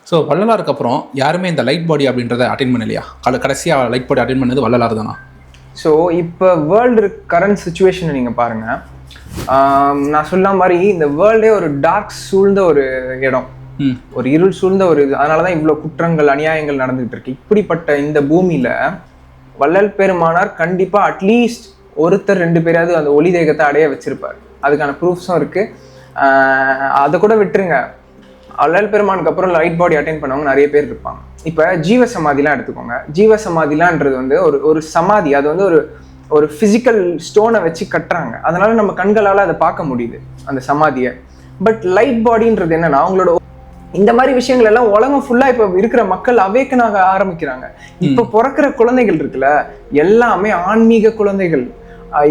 So வள்ளலாருக்கு அப்புறம் யாருமே இந்த லைட் பாடி அப்படின்றத அட்டென்ட் பண்ணலையா? கடைசியாக லைட் பாடி அட்டென்ட் பண்ணது வள்ளலார் தானா? ஸோ இப்போ வேர்ல்டு கரண்ட் சுச்சுவேஷனை நீங்கள் பாருங்கள். நான் சொன்ன மாதிரி இந்த வேர்ல்டே ஒரு டார்க் சூழ்ந்த ஒரு இடம், ஒரு இருள் சூழ்ந்த ஒரு இது. அதனால தான் இவ்வளோ குற்றங்கள் அநியாயங்கள் நடந்துகிட்டு இருக்கு. இப்படிப்பட்ட இந்த பூமியில் வள்ளல் பெருமானார் கண்டிப்பாக அட்லீஸ்ட் ஒருத்தர் 2 பேராவது அந்த ஒளி தேகத்தை அடைய வச்சிருப்பார். அதுக்கான ப்ரூஃப்ஸும் இருக்குது. அதை கூட விட்டுருங்க, வள்ளல் பெருமானுக்கு அப்புறம் லைட் பாடி அட்டென்ட் பண்ணவங்க நிறைய பேர் இருப்பாங்க. இப்போ ஜீவ சமாதிலாம் எடுத்துக்கோங்க. ஜீவ சமாதிலான்றது வந்து ஒரு சமாதி. அது வந்து ஒரு ஃபிசிக்கல் ஸ்டோனை வச்சு கட்டுறாங்க. அதனால நம்ம கண்களால் அதை பார்க்க முடியுது அந்த சமாதியை. பட் லைட் பாடின்றது என்னன்னா, அவங்களோட இந்த மாதிரி விஷயங்கள் எல்லாம் உலகம் ஃபுல்லா இப்ப இருக்கிற மக்கள் அவேக்கனாக ஆரம்பிக்கிறாங்க. இப்ப பிறக்கிற குழந்தைகள் இருக்குல்ல, எல்லாமே ஆன்மீக குழந்தைகள்.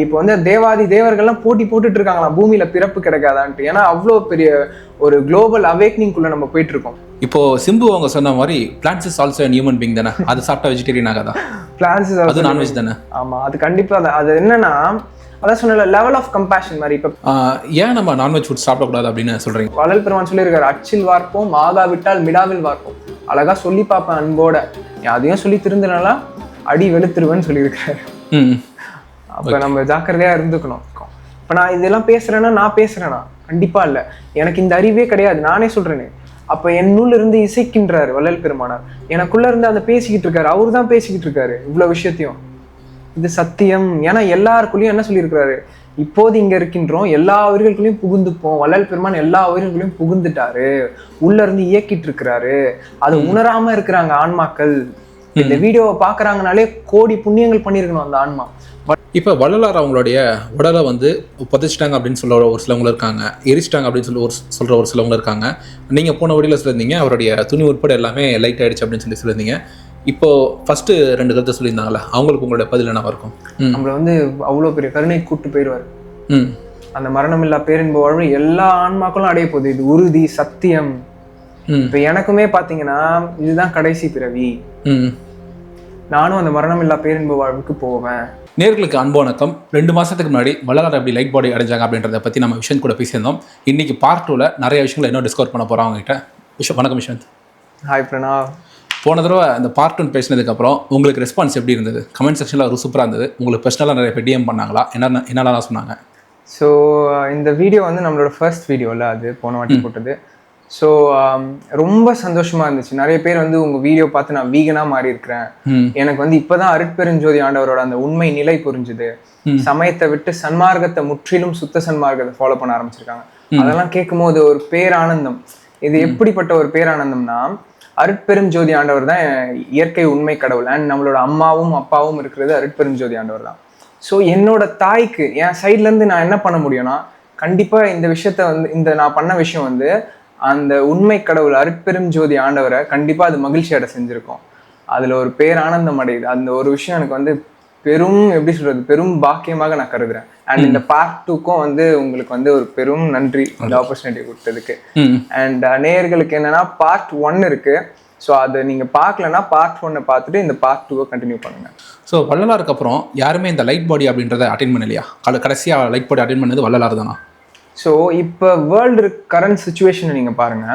இப்போ வந்து தேவாதி தேவர்கள்லாம் போட்டி போட்டுட்டு இருக்காங்களாம், பூமியில பிறப்பு கிடைக்காதான்ட்டு. ஏன்னா அவ்வளோ பெரிய ஒரு குளோபல் அவேக்னிங்குள்ள நம்ம போயிட்டு இருக்கோம். இப்போ சிம்பு அவங்க சொன்ன மாதிரி plants is also an human being தானே? அது சாப்பிட்டா வெஜிடேரியன் ஆகாதா? பிளான்ட்ஸ் இஸ் அது நான்வெஜ் தானே? ஆமா, அது கண்டிப்பா. அது என்னன்னா, அதான் சொன்ன லெவல் ஆஃப் கம்பேஷன் மாதிரி. இப்போ ஏன் நம்ம நான்வெஜ் ஃபுட் சாப்பிடக்கூடாது அப்படின்னு சொல்றீங்க? வள்ளல் பெருமான் சொல்லியிருக்காரு, அச்சில் வார்ப்போம் ஆகா விட்டால் மிடாவில் வார்ப்போம். அழகா சொல்லி பார்ப்பேன் அன்போட, அதையும் சொல்லி திருந்தினால அடி வெளுத்துருவேன்னு சொல்லியிருக்காரு. அப்ப நம்ம ஜாக்கிரதையா இருந்துக்கணும். இப்ப நான் இதெல்லாம் பேசுறேன்னா நான் பேசுறேன்னா கண்டிப்பா இல்ல, எனக்கு இந்த அறிவே கிடையாது, நானே சொல்றேனே. அப்ப என்னுள்ள இருந்து இசைக்கின்றாரு வள்ளல் பெருமானார், எனக்குள்ள இருந்து அந்த பேசிக்கிட்டு இருக்காரு. அவரு தான் பேசிக்கிட்டு இருக்காரு இவ்வளவு விஷயத்தையும். இது சத்தியம். ஏன்னா எல்லாருக்குள்ளயும் என்ன சொல்லியிருக்கிறாரு, இப்போது இங்க இருக்கின்றோம், எல்லா உயிர்களுக்குள்ளயும் புகுந்துப்போம். வள்ளல் பெருமான் எல்லா உயிர்களுக்குள்ளயும் புகுந்துட்டாரு, உள்ள இருந்து இயக்கிட்டு இருக்கிறாரு. அது உணராம இருக்கிறாங்க ஆன்மாக்கள். இந்த வீடியோவை பாக்குறாங்கனாலே கோடி புண்ணியங்கள் பண்ணிருக்கணும் அந்த ஆன்மா. இப்போ வள்ளலார் அவங்களுடைய உடலை வந்து புதைச்சிட்டாங்க அப்படின்னு சொல்ற ஒரு சிலவங்க இருக்காங்க, எரிச்சிட்டாங்க அப்படின்னு சொல்ற ஒரு சிலவங்க இருக்காங்க. நீங்க போன வழியில் சொல்லியிருந்தீங்க அவருடைய துணி உட்பட எல்லாமே லைட் ஆயிடுச்சு அப்படின்னு சொல்லியிருந்தீங்க. இப்போ ஃபர்ஸ்ட் 2 கருத்தை சொல்லியிருந்தாங்களா, அவங்களுக்கு உங்களுடைய பதில் என்னவா இருக்கும்? நம்மள வந்து அவ்வளோ பெரிய கருணை கூட்டு போயிடுவார். அந்த மரணமில்லா பேரின்ப வாழ்வு எல்லா ஆன்மாக்களும் அடைய போகுது. இது உறுதி, சத்தியம். இப்ப எனக்குமே பாத்தீங்கன்னா இதுதான் கடைசி பிறவி. நானும் அந்த மரணமில்லா பேரின்ப வாழ்வுக்கு போவேன். நேர்களுக்கு அன்பு வணக்கம். 2 மாசத்துக்கு முன்னாடி வள்ளலார் எப்படி லைட் பாடி அடைஞ்சாங்க அப்படின்றத பத்தி நம்ம விஷயம் கூட பேசியிருந்தோம். இன்னைக்கு பார்ட் 2ல நிறைய விஷயங்களை இன்னும் டிஸ்கவர் பண்ண போறோம் அவங்க கிட்ட. வணக்கம் விஷயந்த். ஹாய் பிரணாவ். போன தடவை இந்த பார்ட் 1 பேசினதுக்கப்புறம் உங்களுக்கு ரெஸ்பான்ஸ் எப்படி இருந்தது? கமெண்ட் செக்ஷனில் ஒரு சூப்பராக இருந்தது. உங்களுக்கு பர்சனலாக நிறைய பேர் டிஎம் பண்ணாங்களா? என்னென்னலாம் சொன்னாங்க? ஸோ இந்த வீடியோ வந்து நம்மளோட ஃபர்ஸ்ட் வீடியோவில் அது போன வாட்டி போட்டது. ஸோ ரொம்ப சந்தோஷமாக இருந்துச்சு. நிறைய பேர் வந்து உங்கள் வீடியோ பார்த்து நான் வீகனாக மாறி இருக்கிறேன், எனக்கு வந்து இப்போ தான் அருட்பெருஞ்சோதி ஆண்டவரோட அந்த உண்மை நிலை புரிஞ்சுது, சமயத்தை விட்டு சன்மார்க்கத்தை முற்றிலும் சுத்த சன்மார்க்கத்தை ஃபாலோ பண்ண ஆரம்பிச்சிருக்காங்க. அதெல்லாம் கேட்கும்போது ஒரு பேரானந்தம். இது எப்படிப்பட்ட ஒரு பேரானந்தம்னா, அருட்பெருஞ்சோதி ஆண்டவர் தான் இயற்கை உண்மை கடவுள். அண்ட் நம்மளோட அம்மாவும் அப்பாவும் இருக்கிறது அருட்பெருஞ்சோதி ஆண்டவர் தான். ஸோ என்னோட தாய்க்கு என் சைட்லேருந்து நான் என்ன பண்ண முடியும்னா, கண்டிப்பாக இந்த விஷயத்த வந்து இந்த நான் பண்ண விஷயம் வந்து அந்த உண்மை கடவுள் அருட்பெருஞ்சோதி ஆண்டவரை கண்டிப்பாக அது மகிழ்ச்சி அடை செஞ்சுருக்கோம். அதில் ஒரு பேரானந்தம் அடையுது. அந்த ஒரு விஷயம் எனக்கு வந்து பெரும் எப்படி சொல்றது, பெரும் பாக்கியமாக நான் கருதுறேன். அண்ட் இந்த பார்ட் 2க்கும் வந்து உங்களுக்கு வந்து ஒரு பெரும் நன்றி இந்த ஆப்பர்ச்சுனிட்டி கொடுத்ததுக்கு. அண்ட் நேயர்களுக்கு என்னன்னா பார்ட் 1 இருக்கு. ஸோ அதை நீங்க பார்க்கலன்னா பார்ட் 1 பார்த்துட்டு இந்த பார்ட் 2 கண்டினியூ பண்ணுங்க. ஸோ வள்ளலாருக்கு அப்புறம் யாருமே இந்த லைட் பாடி அப்படின்றத அட்டென்ட் பண்ணலையா? கடைசியாக லைட் பாடி அட்டென்ட் பண்ணது வள்ளலார் தானா? ஸோ இப்போ வேர்ல்டு கரண்ட் சுச்சுவேஷனை நீங்க பாருங்க.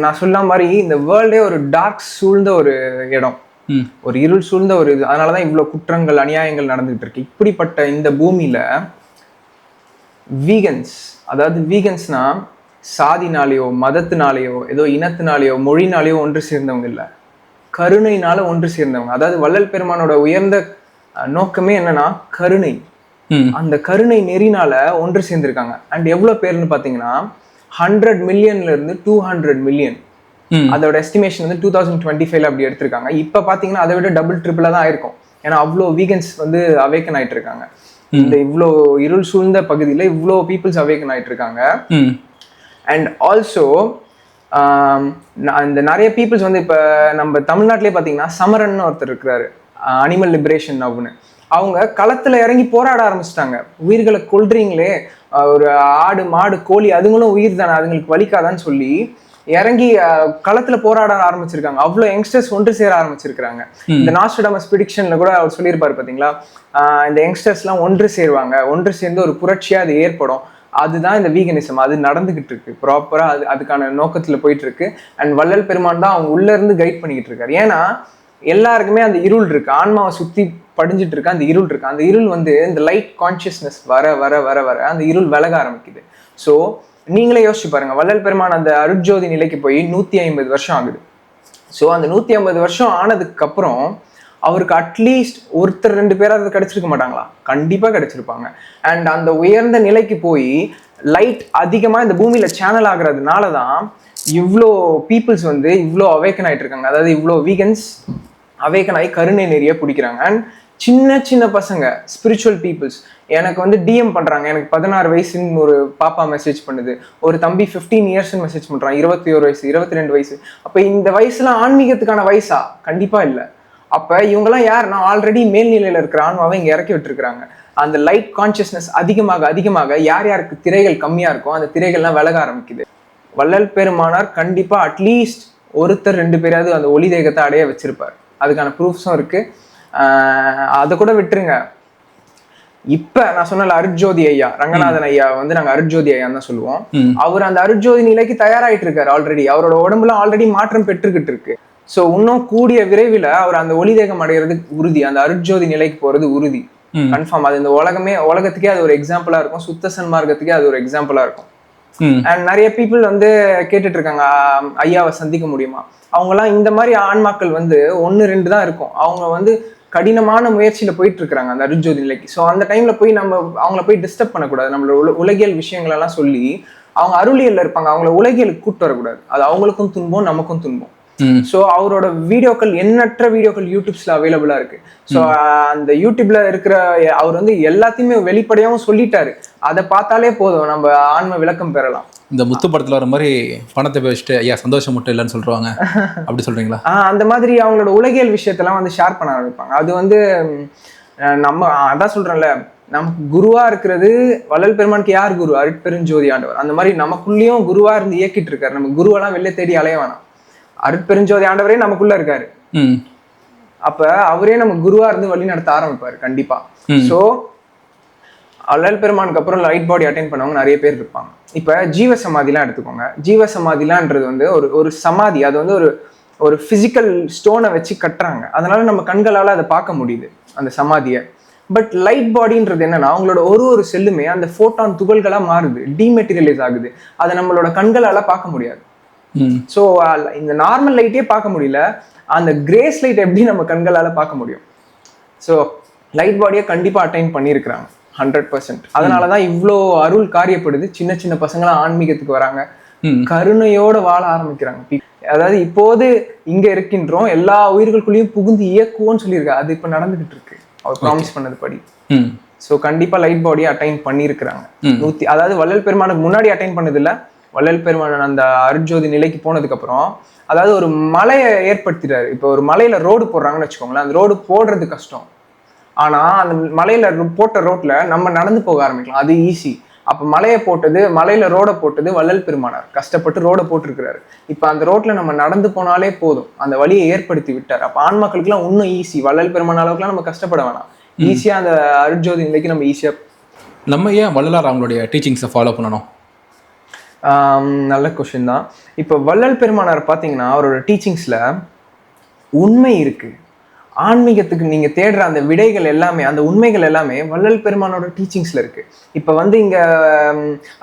நான் சொன்ன மாதிரி இந்த வேர்ல்டே ஒரு டார்க் சூழ்ந்த ஒரு இடம், ஒரு இருள் சூழ்ந்த ஒரு இது. அதனாலதான் இவ்வளவு குற்றங்கள் அநியாயங்கள் நடந்துகிட்டு இருக்கு. இப்படிப்பட்ட இந்த பூமியில வீகன்ஸ், அதாவது வீகன்ஸ்னா சாதினாலேயோ மதத்தினாலேயோ ஏதோ இனத்தினாலேயோ மொழினாலேயோ ஒன்று சேர்ந்தவங்க இல்லை, கருணையினால ஒன்று சேர்ந்தவங்க. அதாவது வள்ளல் பெருமானோட உயர்ந்த நோக்கமே என்னன்னா கருணை. அந்த கருணை நெறினால ஒன்று சேர்ந்திருக்காங்க. அண்ட் எவ்வளவு பேர்னு பாத்தீங்கன்னா 100 மில்லியன்ல இருந்து 200 மில்லியன். அதோட எஸ்டிமேஷன் வந்து 2025 அப்படி எடுத்திருக்காங்க. இப்ப பாத்தீங்கன்னா அதை விட டபுள் ட்ரிபிளா தான் இருக்கும். ஏன்னா அவ்வளோ வீகன்ஸ் வந்து அவேக்கன் ஆயிட்டு இருக்காங்க. இந்த இவ்வளோ இருள் சூழ்ந்த பகுதியில இவ்வளோ பீப்புள்ஸ் அவேக்கன் ஆயிட்டு இருக்காங்க. அண்ட் ஆல்சோ இந்த நிறைய பீப்புள்ஸ் வந்து இப்ப நம்ம தமிழ்நாட்டிலே பாத்தீங்கன்னா சமரன் ஒருத்தர் இருக்கிறாரு, அனிமல் லிபரேஷன் நவ்னு. அவங்க களத்துல இறங்கி போராட ஆரம்பிச்சிட்டாங்க. உயிர்களை கொல்றீங்களே, ஒரு ஆடு மாடு கோழி அதுங்களும் உயிர் தானே, அதுங்களுக்கு வலிக்காதான்னு சொல்லி இறங்கி களத்துல போராட ஆரம்பிச்சிருக்காங்க. அவ்வளவு யங்ஸ்டர்ஸ் ஒன்று சேர ஆரம்பிச்சிருக்காங்க. இந்த நாஸ்ட்ரடாமஸ் ப்ரிடிக்ஷன்ல கூட அவர் சொல்லியிருப்பாரு பாத்தீங்களா, இந்த யங்ஸ்டர்ஸ் எல்லாம் ஒன்று சேருவாங்க, ஒன்று சேர்ந்து ஒரு புரட்சியா அது ஏற்படும். அதுதான் இந்த வீகனிசம். அது நடந்துகிட்டு இருக்கு ப்ராப்பரா, அதுக்கான நோக்கத்துல போயிட்டு இருக்கு. அண்ட் வள்ளல் பெருமான் தான் அவங்க உள்ள இருந்து கைட் பண்ணிக்கிட்டு இருக்காரு. ஏன்னா எல்லாருக்குமே அந்த இருள் இருக்கு, ஆன்மாவை சுத்தி படிஞ்சிட்டு இருக்கு, அந்த இருள் இருக்கு. அந்த இருள் வந்து இந்த லைட் கான்சியஸ்னஸ் வர வர வர வர அந்த இருள் விலக ஆரம்பிக்குது. ஸோ நீங்களே யோசிச்சு பாருங்க, வள்ளல் பெருமான் அந்த அருட்ஜோதி நிலைக்கு போய் 150 வருஷம் ஆகுது. ஸோ அந்த 150 வருஷம் ஆனதுக்கு அப்புறம் அவருக்கு அட்லீஸ்ட் ஒருத்தர் 2 பேராவது கிடைச்சிருக்க மாட்டாங்களா? கண்டிப்பா கிடைச்சிருப்பாங்க. அண்ட் அந்த உயர்ந்த நிலைக்கு போய் லைட் அதிகமா இந்த பூமியில சேனல் ஆகுறதுனால தான் இவ்வளோ பீப்புள்ஸ் வந்து இவ்வளோ அவேக்கன் ஆயிட்டு இருக்காங்க. அதாவது இவ்வளோ வீகன்ஸ் அவேக்கன் ஆகி கருணை நெறிய பிடிக்கிறாங்க. அண்ட் சின்ன சின்ன பசங்க ஸ்பிரிச்சுவல் பீப்புள்ஸ் எனக்கு வந்து டிஎம் பண்றாங்க. எனக்கு 16 வயசுன்னு ஒரு பாப்பா மெசேஜ் பண்ணுது, ஒரு தம்பி 15 இயர்ஸ்ன்னு மெசேஜ் பண்றான், 21 வயசு 22 வயசு. அப்ப இந்த வயசுல ஆன்மீகத்துக்கான வயசா? கண்டிப்பா இல்லை. அப்ப இவங்கெல்லாம் யாருன்னா ஆல்ரெடி மேல்நிலையில இருக்கிற ஆன்மாவை இங்க இறக்கி விட்டுருக்காங்க. அந்த லைட் கான்சியஸ்னஸ் அதிகமாக அதிகமாக யார் யாருக்கு திரைகள் கம்மியா இருக்கோ அந்த திரைகள்லாம் விலக ஆரம்பிக்குது. வள்ளல் பெருமானார் கண்டிப்பா அட்லீஸ்ட் ஒருத்தர் 2 பேராவது அந்த ஒளி தேகத்தை அடைய வச்சிருப்பார். அதுக்கான ப்ரூஃப்ஸும் இருக்கு. அதை கூட விட்டுருங்க. இப்ப நான் சொன்ன அருட்ஜோதி ஐயா, ரங்கநாதன் ஐயா வந்து நாங்க அருட்ஜோதி ஐயா தான் சொல்லுவோம். அவர் அந்த அருட்ஜோதி நிலைக்கு தயாராயிட்டு இருக்காரு. ஆல்ரெடி அவரோட உடம்புல ஆல்ரெடி மாற்றம் பெற்றுக்கிட்டு இருக்கு. ஸோ இன்னும் கூடிய விரைவில் அவர் அந்த ஒளி தேகம் அடைகிறதுக்கு உறுதி, அந்த அருட்ஜோதி நிலைக்கு போறது உறுதி, கன்ஃபார்ம். அது இந்த உலகத்துக்கே அது ஒரு எக்ஸாம்பிளா இருக்கும், சுத்த சன்மார்க்கத்துக்கே அது ஒரு எக்ஸாம்பிளா இருக்கும். அண்ட் நிறைய பீப்புள் வந்து கேட்டுட்டு இருக்காங்க, ஐயாவை சந்திக்க முடியுமா? அவங்கலாம் இந்த மாதிரி ஆன்மாக்கள் வந்து 1-2 தான் இருக்கும். அவங்க வந்து கடினமான முயற்சியில போயிட்டு இருக்கிறாங்க அந்த அருட்ஜோதி நிலைக்கு. ஸோ அந்த டைம்ல போய் நம்ம அவங்கள போய் டிஸ்டர்ப் பண்ணக்கூடாது. நம்மளோட உலகியல் விஷயங்கள் எல்லாம் சொல்லி அவங்க அருளியல்ல இருப்பாங்க, அவங்கள உலகியலுக்கு கூப்பிட்டு வரக்கூடாது. அது அவங்களுக்கும் துன்பம், நமக்கும் துன்பம். ஸோ அவரோட வீடியோக்கள், எண்ணற்ற வீடியோக்கள் யூடியூப்ஸ்ல அவைலபிளா இருக்கு. ஸோ அந்த யூடியூப்ல இருக்கிற அவர் வந்து எல்லாத்தையுமே வெளிப்படையாகவும் சொல்லிட்டாரு. அதை பார்த்தாலே போதும், நம்ம ஆன்ம விளக்கம் பெறலாம். இந்த முத்து படத்துல வர மாதிரி பணத்தை வச்சுட்டு ஐயா சந்தோஷம் மட்டும் இல்லைன்னு சொல்றாங்க, அப்படி சொல்றீங்களா? அந்த மாதிரி அவங்களோட உலகியல் விஷயத்தெல்லாம் வந்து ஷேர் பண்ண ஆரம்பிப்பாங்க. அது வந்து நம்ம அதான் சொல்றேன்ல, நமக்கு குருவா இருக்கிறது வள்ளல் பெருமானுக்கு யார் குரு? அருட்பெருஞ்சோதி ஆண்டவர். அந்த மாதிரி நமக்குள்ளேயும் குருவா இருந்து இயக்கிட்டு இருக்காரு. நம்ம குருவெல்லாம் வெளில தேடி அலைய வேணாம். அருட்பெருஞ்சோதி ஆண்டவரே நமக்குள்ள இருக்காரு. அப்ப அவரே நம்ம குருவா இருந்து வழி நடத்த ஆரம்பிப்பாரு கண்டிப்பா. சோ வள்ளல் பெருமானுக்கு அப்புறம் லைட் பாடி அட்டைன் பண்ணவங்க நிறைய பேர் இருப்பாங்க. இப்ப ஜீவ சமாதிலாம் எடுத்துக்கோங்க. ஜீவ சமாதிலான்றது வந்து ஒரு சமாதி. அது வந்து ஒரு பிசிக்கல் ஸ்டோனை வச்சு கட்டுறாங்க. அதனால நம்ம கண்களால அதை பார்க்க முடியுது அந்த சமாதியை. பட் லைட் பாடின்றது என்னன்னா, அவங்களோட ஒரு செல்லுமே அந்த போட்டான் துகள்களா மாறுது, டிமெட்டீரியலைஸ் ஆகுது. அதை நம்மளோட கண்களால பார்க்க முடியாது. ஸோ இந்த நார்மல் லைட்டே பார்க்க முடியல, அந்த கிரேஸ் லைட் எப்படி நம்ம கண்களால பார்க்க முடியும்? ஸோ லைட் பாடியை கண்டிப்பா அட்டைன் பண்ணியிருக்கிறாங்க 100%. அதனாலதான் இவ்வளோ அருள் காரியப்படுது. சின்ன சின்ன பசங்களாம் ஆன்மீகத்துக்கு வராங்க, கருணையோட வாழ ஆரம்பிக்கிறாங்க. அதாவது இப்போது இங்க இருக்கின்றோம், எல்லா உயிர்களுக்குள்ளேயும் புகுந்து இயக்குவோன்னு சொல்லியிருக்காரு. அது இப்ப நடந்துகிட்டு இருக்கு, அவர் ப்ராமிஸ் பண்ணது படி. ஸோ கண்டிப்பா லைட் பாடியை அட்டைன் பண்ணியிருக்கிறாங்க. அதாவது வள்ளல் பெருமானுக்கு முன்னாடி அட்டைன் பண்ணது இல்லை, வள்ளல் பெருமான் அந்த அருட்ஜோதி நிலைக்கு போனதுக்கு அப்புறம், அதாவது ஒரு மலையை ஏற்படுத்திட்டாரு. இப்போ ஒரு மலையில ரோடு போடுறாங்கன்னு வச்சுக்கோங்களேன், அந்த ரோடு போடுறது கஷ்டம். ஆனா அந்த மலையில போட்ட ரோட்ல நம்ம நடந்து போக ஆரம்பிக்கலாம், அது ஈஸி. அப்ப மலையில ரோட போட்டது வள்ளல் பெருமானார். கஷ்டப்பட்டு ரோட போட்டிருக்கிறாரு. இப்ப அந்த ரோட்ல நம்ம நடந்து போனாலே போதும், அந்த வழியை ஏற்படுத்தி விட்டார். அப்ப ஆன்மாக்களுக்கு எல்லாம் இன்னும் ஈஸி. வள்ளல் பெருமான அளவுக்குலாம் நம்ம கஷ்டப்பட வேணாம், ஈஸியா அந்த அருட்ஜோதி நிலைக்கு நம்ம ஈஸியா. நம்ம ஏன் வள்ளலார் அவங்களுடைய டீச்சிங்ஸை ஃபாலோ பண்ணணும்? நல்ல கொஸ்டின் தான். இப்போ வள்ளல் பெருமானார் பார்த்தீங்கன்னா அவரோட டீச்சிங்ஸ்ல உண்மை இருக்கு. ஆன்மீகத்துக்கு நீங்க தேடுற அந்த விடைகள் எல்லாமே, அந்த உண்மைகள் எல்லாமே வள்ளல் பெருமானோட டீச்சிங்ஸ்ல இருக்கு. இப்போ வந்து இங்க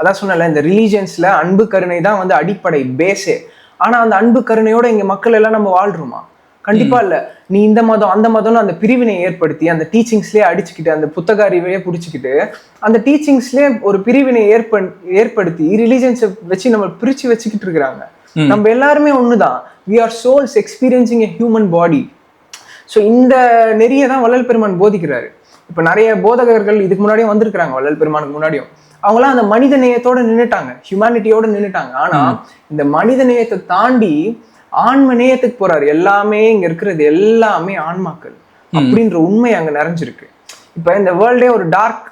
அதான் சொன்னல, இந்த ரிலீஜியன்ஸ்ல அன்பு கருணை தான் வந்து அடிப்படை பேஸே. ஆனா அந்த அன்பு கருணையோட இங்க மக்கள் எல்லாம் நம்ம வாழ்றோமா? கண்டிப்பா இல்ல. நீ இந்த மதம் அந்த மதம்னு அந்த பிரிவினை ஏற்படுத்தி அந்த டீச்சிங்ஸ்லயே அடிச்சுக்கிட்டு, அந்த புத்தக அறிவையே பிடிச்சிக்கிட்டு அந்த டீச்சிங்ஸ்லயே ஒரு பிரிவினை ஏற்படுத்தி ரிலீஜியன்ஸை வச்சு நம்ம பிரிச்சு வச்சுக்கிட்டு இருக்கிறாங்க. நம்ம எல்லாருமே ஒண்ணுதான். we are souls experiencing a human body. So இந்த நெறிய தான் வள்ளல் பெருமான் போதிக்கிறாரு. இப்ப நிறைய போதகர்கள் இதுக்கு முன்னாடியும் வந்திருக்கிறாங்க, வள்ளல் பெருமானுக்கு முன்னாடியும். அவங்களாம் அந்த மனித நேயத்தோட நின்றுட்டாங்க, ஹியூமனிட்டியோட நின்றுட்டாங்க. ஆனா இந்த மனித நேயத்தை தாண்டி ஆன்ம நேயத்துக்கு போறாரு. எல்லாமே இங்க இருக்கிறது எல்லாமே ஆன்மாக்கள் அப்படின்ற உண்மை அங்க நிறைஞ்சிருக்கு. இப்ப இந்த வேர்ல்டே ஒரு டார்க்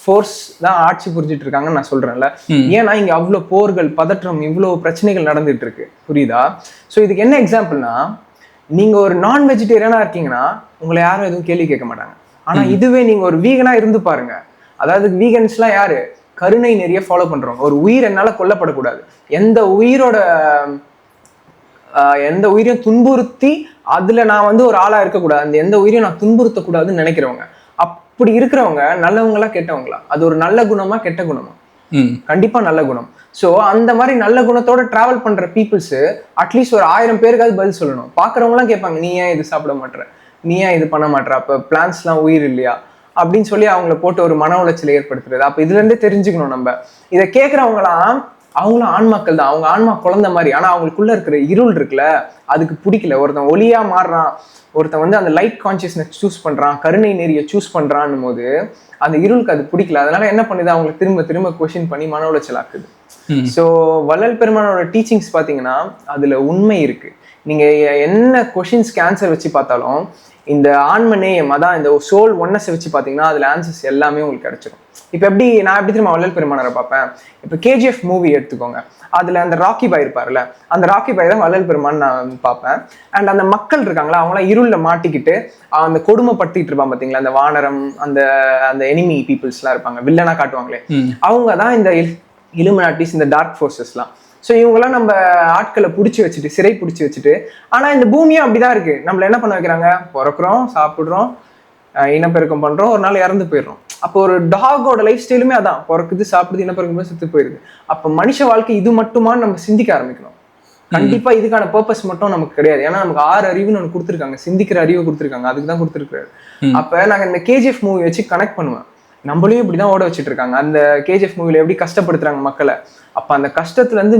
ஃபோர்ஸ் தான் ஆட்சி புரிஞ்சிட்டு இருக்காங்கன்னு நான் சொல்றேன்ல. ஏன்னா இங்க அவ்வளவு போர்கள், பதற்றம், இவ்வளவு பிரச்சனைகள் நடந்துட்டு இருக்கு, புரியுதா? ஸோ இதுக்கு என்ன எக்ஸாம்பிள்னா, நீங்க ஒரு நான் வெஜிடேரியனா இருக்கீங்கன்னா உங்களை யாரும் எதுவும் கேள்வி கேட்க மாட்டாங்க. ஆனா இதுவே நீங்க ஒரு வீகனா இருந்து பாருங்க. அதாவது வீகன்ஸ்லாம் யாரு? கருணை நெறிய ஃபாலோ பண்றவங்க. ஒரு உயிர் என்னால கொல்லப்படக்கூடாது, எந்த உயிரையும் துன்புறுத்தி அதுல நான் வந்து ஒரு ஆளா இருக்கக்கூடாது, அந்த எந்த உயிரையும் நான் துன்புறுத்தக்கூடாதுன்னு நினைக்கிறவங்க. அப்படி இருக்கிறவங்க நல்லவங்களா கெட்டவங்களா? அது ஒரு நல்ல குணமா கெட்ட குணமா? கண்டிப்பா நல்ல குணம். சோ அந்த மாதிரி நல்ல குணத்தோட டிராவல் பண்ற பீப்புள்ஸ் அட்லீஸ்ட் ஒரு 1000 பேருக்காவது பதில் சொல்லணும். பாக்குறவங்க எல்லாம் கேட்பாங்க, நீ ஏன் இது சாப்பிட மாட்டேற, நீ ஏன் இது பண்ண மாட்டேற, அப்ப பிளான்ஸ் எல்லாம் உயிர் இல்லையா அப்படின்னு சொல்லி அவங்கள போட்டு ஒரு மன உளைச்சலை ஏற்படுத்துறது. அப்ப இதுல இருந்தே தெரிஞ்சுக்கணும், நம்ம இதை கேட்கறவங்களாம் அவங்களும் ஆன்மாக்கள் தான், அவங்க ஆன்மா குழந்தை மாதிரி. ஆனா அவங்களுக்குள்ள இருக்கிற இருள் இருக்குல்ல, அதுக்கு பிடிக்கல. ஒருத்தன் ஒளியா மாறுறான், ஒருத்தன் வந்து அந்த லைட் கான்சியஸ்னஸ் சூஸ் பண்றான், கருணை நெறியை சூஸ் பண்றான்னும் போது அந்த இருளுக்கு அது பிடிக்கல. அதனால என்ன பண்ணுது, அவங்களுக்கு திரும்ப திரும்ப கொஸ்டின் பண்ணி மன உளைச்சல் ஆக்குது. ஸோ வள்ளல் பெருமானோட டீச்சிங்ஸ் பாத்தீங்கன்னா அதுல உண்மை இருக்கு. நீங்க என்ன கொஸ்டின்ஸ்க்கு ஆன்சர் வச்சு பார்த்தாலும் இந்த ஆன்ம நேயம், அதான் இந்த சோல் ஒன்னஸ் வச்சு பாத்தீங்கன்னா அதுல ஆன்சர்ஸ் எல்லாமே உங்களுக்கு கிடைச்சிடும். இப்ப நான் எப்படி தெரியுமா வள்ளல் பெருமானரை பார்ப்பேன்? இப்ப KGF மூவி எடுத்துக்கோங்க, அதுல அந்த ராக்கி பாய் இருப்பாருல்ல, அந்த ராக்கி பாய் தான் வள்ளல் பெருமான் நான் பார்ப்பேன். அண்ட் அந்த மக்கள் இருக்காங்களா, அவங்களாம் இருள்ல மாட்டிக்கிட்டு அந்த கொடுமைப்படுத்திட்டு இருப்பான் பாத்தீங்களா, அந்த வானரம், அந்த அந்த எனிமி பீப்புள்ஸ் எல்லாம் இருப்பாங்க, வில்லனா காட்டுவாங்களே, அவங்க தான் இந்த இலுமினாட்டிஸ், இந்த டார்க் ஃபோர்ஸஸ்லாம். ஸோ இவங்கெல்லாம் நம்ம ஆட்களை பிடிச்சி வச்சுட்டு, சிறை பிடிச்சி வச்சுட்டு, ஆனா இந்த பூமியும் அப்படிதான் இருக்கு. நம்மள என்ன பண்ண வைக்கிறாங்க, பிறக்கிறோம், சாப்பிடுறோம், இனப்பெருக்கம் பண்றோம், ஒரு நாள் இறந்து போயிடுறோம். அப்போ ஒரு டாகோட லைஃப் ஸ்டைலுமே அதான், பிறக்குது, சாப்பிடுது, இனப்பெருக்கம் செத்து போயிருது. அப்ப மனுஷ வாழ்க்கை இது மட்டுமான்னு நம்ம சிந்திக்க ஆரம்பிக்கணும். கண்டிப்பா இதுக்கான பர்பஸ் மட்டும் நமக்கு கிடையாது. ஏன்னா நமக்கு 6 அறிவுன்னு ஒன்று கொடுத்துருக்காங்க, சிந்திக்கிற அறிவை கொடுத்துருக்காங்க, அதுக்கு தான் கொடுத்துருக்காரு. அப்ப நாங்க இந்த KGF மூவி வச்சு கனெக்ட் பண்ணுவேன். நம்மளையும் இப்படிதான் ஓட வச்சுட்டு இருக்காங்க. அந்த KGF மூவில எப்படி கஷ்டப்படுத்துறாங்க மக்களை, அப்ப அந்த கஷ்டத்துல இருந்து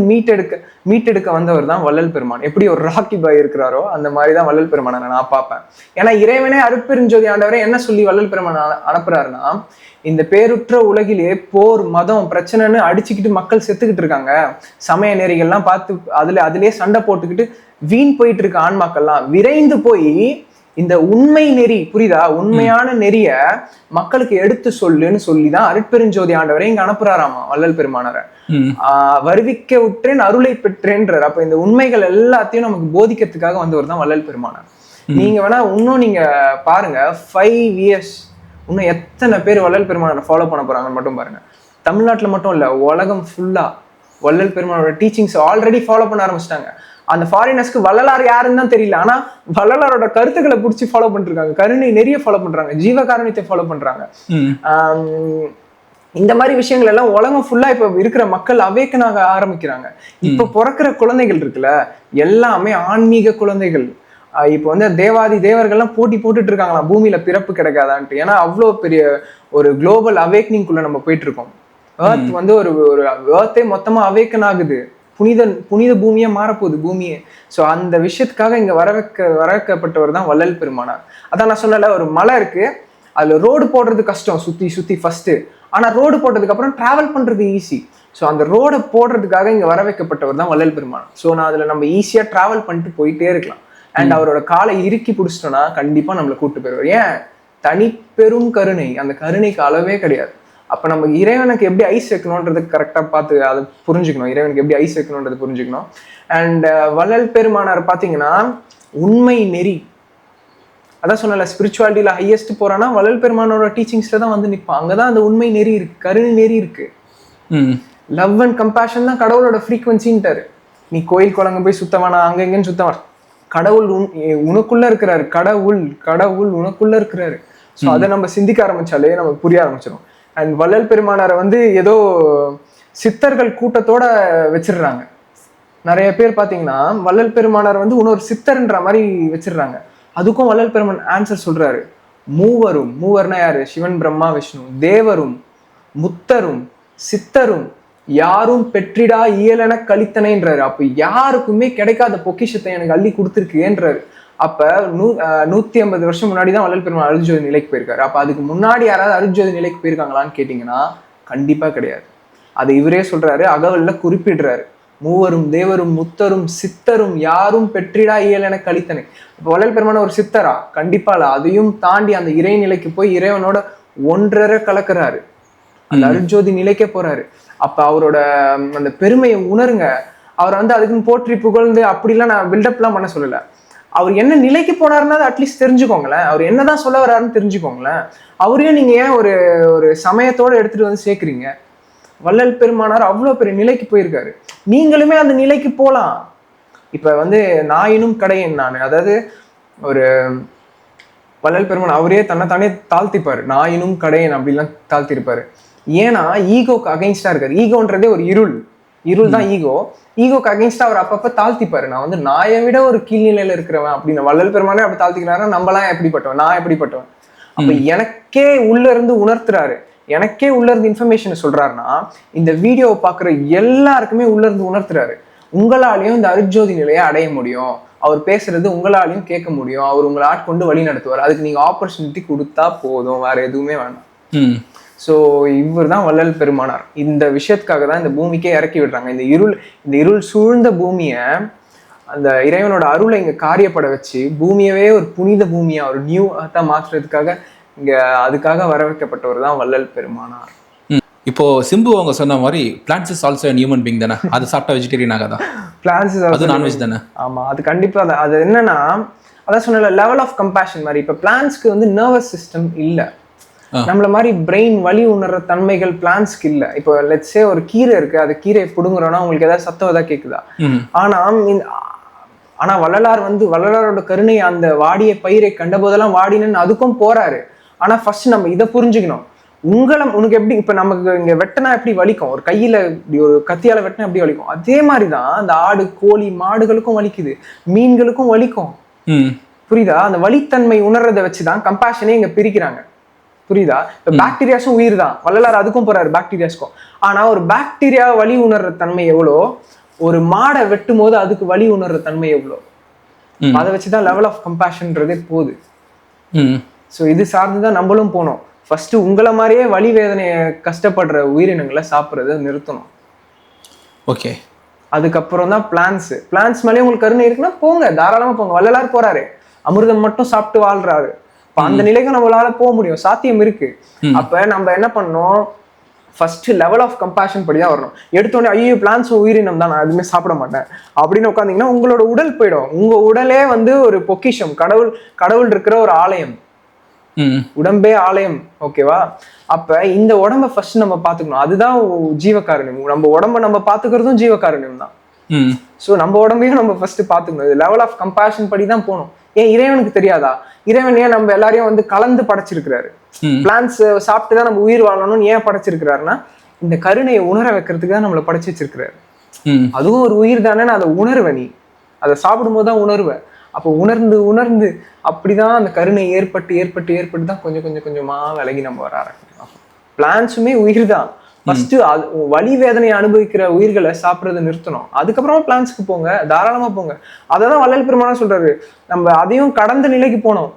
மீட்டெடுக்க வந்தவர் தான் வள்ளல் பெருமான். எப்படி ஒரு ராக்கி பாய் இருக்கிறாரோ அந்த மாதிரிதான் வள்ளல் பெருமானை நான் பார்ப்பேன். ஏன்னா இறைவனே அருட்பெருஞ்சோதி ஆண்டவரே என்ன சொல்லி வள்ளல் பெருமான் அனுப்புறாருன்னா, இந்த பேருற்ற உலகிலே போர், மதம், பிரச்சனைன்னு அடிச்சுக்கிட்டு மக்கள் செத்துக்கிட்டு இருக்காங்க, சமய நெறிகள்லாம் பார்த்து அதுலயே சண்டை போட்டுக்கிட்டு வீண் போயிட்டு இருக்க ஆன்மாக்கள்லாம் விரைந்து போய் இந்த உண்மை நெறி, புரியுதா, உண்மையான நெறிய மக்களுக்கு எடுத்து சொல்லுன்னு சொல்லிதான் அருட்பெருஞ்சோதி ஆண்டவரை இங்க அனுப்புறாராமா வள்ளல் பெருமானரை. வருவிக்க விட்டேன் அருளை பெற்றேன்றார். அப்ப இந்த உண்மைகள் எல்லாத்தையும் நமக்கு போதிக்கிறதுக்காக வந்தவர் தான் வள்ளல் பெருமானார். நீங்க வேணா இன்னும் நீங்க பாருங்க, 5 years இன்னும் எத்தனை பேர் வள்ளல் பெருமானரை ஃபாலோ பண்ண போறாங்கன்னு மட்டும் பாருங்க. தமிழ்நாட்டுல மட்டும் இல்ல, உலகம் ஃபுல்லா வள்ளல் பெருமானோட டீச்சிங்ஸ் ஆல்ரெடி ஃபாலோ பண்ண ஆரம்பிச்சிட்டாங்க. அந்த ஃபாரினர்ஸ்க்கு வள்ளலார் யாருன்னு தான் தெரியல, ஆனா வள்ளலாரோட கருத்துக்களை பிடிச்சி ஃபாலோ பண்ணிட்டு இருக்காங்க, கருணை நெறிய ஃபாலோ பண்றாங்க, ஜீவகாருண்யத்தை ஃபாலோ பண்றாங்க. இந்த மாதிரி விஷயங்கள் எல்லாம் உலகம் ஃபுல்லா இப்ப இருக்கிற மக்கள் அவேக்கனாக ஆரம்பிக்கிறாங்க. இப்ப பிறக்கிற குழந்தைகள் இருக்குல்ல, எல்லாமே ஆன்மீக குழந்தைகள். இப்போ வந்து தேவாதி தேவர்கள்லாம் போட்டி போட்டுட்டு இருக்காங்களாம், பூமியில பிறப்பு கிடைக்காதான்ட்டு. ஏன்னா அவ்வளோ பெரிய ஒரு குளோபல் அவேக்னிங்குள்ள நம்ம போயிட்டு இருக்கோம். ஏர்த் வந்து ஒரு ஏர்த்தே மொத்தமா அவேக்கன் ஆகுது, புனித பூமியா மாறப்போகுது பூமியே. ஸோ அந்த விஷயத்துக்காக இங்க வரவைக்கப்பட்டவர் தான் வள்ளல் பெருமானார். அதான் நான் சொன்னல, ஒரு மலை இருக்கு, அதுல ரோடு போடுறது கஷ்டம், சுத்தி ஃபர்ஸ்ட். ஆனா ரோடு போட்டதுக்கு அப்புறம் டிராவல் பண்றது ஈஸி. ஸோ அந்த ரோடை போடுறதுக்காக இங்க வர வைக்கப்பட்டவர் தான் வள்ளல் பெருமான். ஸோ நான் அதுல நம்ம ஈஸியா டிராவல் பண்ணிட்டு போயிட்டே இருக்கலாம். அண்ட் அவரோட காலை இறுக்கி பிடிச்சிட்டோம்னா கண்டிப்பா நம்மளை கூப்பிட்டு போயிடுவார். ஏன், தனி பெரும் கருணை, அந்த கருணைக்கு அளவே கிடையாது. அப்ப நம்ம இறைவனுக்கு எப்படி ஐஸ் வைக்கணும்ன்றது கரெக்டா பார்த்து அதை புரிஞ்சுக்கணும், இறைவனுக்கு எப்படி ஐஸ் வைக்கணும்ன்றது புரிஞ்சுக்கணும். அண்ட் வள்ளல் பெருமானார் பாத்தீங்கன்னா உண்மை நெறி, அதான் சொன்னல, ஸ்பிரிச்சுவாலிட்டியில ஹையஸ்ட் போறான்னா வள்ளல் பெருமானோட டீச்சிங்ஸ்ல தான் வந்து நிற்பான். அங்கதான் அந்த உண்மை நெறி இருக்கு, கருணை நெறி இருக்கு. லவ் அண்ட் கம்பேஷன் தான் கடவுளோட ஃப்ரீக்வன்சின்ட்டாரு. நீ கோயில் குளங்க போய் சுத்தவானா, அங்க எங்கன்னு சுத்தவா, கடவுள் உனக்குள்ள இருக்கிறாரு, கடவுள் உனக்குள்ள இருக்கிறாரு. ஸோ அதை நம்ம சிந்திக்க ஆரம்பிச்சாலே நமக்கு புரிய ஆரம்பிச்சிடும். அண்ட் வள்ளல் பெருமானாரை வந்து ஏதோ சித்தர்கள் கூட்டத்தோட வச்சிடுறாங்க. நிறைய பேர் பாத்தீங்கன்னா வள்ளல் பெருமானார் வந்து இன்னொரு சித்தர்ன்ற மாதிரி வச்சிடுறாங்க. அதுக்கும் வள்ளல் பெருமான் ஆன்சர் சொல்றாரு, மூவர்னா யாரு, சிவன் பிரம்மா விஷ்ணு, தேவரும் முத்தரும் சித்தரும் யாரும் பெற்றிடா இயலென கழித்தனைன்றாரு. அப்ப யாருக்குமே கிடைக்காத பொக்கிஷத்தை எனக்கு அள்ளி கொடுத்துருக்குன்றாரு. அப்ப 150 வருஷம் முன்னாடிதான் வள்ளல் பெருமான் அருட்ஜோதி நிலைக்கு போயிருக்காரு. அப்ப அதுக்கு முன்னாடி யாராவது அருட்ஜோதி நிலைக்கு போயிருக்காங்களான்னு கேட்டீங்கன்னா கண்டிப்பா கிடையாது. அதை இவரே சொல்றாரு, அகவல்ல குறிப்பிடுறாரு, மூவரும் தேவரும் முத்தரும் சித்தரும் யாரும் பெற்றிடா இயலென கழித்தனை. இப்ப வள்ளல் பெருமான ஒரு சித்தரா? கண்டிப்பா இல்ல. அதையும் தாண்டி அந்த இறை நிலைக்கு போய் இறைவனோட ஒன்றரை கலக்குறாரு, அந்த அருட்ஜோதி நிலைக்கே போறாரு. அப்ப அவரோட அந்த பெருமையை உணருங்க. அவர் வந்து அதுக்குன்னு போற்றி புகழ்ந்து அப்படிலாம் நான் பில்டப்லாம் பண்ண சொல்லல. அவர் என்ன நிலைக்கு போனாருன்னா அட்லீஸ்ட் தெரிஞ்சுக்கோங்களேன், அவர் என்னதான் சொல்ல வர்றாருன்னு தெரிஞ்சுக்கோங்களேன். அவரையும் நீங்க ஏன் ஒரு சமயத்தோட எடுத்துட்டு வந்து சேர்க்குறீங்க? வள்ளல் பெருமானார் அவ்வளோ பெரிய நிலைக்கு போயிருக்காரு. நீங்களுமே அந்த நிலைக்கு போகலாம். இப்ப வந்து நாயினும் கடையன் நான், அதாவது ஒரு வள்ளல் பெருமான் அவரே தன்னைத்தானே தாழ்த்திப்பாரு, நாயினும் கடையன் அப்படிலாம் தாழ்த்திருப்பாரு. ஏன்னா ஈகோக்கு அகைன்ஸ்டா இருக்காரு. ஈகோன்றதே ஒரு இருள் தான் ஈகோ. ஈகோக்கு அகைன்ஸ்டா அவர் அப்பப்ப தாழ்த்திப்பாரு. நான் வந்து நாயை விட ஒரு கீழ்நிலையில இருக்கிறவன் அப்படின்னு வள்ளல் பெருமானே அப்படி தாழ்த்திக்கிறாருன்னா நம்மளாம் எப்படிப்பட்டவன், நான் எப்படிப்பட்டவன். அப்ப எனக்கே உள்ள இருந்து உணர்த்துறாரு, எனக்கே உள்ள இருந்து இன்ஃபர்மேஷன் சொல்றாருன்னா இந்த வீடியோவை பாக்குற எல்லாருக்குமே உள்ள இருந்து உணர்த்துறாரு. உங்களாலையும் இந்த அருட்ஜோதி நிலையை அடைய முடியும், அவர் பேசுறது உங்களாலையும் கேட்க முடியும், அவர் உங்களை ஆட்கொண்டு வழி நடத்துவார். அதுக்கு நீங்க ஆப்பர்ச்சுனிட்டி கொடுத்தா போதும், வேற எதுவுமே வேண்டாம். ஸோ இவர் தான் வள்ளல் பெருமானார். இந்த விஷயத்துக்காக தான் இந்த பூமிக்கே இறக்கி விடுறாங்க. இந்த இருள் சூழ்ந்த பூமியை அந்த இறைவனோட அருளை இங்க காரியப்பட வச்சு பூமியவே ஒரு புனித பூமியா ஒரு நியூ அர்த்தா மாற்றுறதுக்காக இங்க அதுக்காக வர வைக்கப்பட்டவர் தான் வள்ளல் பெருமானார். இப்போ சிம்பு அவங்க சொன்ன மாதிரி plants is also human being தானே, அது சாப்பிட்டா வெஜிடேரியன் ஆகாதா? பிளான்ட்ஸ் அது நான்வெஜ் தானே? ஆமா, அது கண்டிப்பா தான். அது என்னன்னா அதான் சொன்ன லெவல் ஆஃப் கம்பேஷன் மாதிரி. இப்ப பிளான்ட்ஸ்க்கு வந்து நர்வஸ் சிஸ்டம் இல்ல, நம்மள மாதிரி பிரெயின் வலி உணர்ற தன்மைகள் பிளான்ஸ்க்கு இல்ல. இப்போ லெட்ஸே ஒரு கீரை இருக்கு, அது கீரையை புடுங்குறோம்னா உங்களுக்கு ஏதாவது சத்தம் ஏதாவது கேக்குதா? ஆனா வள்ளலாரோட கருணை அந்த வாடிய பயிரை கண்ட போதெல்லாம் வாடினு அதுக்கும் போறாரு. ஆனா ஃபர்ஸ்ட் நம்ம இதை புரிஞ்சுக்கணும். உனக்கு எப்படி இப்ப நமக்கு இங்க வெட்டினா எப்படி வலிக்கும், ஒரு கையில ஒரு கத்தியால வெட்டினா எப்படி வலிக்கும், அதே மாதிரிதான் அந்த ஆடு கோழி மாடுகளுக்கும் வலிக்குது, மீன்களுக்கும் வலிக்கும். புரியுதா? அந்த வலித்தன்மை உணர்றதை வச்சுதான் கம்பேஷனே இங்க பிரிக்கிறாங்க. புரியுதா? இப்ப பாக்டீரியாஸும் உயிர் தான், வள்ளலார் அதுக்கும் போறாரு பாக்டீரியாஸ்க்கும். ஆனா ஒரு பாக்டீரியா வலி உணர்ற தன்மை எவ்வளோ, ஒரு மாடை வெட்டும் போது அதுக்கு வலி உணர்ற தன்மை எவ்வளோ, அதை வச்சுதான் லெவல் ஆஃப் கம்பேஷன்றதே போகுது. ஸோ இது சார்ந்துதான் நம்மளும் போனோம். ஃபர்ஸ்ட் உங்களை மாதிரியே வலி வேதனையை கஷ்டப்படுற உயிரினங்களை சாப்பிட்றத நிறுத்தணும். ஓகே, அதுக்கப்புறம் தான் பிளான்ஸ் மேலேயே உங்களுக்கு கருணை இருக்குன்னா போங்க, தாராளமா போங்க. வள்ளலார் போறாரு, அமிர்தம் மட்டும் சாப்பிட்டு வாழ்றாரு. இப்ப அந்த நிலைக்கு நம்மளால போக முடியும், சாத்தியம் இருக்கு. அப்ப நம்ம என்ன பண்ணணும், ஃபர்ஸ்ட் லெவல் ஆஃப் கம்பேஷன் படிதான் வரணும். எடுத்தோடனே ஐயோ பிளான்ஸ் உயிரினம் தான், நான் எதுவுமே சாப்பிட மாட்டேன் அப்படின்னு உட்காந்தீங்கன்னா உங்களோட உடல் போயிடும். உங்க உடலே வந்து ஒரு பொக்கிஷம், கடவுள் இருக்கிற ஒரு ஆலயம், உடம்பே ஆலயம். ஓகேவா? அப்ப இந்த உடம்ப ஃபர்ஸ்ட் நம்ம பாத்துக்கணும், அதுதான் ஜீவகாருண்யம். நம்ம உடம்ப நம்ம பாத்துக்கிறதும் ஜீவகாருண்யம் தான். ஸோ நம்ம உடம்பையும் நம்ம ஃபர்ஸ்ட் பாத்துக்கணும். இது லெவல் ஆஃப் கம்பேஷன் படி தான் போகணும். ஏன் இறைவனுக்கு தெரியாதா? இறைவன் ஏன் நம்ம எல்லாரையும் வந்து கலந்து படைச்சிருக்கிறாரு? பிளான்ஸ் சாப்பிட்டுதான் நம்ம உயிர் வாழணும்னு ஏன் படைச்சிருக்கிறாருன்னா இந்த கருணையை உணர வைக்கிறதுக்கு தான் நம்மளை படைச்சு வச்சிருக்கிறாரு. அதுவும் ஒரு உயிர் தானே, அதை உணர்வ, நீ அதை சாப்பிடும் போதுதான் உணர்வ. அப்போ உணர்ந்து அப்படிதான் அந்த கருணை ஏற்பட்டு தான் கொஞ்சம் கொஞ்சமா விலகி நம்ம வர ஆரம்பிக்கணும். பிளான்ஸுமே உயிர் தான். ஃபர்ஸ்ட் வலி வேதனையை அனுபவிக்கிற உயிர்களை சாப்பிட்றதை நிறுத்தணும், அதுக்கப்புறமா பிளான்ஸ்க்கு போங்க, தாராளமா போங்க. அதான் வள்ளல் பெருமானா சொல்றாரு, நம்ம அதையும் கடந்த நிலைக்கு போனோம்.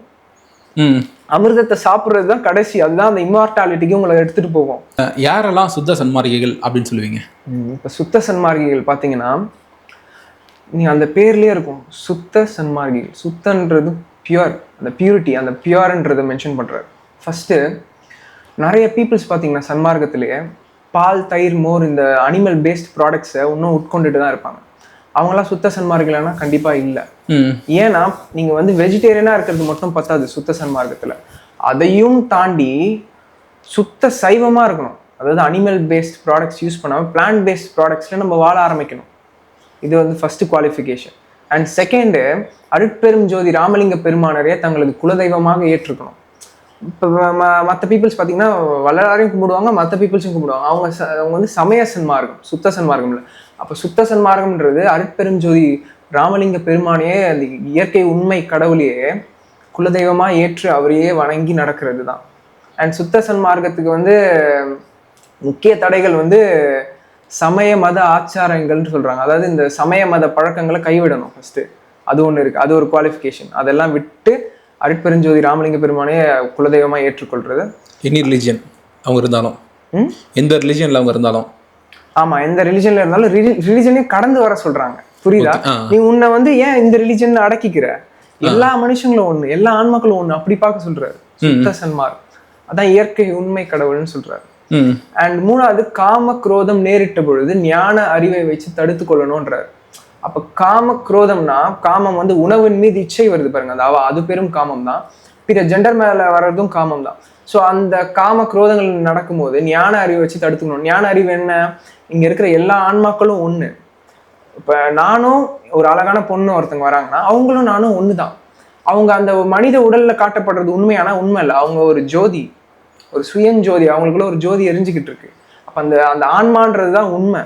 அமிர்தத்தை சாப்பிட்றதுதான் கடைசி, அதுதான் அந்த இம்மார்டாலிட்டிக்கு உங்களை எடுத்துட்டு போகும். யாரெல்லாம் சுத்த சன்மார்க்கிகள் அப்படின்னு சொல்லுவீங்க? இப்ப சுத்த சன்மார்க்கிகள் பாத்தீங்கன்னா நீ அந்த பேர்லயே இருக்கும், சுத்த சன்மார்க்கிகள். சுத்தன்றது பியூர், அந்த பியூரிட்டி, அந்த பியூர்ன்றதை மென்ஷன் பண்றாரு. ஃபர்ஸ்ட் நிறைய பீப்புள்ஸ் பாத்தீங்கன்னா சன்மார்க்கத்திலேயே பால் தயிர் மோர் இந்த அனிமல் பேஸ்ட் ப்ராடக்ட்ஸை இன்னும் உட்கொண்டுட்டு தான் இருப்பாங்க. அவங்களாம் சுத்த சன்மார்க்கிகள்னா கண்டிப்பா இல்லை. ஏன்னா நீங்க வந்து வெஜிடேரியனா இருக்கிறது மட்டும் பத்தாது சுத்த சன்மார்க்கத்துல, அதையும் தாண்டி சுத்த சைவமா இருக்கணும். அதாவது அனிமல் பேஸ்ட் ப்ராடக்ட்ஸ் யூஸ் பண்ணாம பிளான்ட் பேஸ்ட் ப்ராடக்ட்ஸ்ல நம்ம வாழ ஆரம்பிக்கணும். இது வந்து ஃபர்ஸ்ட் குவாலிஃபிகேஷன். அண்ட் செகண்டு, அருட்பெரும் ஜோதி ராமலிங்க பெருமானரே தங்களது குலதெய்வமாக ஏற்றுக்கணும். இப்போ மற்ற பீப்புள்ஸ் பார்த்தீங்கன்னா வள்ளலாரையும் கும்பிடுவாங்க, மற்ற பீப்புள்ஸும் கும்பிடுவாங்க. அவங்க வந்து சமய சன்மார்க்கம், சுத்த சன்மார்க்கம் இல்லை. அப்போ சுத்த சன்மார்க்கம்ன்றது அருட்பெரும் ஜோதி ராமலிங்க பெருமானையே அந்த இயற்கை உண்மை கடவுளையே குலதெய்வமாக ஏற்று அவரையே வணங்கி நடக்கிறது தான். அண்ட் சுத்த சன்மார்க்கத்துக்கு வந்து முக்கிய தடைகள் வந்து சமய மத ஆச்சாரங்கள்னு சொல்றாங்க. அதாவது இந்த சமய மத பழக்கங்களை கைவிடணும் ஃபர்ஸ்ட், அது ஒன்று இருக்கு, அது ஒரு குவாலிஃபிகேஷன். அதெல்லாம் விட்டு அருட்பெருஞ்சோதி ராமலிங்க பெருமானே குலதெய்வமா ஏற்றுக்கொள்றது. எனி ரிலிஜியன் அவங்க இருந்தாலும், எந்த ரிலிஜியன்ல அவங்க இருந்தாலும், ஆமா எந்த ரிலிஜன்ல இருந்தாலும் ரிலிஜனையும் கடந்து வர சொல்றாங்க. புரியுதா? நீ உன்னை வந்து ஏன் இந்த ரிலிஜன் அடக்கிக்கிற? எல்லா மனுஷங்களும் ஒண்ணு, எல்லா ஆன்மாக்களும் ஒண்ணு, அப்படி பார்க்க சொல்றாரு சுத்த சன்மார்க்கம். அதான் இயற்கை உண்மை கடவுள்னு சொல்றாரு. அண்ட் மூணாவது, காம குரோதம் நேரிட்ட பொழுது ஞான அறிவை வச்சு தடுத்து கொள்ளணும்ன்றாரு. அப்ப காம குரோதம்னா காமம் வந்து உணவின் மீது இச்சை வருது பாருங்க, அது பெரும் காமம் தான். பிற ஜெண்டர் மேல வர்றதும் காமம் தான். ஸோ அந்த காம குரோதங்கள் நடக்கும்போது ஞான அறிவை வச்சு தடுத்துக்கணும். ஞான அறிவு என்ன? இங்கே இருக்கிற எல்லா ஆன்மாக்களும் ஒன்று. இப்போ நானும் ஒரு அழகான பொண்ணு ஒருத்தங்க வராங்கன்னா அவங்களும் நானும் ஒன்று தான். அவங்க அந்த மனித உடலில் காட்டப்படுறது உண்மையானா உண்மை இல்லை. அவங்க ஒரு ஜோதி, ஒரு சுயஞ்சோதி, அவங்களுக்குள்ள ஒரு ஜோதி எரிஞ்சுக்கிட்டு இருக்கு. அப்போ அந்த அந்த ஆன்மான்றது தான் உண்மை.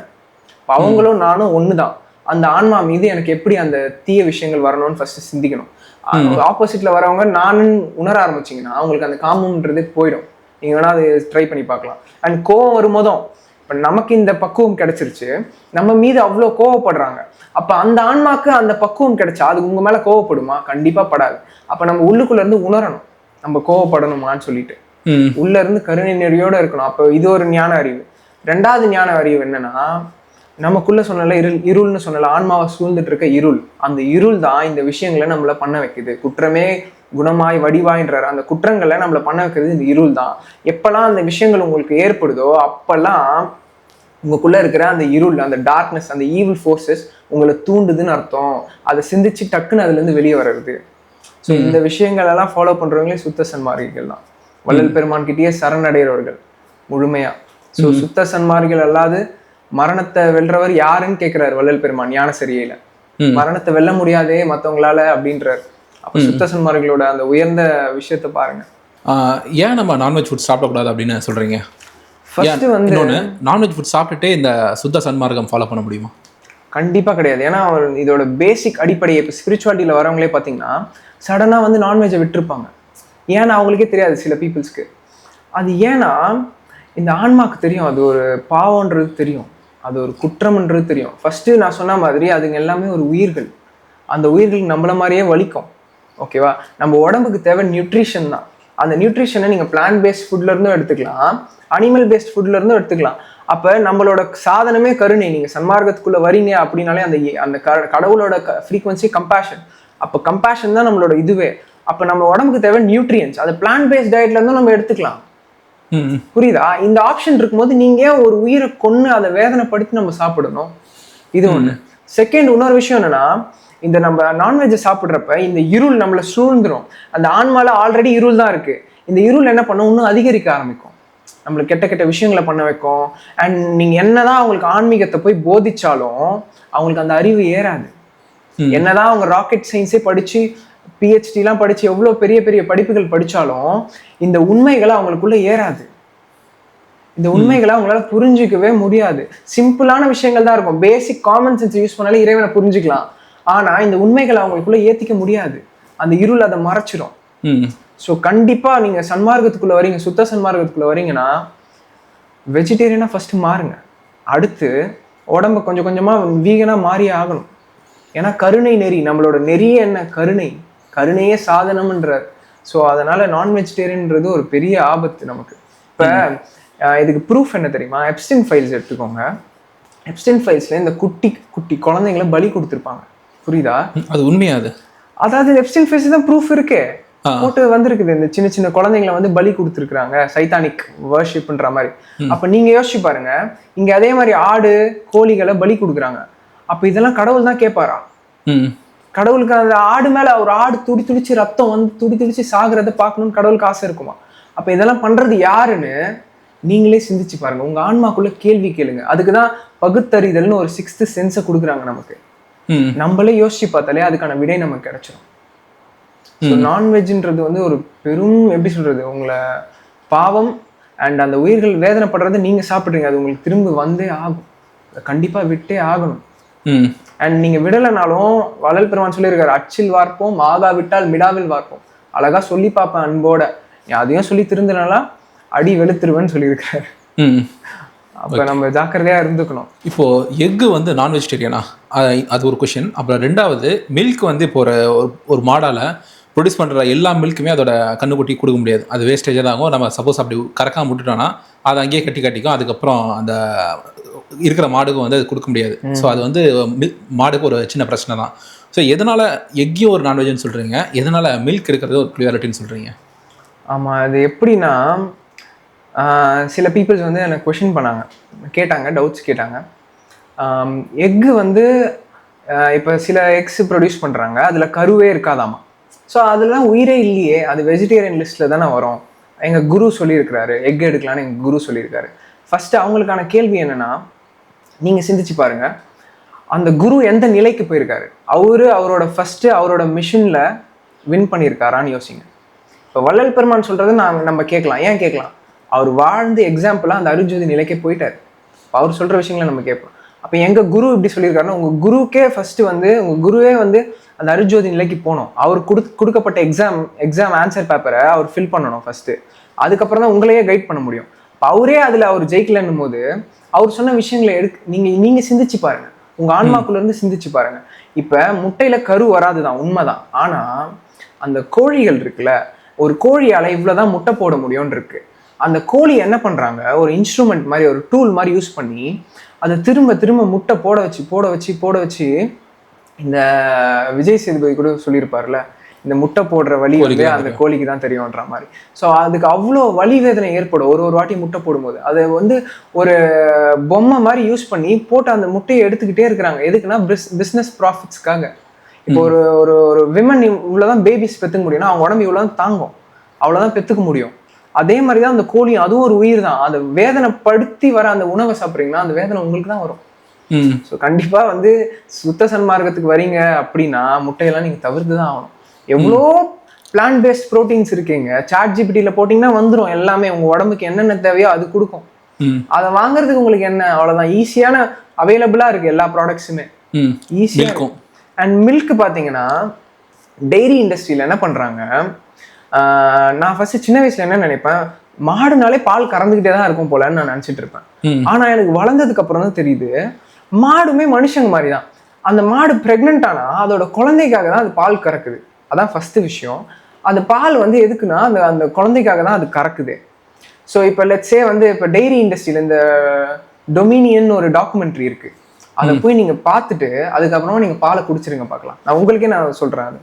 இப்போ அவங்களும் நானும் ஒன்று தான். அந்த ஆன்மா மீது எனக்கு எப்படி அந்த தீய விஷயங்கள் வரணும்னு ஃபர்ஸ்ட் சிந்திக்கணும். ஆப்போசிட்ல வரவங்க நானும் உணர ஆரம்பிச்சிங்கன்னா அவங்களுக்கு அந்த காமம்ன்றது போயிடும். நீங்கள் வேணா அது ட்ரை பண்ணி பார்க்கலாம். அண்ட் கோவம் வரும்போதும் இப்போ நமக்கு இந்த பக்குவம் கிடைச்சிருச்சு, நம்ம மீது அவ்வளோ கோவப்படுறாங்க. அப்போ அந்த ஆன்மாக்கு அந்த பக்குவம் கிடைச்சா அது உங்கள் மேலே கோவப்படுமா? கண்டிப்பாக படாது. அப்போ நம்ம உள்ளுக்குள்ள இருந்து உணரணும் நம்ம கோவப்படணுமான்னு சொல்லிட்டு, உள்ள இருந்து கருணை நெறியோட இருக்கணும். அப்போ இது ஒரு ஞான அறிவு. ரெண்டாவது ஞான அறிவு என்னன்னா, நமக்குள்ள சொன்னல இருள்னு சொன்னல, ஆன்மாவை சூழ்ந்துட்டு இருக்க இருள். அந்த இருள் தான் இந்த விஷயங்களை நம்மள பண்ண வைக்குது. குற்றமே குணமாய் வடிவாயின்றார். அந்த குற்றங்களை நம்மள பண்ண வைக்கிறது இந்த இருள் தான். எப்பெல்லாம் அந்த விஷயங்கள் உங்களுக்கு ஏற்படுதோ அப்பெல்லாம் உங்களுக்குள்ள இருக்கிற அந்த இருள், அந்த டார்க்னஸ், அந்த ஈவில் ஃபோர்ஸஸ் உங்களை தூண்டுதுன்னு அர்த்தம். அதை சிந்திச்சு டக்குன்னு அதுல இருந்து வெளியே வர்றது. ஸோ இந்த விஷயங்கள் எல்லாம் ஃபாலோ பண்றவங்களே சுத்த சன்மார்க்கிகள் தான். வள்ளல் பெருமான் கிட்டேயே சரணடைகிறவர்கள் முழுமையா. ஸோ சுத்த சன்மார்க்கிகள் அல்லாது மரணத்தை வெல்றவர் யாருன்னு கேட்கிறாரு வள்ளல் பெருமான் ஞான சரியில. மரணத்தை வெல்ல முடியாதே மற்றவங்களால அப்படின்றாரு. அப்போ சுத்த சன்மார்க்கிகளோட அந்த உயர்ந்த விஷயத்த பாருங்க. ஏன் நம்ம நான்வெஜ் ஃபுட் சாப்பிடக்கூடாது அப்படின்னு சொல்றீங்க? ஃபர்ஸ்ட் வந்து நான்வெஜ் ஃபுட் சாப்பிட்டுட்டே இந்த சுத்த சன்மார்க்கம் ஃபாலோ பண்ண முடியுமா? கண்டிப்பா கிடையாது. ஏன்னா இதோட பேசிக் அடிப்படையை இப்போ ஸ்பிரிச்சுவாலிட்டியில வரவங்களே பார்த்தீங்கன்னா சடனாக வந்து நான்வெஜ்ஜை விட்டுருப்பாங்க. ஏன்னா அவங்களுக்கே தெரியாது சில பீப்புள்ஸ்க்கு. அது ஏன்னா இந்த ஆன்மாக்கு தெரியும் அது ஒரு பாவம்ன்றது தெரியும், அது ஒரு குற்றம்ன்றது தெரியும். ஃபர்ஸ்ட் நான் சொன்ன மாதிரி அதுங்க எல்லாமே ஒரு உயிர்கள். அந்த உயிர்களுக்கு நம்மள மாதிரியே வலிக்கும். ஓகேவா? நம்ம உடம்புக்கு தேவை நியூட்ரிஷன் தான். அந்த நியூட்ரிஷனை நீங்கள் பிளான்ட் பேஸ்ட் ஃபுட்ல இருந்தும் எடுத்துக்கலாம், அனிமல் பேஸ்ட் ஃபுட்ல இருந்தும் எடுத்துக்கலாம். அப்போ நம்மளோட சாதனமே கருணை. நீங்கள் சன்மார்க்கத்துக்குள்ள வரீங்க அப்படின்னாலே அந்த அந்த கடவுளோட ஃப்ரீக்வன்சி கம்பேஷன். அப்போ கம்பேஷன் தான் நம்மளோட இதுவே. அப்போ நம்ம உடம்புக்கு தேவை நியூட்ரியன்ஸ். அது பிளான்ட் பேஸ்ட் டயட்ல இருந்தும் நம்ம எடுத்துக்கலாம். புரியுதா? இந்த ஆப்ஷன் இருக்கும்போது நீங்க ஒரு உயிரை கொன்னு அதை வேதனைப்படுத்தி நம்ம சாப்பிடணும். இது ஒண்ணு. செகண்ட், இன்னொரு விஷயம் என்னன்னா, இந்த நம்ம நான்வெஜ் சாப்பிட்றப்ப இந்த இருள் நம்மளை சூழ்ந்துரும். அந்த ஆன்மால ஆல்ரெடி இருள் தான் இருக்கு. இந்த இருள் என்ன பண்ணும்? இன்னும் அதிகரிக்க ஆரம்பிக்கும், நம்மளுக்கு கெட்ட கெட்ட விஷயங்களை பண்ண வைக்கும். அண்ட் நீங்க என்னதான் அவங்களுக்கு ஆன்மீகத்தை போய் போதிச்சாலும் அவங்களுக்கு அந்த அறிவு ஏறாது. என்னதான் அவங்க ராக்கெட் சயின்ஸே படிச்சு பிஹெச்டிலாம் படிச்சு எவ்வளோ பெரிய பெரிய படிப்புகள் படிச்சாலும் இந்த உண்மைகளை அவங்களுக்குள்ள ஏறாது. இந்த உண்மைகளை அவங்களால புரிஞ்சிக்கவே முடியாது. சிம்பிளான விஷயங்கள் தான் இருக்கும். பேசிக் காமன் சென்ஸ் யூஸ் பண்ணாலே இறைவனை புரிஞ்சுக்கலாம். ஆனா இந்த உண்மைகளை அவங்களுக்குள்ள ஏத்திக்க முடியாது. அந்த இருள் அதை மறைச்சிடும். ஸோ கண்டிப்பா நீங்க சன்மார்க்கத்துக்குள்ள வரீங்க, சுத்த சன்மார்க்கத்துக்குள்ள வரீங்கன்னா வெஜிடேரியனா ஃபர்ஸ்ட் மாறுங்க. அடுத்து உடம்ப கொஞ்சம் கொஞ்சமா வீகனா மாறியே ஆகணும். ஏன்னா கருணை நெறி, நம்மளோட நெறியே என்ன? கருணை. கருணையே சாதனம்ன்றார். ஸோ அதனால நான் வெஜிடேரியன்ன்றது ஒரு பெரிய ஆபத்து நமக்கு. இப்போ இதுக்கு ப்ரூஃப் என்ன தெரியுமா? எப்ஸ்டைன் ஃபைல்ஸ் எடுத்துக்கோங்க. எப்ஸ்டைன் ஃபைல்ஸ்ல இந்த குட்டி குட்டி குழந்தைங்களை பலி கொடுத்துருப்பாங்க. புரியுதா? அது உண்மையாது. அதாவது எப்ஸ்டைன் ஃபைல்ஸ் தான் ப்ரூஃப் இருக்கே, போட்டு வந்திருக்குது. இந்த சின்ன சின்ன குழந்தைங்களை வந்து பலி கொடுத்துருக்காங்க, சைத்தானிக் வர்ஷிப்ன்ற மாதிரி. அப்ப நீங்க யோசிச்சு பாருங்க, இங்க அதே மாதிரி ஆடு கோழிகளை பலி கொடுக்குறாங்க. அப்ப இதெல்லாம் கடவுள் தான் கேட்பாரா? கடவுளுக்கு அந்த ஆடு மேல ஒரு ஆடு துடி துடிச்சு ரத்தம் வந்து துடி துடிச்சு சாகுறத பார்க்கணும்னு கடவுளுக்கு ஆசை இருக்குமா? அப்ப இதெல்லாம் பண்றது யாருன்னு நீங்களே சிந்திச்சு பாருங்க. உங்க ஆன்மாக்குள்ள கேள்வி கேளுங்க. அதுக்குதான் பகுத்தறிதல்னு ஒரு 6th சென்ஸை கொடுக்குறாங்க நமக்கு. நம்மளே யோசிச்சு பார்த்தாலே அதுக்கான விடை நமக்கு கிடைச்சிடும். நான்வெஜ்ன்றது வந்து ஒரு பெரும், எப்படி சொல்றது, உங்களை பாவம் அண்ட் அந்த உயிர்கள் வேதனைப்படுறதை நீங்க சாப்பிட்றீங்க. அது உங்களுக்கு திரும்ப வந்தே ஆகும். கண்டிப்பா விட்டே ஆகணும். அண்ட் நீங்க விடலைனாலும் வள்ளல் பெருமான் சொல்லியிருக்காரு, அச்சில் வார்ப்போம் ஆகா விட்டால் மிடாவில் வார்ப்போம். அழகா சொல்லி பார்ப்பேன் அன்போட, அதையும் சொல்லி திருந்தினாலாம் அடி வெளுத்துருவேன்னு சொல்லியிருக்காரு. அப்ப நம்ம ஜாக்கிரதையா இருந்துக்கணும். இப்போ எக்கு வந்து நான் வெஜிடேரியனா, அது ஒரு கொஸ்டின். அப்புறம் ரெண்டாவது, மில்க் வந்து இப்போ ஒரு மாடால ப்ரொடியூஸ் பண்ணுற எல்லா மில்க்குமே அதோட கண்ணுக்குட்டி கொடுக்க முடியாது. அது வேஸ்டேஜாக தான் ஆகும். நம்ம சப்போஸ் அப்படி கறக்காம விட்டுட்டோம்னா அதை அங்கேயே கட்டிக்கும். அதுக்கப்புறம் அந்த இருக்கிற மாடுக்கும் வந்து அது கொடுக்க முடியாது. ஸோ அது வந்து மாடுக்கு ஒரு சின்ன பிரச்சனை தான். ஸோ எதனால் எக்கையும் ஒரு நான்வெஜ்னு சொல்கிறீங்க, எதனால் மில்க் இருக்கிறது ஒரு ப்ரியாரிட்டின்னு சொல்கிறீங்க? ஆமாம், அது எப்படின்னா, சில பீப்புள்ஸ் வந்து எனக்கு கொஷின் பண்ணாங்க, கேட்டாங்க, டவுட்ஸ் கேட்டாங்க. எக்கு வந்து இப்போ சில எக்ஸ் ப்ரொடியூஸ் பண்ணுறாங்க, அதில் கருவே இருக்காதாமா. ஸோ அதெல்லாம் உயிரே இல்லையே, அது வெஜிடேரியன் லிஸ்ட்டில் தானே வரும். எங்க குரு சொல்லியிருக்கிறாரு, எக் எடுக்கலான்னு எங்க குரு சொல்லியிருக்காரு. ஃபர்ஸ்ட் அவங்களுக்கான கேள்வி என்னன்னா, நீங்க சிந்திச்சு பாருங்க, அந்த குரு எந்த நிலைக்கு போயிருக்காரு? அவரோட ஃபர்ஸ்ட் அவரோட மிஷன்ல வின் பண்ணியிருக்காரான்னு யோசிங்க. இப்போ வள்ளல் பெருமான் சொல்றதை நம்ம கேட்கலாம். ஏன் கேட்கலாம்? அவர் வாழ்ந்து எக்ஸாம்பிளா அந்த அருட்ஜோதி நிலைக்கே போயிட்டாரு. அவர் சொல்ற விஷயங்களை நம்ம கேட்போம். அப்போ எங்க குரு இப்படி சொல்லியிருக்காருன்னா, உங்க குருக்கே ஃபர்ஸ்ட் வந்து உங்க குருவே வந்து அந்த அருட்ஜோதி நிலைக்கு போகணும். அவர் கொடுக்கப்பட்ட எக்ஸாம் ஆன்சர் பேப்பரை அவர் ஃபில் பண்ணணும் ஃபர்ஸ்ட். அதுக்கப்புறம் தான் உங்களையே கைட் பண்ண முடியும். இப்போ அவரே அதில் அவர் ஜெயிக்கலன்னும் போது அவர் சொன்ன விஷயங்களை நீங்க சிந்திச்சு பாருங்க. உங்க ஆன்மாக்குள்ள இருந்து சிந்திச்சு பாருங்க. இப்ப முட்டையில கரு வராதுதான், உண்மைதான். ஆனா அந்த கோழிகள் இருக்குல்ல, ஒரு கோழியால இவ்வளவுதான் முட்டை போட முடியும்னு இருக்கு. அந்த கோழி என்ன பண்றாங்க, ஒரு இன்ஸ்ட்ருமெண்ட் மாதிரி, ஒரு டூல் மாதிரி யூஸ் பண்ணி அதை திரும்ப திரும்ப முட்டை போட வச்சு இந்த விஜய் சேதுபதி கூட சொல்லியிருப்பார்ல, இந்த முட்டை போடுற வலி வந்து அந்த கோழிக்கு தான் தெரியும்ன்ற மாதிரி. ஸோ அதுக்கு அவ்வளோ வலி வேதனை ஏற்படும் ஒரு வாட்டி முட்டை போடும்போது. அதை வந்து ஒரு பொம்மை மாதிரி யூஸ் பண்ணி போட்டு அந்த முட்டையை எடுத்துக்கிட்டே இருக்கிறாங்க. எதுக்குன்னா பிஸ்னஸ் ப்ராஃபிட்ஸ்க்காக. இப்போ ஒரு விமன் இவ்வளோதான் பேபிஸ் பெற்றுக்க முடியும்னா அவங்க உடம்பு இவ்வளோதான் தாங்கும், அவ்வளோதான் பெற்றுக்க முடியும். அதே மாதிரி தான் அந்த கோழி, அதுவும் ஒரு உயிர் தான். அதை வேதனைப்படுத்தி வர அந்த உணவை சாப்பிட்றீங்கன்னா அந்த வேதனை உங்களுக்கு தான் வரும். ஸோ கண்டிப்பா வந்து சுத்த சன்மார்க்கத்துக்கு வரீங்க அப்படின்னா முட்டையெல்லாம் நீங்க தவிர்த்து தான் ஆகணும். எவ்வளோ பிளான்ட் பேஸ்ட் ப்ரோட்டீன்ஸ் இருக்குங்க, சாட் ஜிபிடியில் போட்டிங்கன்னா வந்துடும் எல்லாமே. உங்கள் உடம்புக்கு என்னென்ன தேவையோ அது கொடுக்கும். அதை வாங்குறதுக்கு உங்களுக்கு என்ன, அவ்வளோதான். ஈஸியான அவைலபிளாக இருக்குது எல்லா ப்ராடக்ட்ஸுமே, ஈஸியாக இருக்கும். அண்ட் மில்க் பார்த்தீங்கன்னா டெய்ரி இண்டஸ்ட்ரியில் என்ன பண்ணுறாங்க, நான் ஃபர்ஸ்ட் சின்ன வயசில் என்ன நினைப்பேன், மாடுனாலே பால் கறந்துக்கிட்டே தான் இருக்கும் போலன்னு நான் நினச்சிட்டு இருப்பேன். ஆனால் எனக்கு வளர்ந்ததுக்கு அப்புறம் தான் தெரியுது, மாடுமே மனுஷங்க மாதிரி தான். அந்த மாடு ப்ரெக்னென்ட் ஆனால் அதோட குழந்தைக்காக தான் அது பால் கறக்குது. அதான் ஃபர்ஸ்ட் விஷயம். அந்த பால் வந்து எதுக்குன்னா அந்த குழந்தைக்காக தான் அது கறக்குது. ஸோ இப்போ லெட்ஸே வந்து இப்போ டெய்ரி இண்டஸ்ட்ரியில் இந்த டொமினியன் ஒரு டாக்குமெண்ட்ரி இருக்கு, அதை போய் நீங்க பார்த்துட்டு அதுக்கப்புறமா நீங்க பாலை குடிச்சிருங்க பார்க்கலாம். நான் உங்களுக்கே நான் சொல்றேன் அது.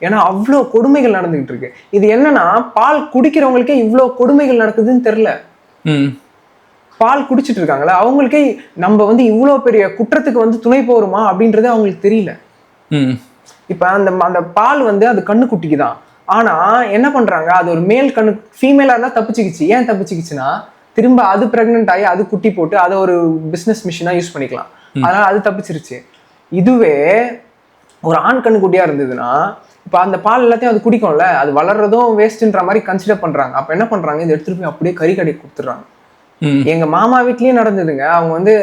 ஏன்னா அவ்வளோ கொடுமைகள் நடந்துகிட்டு இருக்கு. இது என்னன்னா பால் குடிக்கிறவங்களுக்கே இவ்வளோ கொடுமைகள் நடக்குதுன்னு தெரியல. பால் குடிச்சிட்டு இருக்காங்களா அவங்களுக்கே நம்ம வந்து இவ்வளோ பெரிய குற்றத்துக்கு வந்து துணை போறோமா அப்படின்றது அவங்களுக்கு தெரியல. இப்ப அந்த பால் வந்து அது கண்ணுக்குட்டிக்கு தான். ஆனா என்ன பண்றாங்க, அது ஒரு மேல் கண்ணு ஃபீமேலா இருந்தா தப்பிச்சுக்கிச்சு. ஏன் தப்பிச்சுக்கிச்சுன்னா திரும்ப அது பிரெக்னென்ட் ஆகி அது குட்டி போட்டு அதை ஒரு பிசினஸ் மிஷினா யூஸ் பண்ணிக்கலாம். அதனால அது தப்பிச்சிருச்சு. இதுவே ஒரு ஆண் கண்ணுக்குட்டியா இருந்ததுன்னா இப்ப அந்த பால் எல்லாத்தையும் அது குடிக்கும்ல, அது வளர்றதும் வேஸ்ட்ன்ற மாதிரி கன்சிடர் பண்றாங்க. அப்ப என்ன பண்றாங்க, இதை எடுத்துட்டு போய் அப்படியே கறி கடைக்கு கொடுத்துட்றாங்க. எங்க மாமா வீட்லயும் நடந்ததுங்க. அவங்க வந்து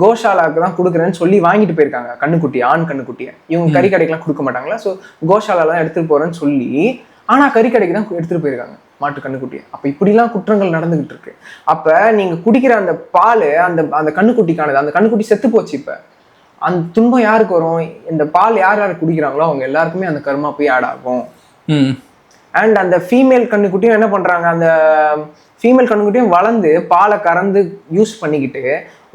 கோஷாலாவுக்கு தான் கொடுக்குறேன்னு சொல்லி வாங்கிட்டு போயிருக்காங்க கண்ணுக்குட்டி, ஆண் கண்ணுக்குட்டியை. இவங்க கறி கடைக்கெல்லாம் கொடுக்க மாட்டாங்களா, ஸோ கோஷாலா தான் எடுத்துட்டு போறேன்னு சொல்லி ஆனா கறி கடைக்கு தான் எடுத்துட்டு போயிருக்காங்க மாட்டு கண்ணுக்குட்டியை. அப்ப இப்படிலாம் குற்றங்கள் நடந்துகிட்டு இருக்கு. அப்ப நீங்க குடிக்கிற அந்த பால் அந்த கண்ணுக்குட்டிக்கானது, அந்த கண்ணுக்குட்டி செத்து போச்சு. இப்ப அந்த துன்பம் யாருக்கு வரும், இந்த பால் யார் யார் குடிக்கிறாங்களோ அவங்க எல்லாருக்குமே அந்த கர்மா போய் ஆட் ஆகும். அண்ட் அந்த ஃபீமேல் கண்ணுக்குட்டியும் என்ன பண்றாங்க, அந்த ஃபீமேல் கண்ணுக்குட்டியும் வளர்ந்து பாலை கறந்து யூஸ் பண்ணிக்கிட்டு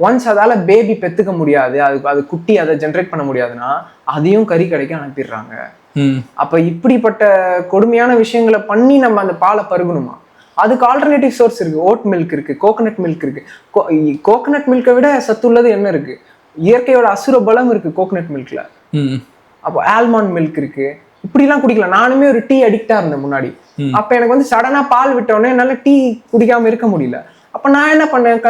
ஒன்ஸ் அதால பேபி பெத்துக்க முடியாது, அது குட்டி அதை ஜென்ரேட் பண்ண முடியாதுன்னா அதையும் கறி கடைக்கு அனுப்பிடுறாங்க. அப்ப இப்படிப்பட்ட கொடுமையான விஷயங்களை பண்ணி நம்ம அந்த பாலை பருகணுமா? அதுக்கு ஆல்டர்னேட்டிவ் சோர்ஸ் இருக்கு. ஓட் மில்க் இருக்கு, கோகனட் மில்க் இருக்கு. கோகனட் மில்கை விட சத்துள்ளது என்ன இருக்கு, இயற்கையோட அசுர பலம் இருக்கு கோகனட் மில்க்ல. அப்போ ஆல்மண்ட் மில்க் இருக்கு. இப்படிலாம் குடிக்கலாம். நானுமே ஒரு டீ அடிக்டா இருந்தேன் முன்னாடி. அப்ப எனக்கு வந்து சடனா பால் விட்டோடனே என்னால டீ குடிக்காம இருக்க முடியல. அப்ப நான் என்ன பண்ணேன்,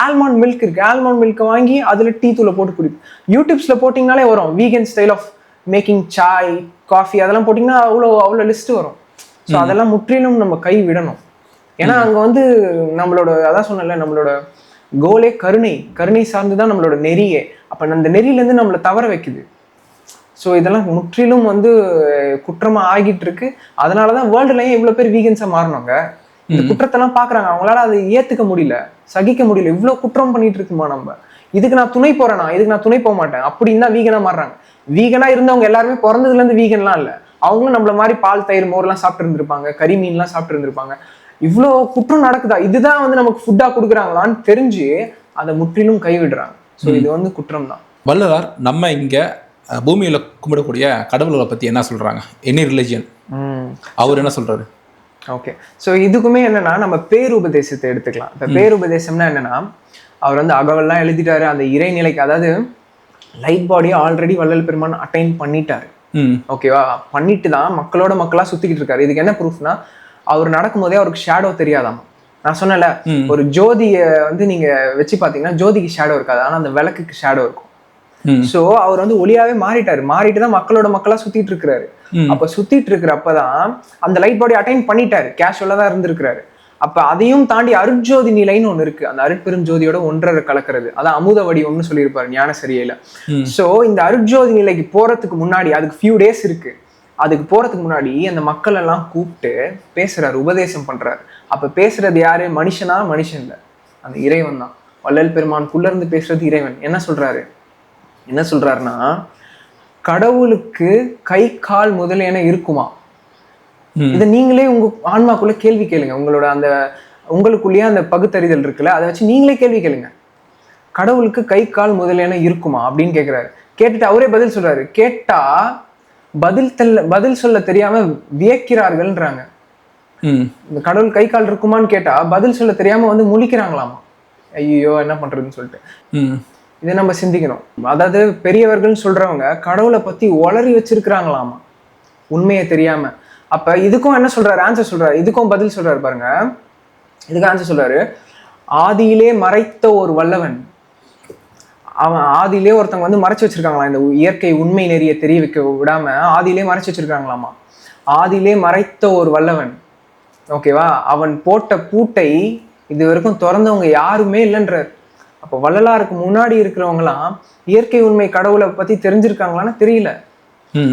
ஆல்மண்ட் மில்க் இருக்கு, ஆல்மண்ட் மில்க் வாங்கி அதுல டீ தூளை போட்டு குடிப்பேன். யூடியூப்ஸ்ல போட்டிங்கனாலே வரும் vegan style of making chai coffee, அதெல்லாம் போட்டிங்கன்னா அவ்வளோ லிஸ்ட் வரும். ஸோ அதெல்லாம் முற்றிலும் நம்ம கை விடணும். ஏன்னா அங்கே வந்து நம்மளோட அதான் சொன்னல, நம்மளோட கோலே கருணை சார்ந்துதான் நம்மளோட நெறியே. அப்போ அந்த நெறியிலேருந்து நம்மளை தவற வைக்குது. ஸோ இதெல்லாம் முற்றிலும் வந்து குற்றமாக ஆகிட்டு இருக்கு. அதனால தான் வேர்ல்டுலையும் இவ்வளோ பேர் வீகன்ஸாக மாறினாங்க. இந்த குற்றத்தெல்லாம் பார்க்குறாங்க, அவங்களால அதை ஏற்றுக்க முடியல, சகிக்க முடியல. இவ்வளோ குற்றம் பண்ணிட்டு இருக்குமா நம்ம, இதுக்கு நான் துணை போறேனா, இதுக்கு நான் துணை போக மாட்டேன் அப்படின்னு தான் வீகனாக மாறுறாங்க. வீகனாக இருந்தவங்க எல்லாருமே பிறந்ததுலேருந்து வீகன்லாம் இல்லை. அவங்களும் நம்மள மாதிரி பால் தயிர் மோர்லாம் சாப்பிட்டு இருந்திருப்பாங்க, கறி மீன்லாம் சாப்பிட்டு இருந்திருப்பாங்க. இவ்வளோ குற்றம் நடக்குதா, இதுதான் வந்து நமக்கு ஃபுட்டாக கொடுக்குறாங்களான்னு தெரிஞ்சு அதை முற்றிலும் கைவிடுறாங்க. ஸோ இது வந்து குற்றம் தான். வள்ளலார் நம்ம இங்கே பூமியில் கும்பிடக்கூடிய கடவுள்களை பற்றி என்ன சொல்கிறாங்க, எனி ரிலிஜியன், அவர் என்ன சொல்கிறாரு? ஓகே, ஸோ இதுக்குமே என்னன்னா நம்ம பேருபதேசத்தை எடுத்துக்கலாம். இப்போ பேருபதேசம்னா என்னன்னா, அவர் வந்து அகவல்லாம் எழுதிட்டாரு, அந்த இறைநிலைக்கு, அதாவது லைட் பாடியை ஆல்ரெடி வள்ளல் பெருமான் அட்டைன் பண்ணிட்டாரு. ஓகேவா, பண்ணிட்டு தான் மக்களோட மக்களாக சுற்றிக்கிட்டு இருக்காரு. இதுக்கு என்ன ப்ரூஃப்னா, அவர் நடக்கும் போதே அவருக்கு ஷேடோ தெரியாதாமா. நான் சொன்னல, ஒரு ஜோதியை வந்து நீங்க வச்சு பாத்தீங்கன்னா ஜோதிக்கு ஷேடோ இருக்காது, ஆனா அந்த விளக்குக்கு ஷேடோ இருக்கும். சோ அவர் வந்து ஒளியாவே மாறிட்டு தான் மக்களோட மக்களா சுத்திட்டு இருக்கிறாரு. அப்ப சுத்திட்டு இருக்கிறப்பதான் அந்த லைட் பாடி அட்டைன் பண்ணிட்டாரு, கேஷுவலா தான் இருந்திருக்கிறாரு. அப்ப அதையும் தாண்டி அருட்ஜோதி நிலைன்னு ஒண்ணு இருக்கு, அந்த அருட்பெரும் ஜோதியோட ஒன்றரை கலக்கிறது, அதான் அமுத வடிவம்னு சொல்லியிருப்பாரு ஞானசரியையில. சோ இந்த அருட்ஜோதி நிலைக்கு போறதுக்கு முன்னாடி அதுக்கு ஃபியூ டேஸ் இருக்கு. அதுக்கு போறதுக்கு முன்னாடி அந்த மக்கள் எல்லாம் கூப்பிட்டு பேசுறாரு, உபதேசம் பண்றாரு. அப்ப பேசுறது யாரு? மனுஷனா? மனுஷன் இல்ல, அந்த இறைவன் தான். வள்ளல் பெருமானுக்குள்ள இருந்து பேசுறது இறைவன். என்ன சொல்றாருன்னா, கடவுளுக்கு கை கால் முதலியன இருக்குமா? இதை நீங்களே உங்க ஆன்மாக்குள்ள கேள்வி கேளுங்க. உங்களோட அந்த உங்களுக்குள்ளேயே அந்த பகுத்தறிதல் இருக்குல்ல, அதை வச்சு நீங்களே கேள்வி கேளுங்க. கடவுளுக்கு கை கால் முதலியன இருக்குமா அப்படின்னு கேட்கிறாரு. கேட்டுட்டு அவரே பதில் சொல்றாரு. கேட்டா பதில் சொல்ல தெரியாம வியக்கிறார்கள்ன்றாங்க. இந்த கடவுள் கை கால் இருக்குமான்னு கேட்டா பதில் சொல்ல தெரியாம வந்து முழிக்கிறாங்களாமா. ஐயோ என்ன பண்றதுன்னு சொல்லிட்டு இதை நம்ம சிந்திக்கணும். அதாவது பெரியவர்கள் சொல்றவங்க கடவுளை பத்தி உளறி வச்சிருக்கிறாங்களாமா, உண்மையை தெரியாம. அப்ப இதுக்கும் என்ன சொல்றாரு? ஆன்சர் சொல்றாரு. இதுக்கும் பதில் சொல்றாரு பாருங்க. இதுக்கு ஆன்சர் சொல்றாரு. ஆதியிலே மறைத்த ஒரு வல்லவன், அவன் ஆதியிலே ஒருத்தவங்க வந்து மறைச்சு வச்சிருக்காங்களாம், இந்த இயற்கை உண்மை நெறிய தெரிய வைக்க விடாம ஆதியிலே மறைச்சு வச்சிருக்காங்களாமா. ஆதியிலே மறைத்த ஒரு வல்லவன், ஓகேவா, அவன் போட்ட பூட்டை இது வரைக்கும் திறந்தவங்க யாருமே இல்லைன்றார். அப்போ வள்ளலாருக்கு முன்னாடி இருக்கிறவங்களாம் இயற்கை உண்மை கடவுளை பத்தி தெரிஞ்சிருக்காங்களான்னு தெரியல.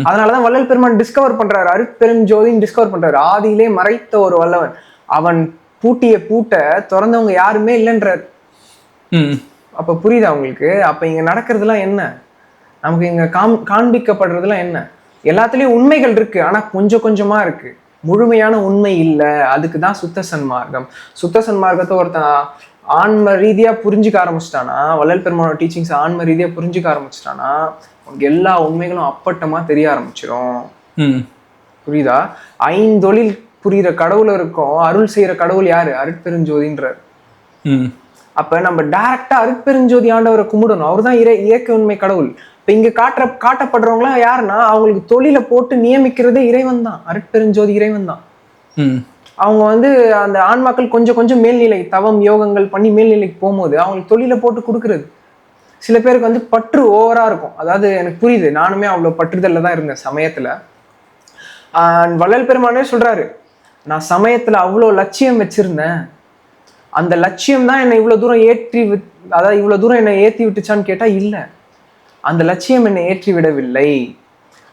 அதனாலதான் வள்ளல் பெருமான் டிஸ்கவர் பண்றாரு, அருட்பெரும் ஜோதின்னு டிஸ்கவர் பண்றாரு. ஆதியிலே மறைத்த ஒரு வல்லவன், அவன் பூட்டிய பூட்டை திறந்தவங்க யாருமே இல்லைன்றார். அப்ப புரியுதா உங்களுக்கு? அப்ப இங்க நடக்கிறதுலாம் என்ன, நமக்கு இங்க காண்பிக்கப்படுறதுலாம் என்ன? எல்லாத்துலயும் உண்மைகள் இருக்கு, ஆனா கொஞ்சம் கொஞ்சமா இருக்கு, முழுமையான உண்மை இல்லை. அதுக்கு தான் சுத்த சன்மார்க்கம். சுத்த சன்மார்க்கத்தை ஒருத்தன் ஆன்ம ரீதியா புரிஞ்சுக்க ஆரம்பிச்சிட்டானா, வள்ளல் பெருமானோட டீச்சிங்ஸ் ஆன்ம ரீதியா புரிஞ்சுக்க ஆரம்பிச்சிட்டானா உனக்கு எல்லா உண்மைகளும் அப்பட்டமா தெரிய ஆரம்பிச்சிடும். புரியுதா? ஐந்தொழில் புரியுற கடவுள் இருக்கும், அருள் செய்யற கடவுள் யாரு? அருட்பெருஞ்சோதின்றார். அப்ப நம்ம டைரக்டா அருட்பெருஞ்சோதி ஆண்டவரை கும்பிடணும். அவர் தான் இயற்கை உண்மை கடவுள். இப்ப இங்க காட்டப்படுறவங்களாம் யாருன்னா, அவங்களுக்கு தொழிலை போட்டு நியமிக்கிறதே இறைவன் தான், அருட்பெருஞ்சோதி இறைவன் தான். அவங்க வந்து அந்த ஆன்மாக்கள் கொஞ்சம் கொஞ்சம் மேல்நிலை தவம் யோகங்கள் பண்ணி மேல்நிலைக்கு போகும்போது அவங்களுக்கு தொழிலை போட்டு கொடுக்குறது. சில பேருக்கு வந்து பற்று ஓவரா இருக்கும். அதாவது எனக்கு புரியுது, நானுமே அவ்வளவு பற்றுதல்ல தான் இருந்தேன் சமயத்துல. வள்ளல் பெருமானே சொல்றாரு, நான் சமயத்துல அவ்வளோ லட்சியம் வச்சிருந்தேன், அந்த லட்சியம் தான் என்னை இவ்வளவு தூரம் இவ்வளவு தூரம் என்னை ஏற்றி விட்டுச்சான்னு கேட்டா இல்ல, அந்த லட்சியம் என்னை ஏற்றி விடவில்லை,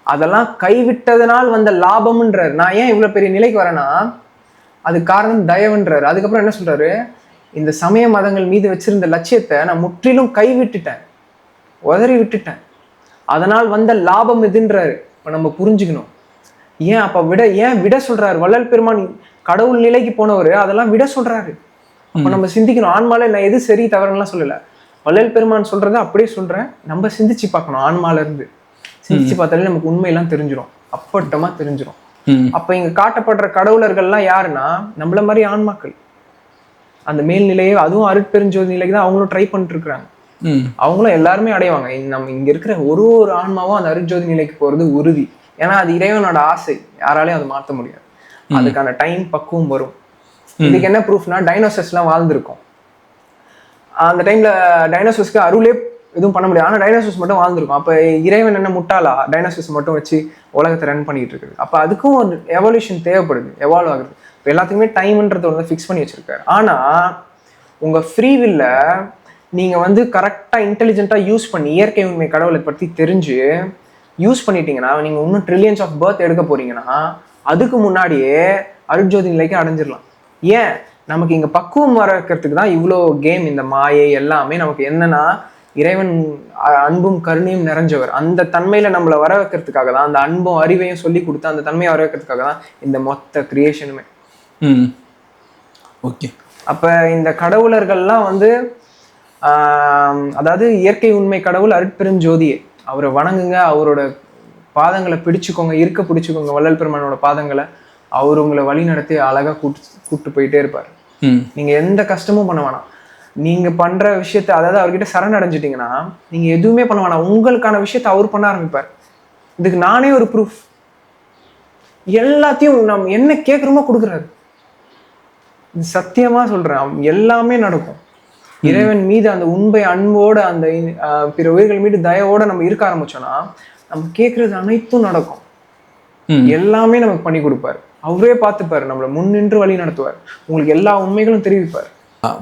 அதெல்லாம் கைவிட்டதனால் வந்த லாபம்ன்றார். நான் ஏன் இவ்வளவு பெரிய நிலைக்கு வரேன்னா அது காரணம் தயவுன்றார். அதுக்கப்புறம் என்ன சொல்றாரு, இந்த சமய மதங்கள் மீது வச்சிருந்த லட்சியத்தை நான் முற்றிலும் கைவிட்டுட்டேன், உதறி விட்டுட்டேன், அதனால் வந்த லாபம் எதுன்றாரு. இப்ப நம்ம புரிஞ்சுக்கணும். ஏன் அப்ப விட சொல்றாரு வள்ளல் பெருமான்? கடவுள் நிலைக்கு போனவர் அதெல்லாம் விட சொல்றாரு. அப்ப நம்ம சிந்திக்கணும். ஆன்மால நான் எது சரி தவறுலாம் சொல்லல, வள்ளல் பெருமான் சொல்றதை அப்படியே சொல்றேன். நம்ம சிந்திச்சு பார்க்கணும். ஆன்மால இருந்து சிந்திச்சு பார்த்தாலே நமக்கு உண்மையெல்லாம் தெரிஞ்சிடும், அப்பட்டமா தெரிஞ்சிடும். அப்ப இங்க காட்டப்படுற கடவுளர்கள்லாம் யாருன்னா நம்மள மாதிரி ஆன்மாக்கள். அந்த மேல்நிலையை, அதுவும் அருட்பெருஞ்சோதி நிலைக்கு தான் அவங்களும் ட்ரை பண்ணிட்டு இருக்கிறாங்க. அவங்களும் எல்லாருமே அடைவாங்க. நம்ம இங்க இருக்கிற ஒரு ஆன்மாவும் அந்த அருட்ஜோதி நிலைக்கு போறது உறுதி. ஏன்னா அது இறைவனோட ஆசை, யாராலையும் அதை மாற்ற முடியாது. அதுக்கான டைம் பக்குவம் வரும். இதுக்கு என்ன ப்ரூஃப்னா, டைனோசர்ஸ் எல்லாம் வாழ்ந்திருக்கும். அந்த டைம்ல டைனோசர்ஸ்க்கு அருளே எதுவும் பண்ண முடியாது, ஆனா டைனோசர்ஸ் மட்டும் வாழ்ந்திருக்கும். அப்ப இறைவன் என்ன முட்டாளா டைனோசர்ஸ் மட்டும் வச்சு உலகத்தை ரன் பண்ணிட்டு இருக்குது? அப்ப அதுக்கும் ஒரு எவல்யூஷன் தேவைப்படுது, எவால்வ் ஆகுது. இப்போ எல்லாத்துக்குமே டைம்ன்றது வந்து ஃபிக்ஸ் பண்ணி வச்சிருக்காரு. ஆனா உங்க ஃப்ரீவில்ல நீங்க வந்து கரெக்டா இன்டெலிஜென்ட்டா யூஸ் பண்ணி இயற்கை உண்மை கடவுளை பத்தி தெரிஞ்சு யூஸ் பண்ணிட்டீங்கன்னா, நீங்க இன்னும் ட்ரில்லியன்ஸ் ஆஃப் பர்த் எடுக்க போறீங்கன்னா அதுக்கு முன்னாடியே அருட்ஜோதி நிலைக்கு அடைஞ்சிடலாம். ஏன்? நமக்கு இங்க பக்குவம் வர வைக்கிறதுக்கு தான் இவ்வளோ கேம். இந்த மாயை எல்லாமே நமக்கு என்னன்னா, இறைவன் அன்பும் கருணையும் நிறைஞ்சவர், அந்த தன்மையில நம்மளை வர வைக்கிறதுக்காக தான், அந்த அன்பும் அறிவையும் சொல்லி கொடுத்து அந்த தன்மையை வர வைக்கிறதுக்காக தான் இந்த மொத்த கிரியேஷனுமே. ஓகே. அப்ப இந்த கடவுளர்கள்லாம் வந்து அதாவது இயற்கை உண்மை கடவுள் அருட்பெருஞ்சோதியே, அவரை வணங்குங்க, அவரோட பாதங்களை பிடிச்சுக்கோங்க, இருக்க பிடிச்சுக்கோங்க வள்ளல் பெருமானோட பாதங்களை. அவர் உங்களை வழி நடத்தி அழகா கூப்பிட்டு போயிட்டே இருப்பார். நீங்க எந்த கஷ்டமும் பண்ண வேணாம். நீங்க பண்ற விஷயத்த, அதாவது அவர்கிட்ட சரண் அடைஞ்சிட்டீங்கன்னா நீங்க எதுவுமே பண்ண வேணாம், உங்களுக்கான விஷயத்த அவர் பண்ண ஆரம்பிப்பார். இதுக்கு நானே ஒரு ப்ரூஃப். எல்லாத்தையும் நம்ம என்ன கேட்குறோமோ கொடுக்குறாரு. இது சத்தியமா சொல்றேன், எல்லாமே நடக்கும். இறைவன் மீது அந்த உண்மை அன்போட அந்த பிற உயிர்கள் மீது தயவோட நம்ம இருக்க ஆரம்பிச்சோம்னா நம்ம கேட்கறது அனைத்தும் நடக்கும். எல்லாமே நமக்கு பண்ணி கொடுப்பாரு. அவரே பார்த்துப்பாரு, நம்மளை முன்னின்று வழி நடத்துவார், உங்களுக்கு எல்லா உண்மைகளும் தெரிவிப்பார்.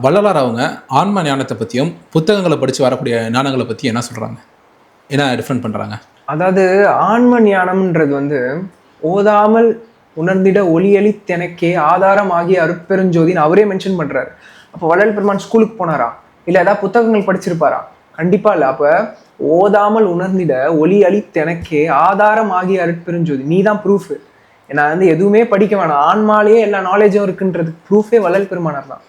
வள்ளலார் அவங்க ஆன்ம ஞானத்தை பற்றியும் புத்தகங்களை படித்து வரக்கூடிய ஞானங்களை பற்றி என்ன சொல்கிறாங்க, என்ன டிஃப்ரெண்ட் பண்ணுறாங்க? அதாவது ஆன்ம ஞானம்ன்றது வந்து ஓதாமல் உணர்ந்திட ஒளியளி தெனக்கே ஆதாரம் ஆகிய அருட்பெருஞ்சோதின்னு அவரே மென்ஷன் பண்றாரு. அப்போ வள்ளல் பெருமான் ஸ்கூலுக்கு போனாரா, இல்லை ஏதாவது புத்தகங்கள் படிச்சிருப்பாரா? கண்டிப்பா இல்லை. அப்ப ஓதாமல் உணர்ந்திட ஒளி அளித்தெனக்கே ஆதாரம் ஆகிய அருட்பெருஞ்சோதி, நீ தான் ப்ரூஃப். நான் வந்து எதுவுமே படிக்க வேணாம், ஆன்மாலேயே எல்லா நாலேஜும் இருக்குன்றதுக்கு ப்ரூஃபே வள்ளல் பெருமானார் தான்.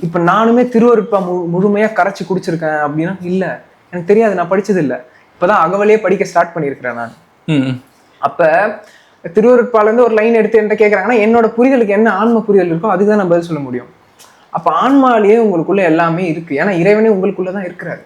இப்ப நானுமே திருவருட்பா முழுமையா கரைச்சி குடிச்சிருக்கேன் அப்படின்னா இல்ல, எனக்கு தெரியாது, நான் படிச்சது இல்லை. இப்பதான் அகவலையே படிக்க ஸ்டார்ட் பண்ணியிருக்கிறேன் நான். அப்ப திருவருட்பால இருந்து ஒரு லைன் எடுத்து என்கிட்ட கேட்கறாங்கன்னா என்னோட புரிதலுக்கு என்ன ஆன்ம புரிதல் இருக்கோ அதுக்கு தான் நான் பதில் சொல்ல முடியும். அப்ப ஆன்மாலேயே உங்களுக்குள்ள எல்லாமே இருக்கு, ஏன்னா இறைவனே உங்களுக்குள்ளதான் இருக்கிறாரு.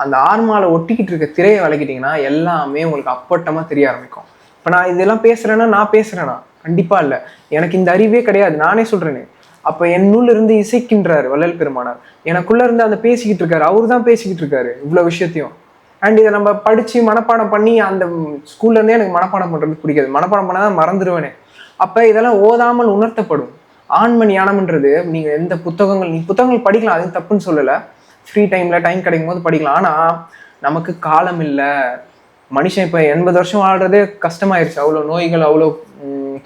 அந்த ஆன்மால ஒட்டிக்கிட்டு இருக்க திரையை விளக்கிட்டீங்கன்னா எல்லாமே உங்களுக்கு அப்பட்டமா தெரிய ஆரம்பிக்கும். இப்ப நான் இதெல்லாம் பேசுறேன்னா நான் பேசுறேன்னா கண்டிப்பா இல்லை, எனக்கு இந்த அறிவே கிடையாது, நானே சொல்றேனே. அப்ப என்னுள்ள இருந்து இசைக்கின்றாரு வள்ளல் பெருமானார், எனக்குள்ள இருந்து அந்த பேசிக்கிட்டு இருக்காரு, அவரு தான் பேசிக்கிட்டு இருக்காரு இவ்வளவு விஷயத்தையும். அண்ட் இதை நம்ம படிச்சு மனப்பாடம் பண்ணி அந்த ஸ்கூல்ல இருந்தே எனக்கு மனப்பாடம் பண்றது பிடிக்காது, மனப்பாடம் பண்ணாதான் மறந்துடுவேனே. அப்ப இதெல்லாம் ஓதாமல் உணர்த்தப்படும். ஆன்ம ஞானம்ன்றது நீங்க எந்த புத்தகங்கள், நீ புத்தகங்கள் படிக்கலாம், அது தப்புன்னு சொல்லலை, ஃப்ரீ டைம்ல டைம் கிடைக்கும் போது படிக்கலாம். ஆனா நமக்கு காலம் இல்லை. மனுஷன் இப்ப 80 வருஷம் வாழ்றதே கஷ்டமாயிருச்சு, அவ்வளவு நோய்கள் அவ்வளோ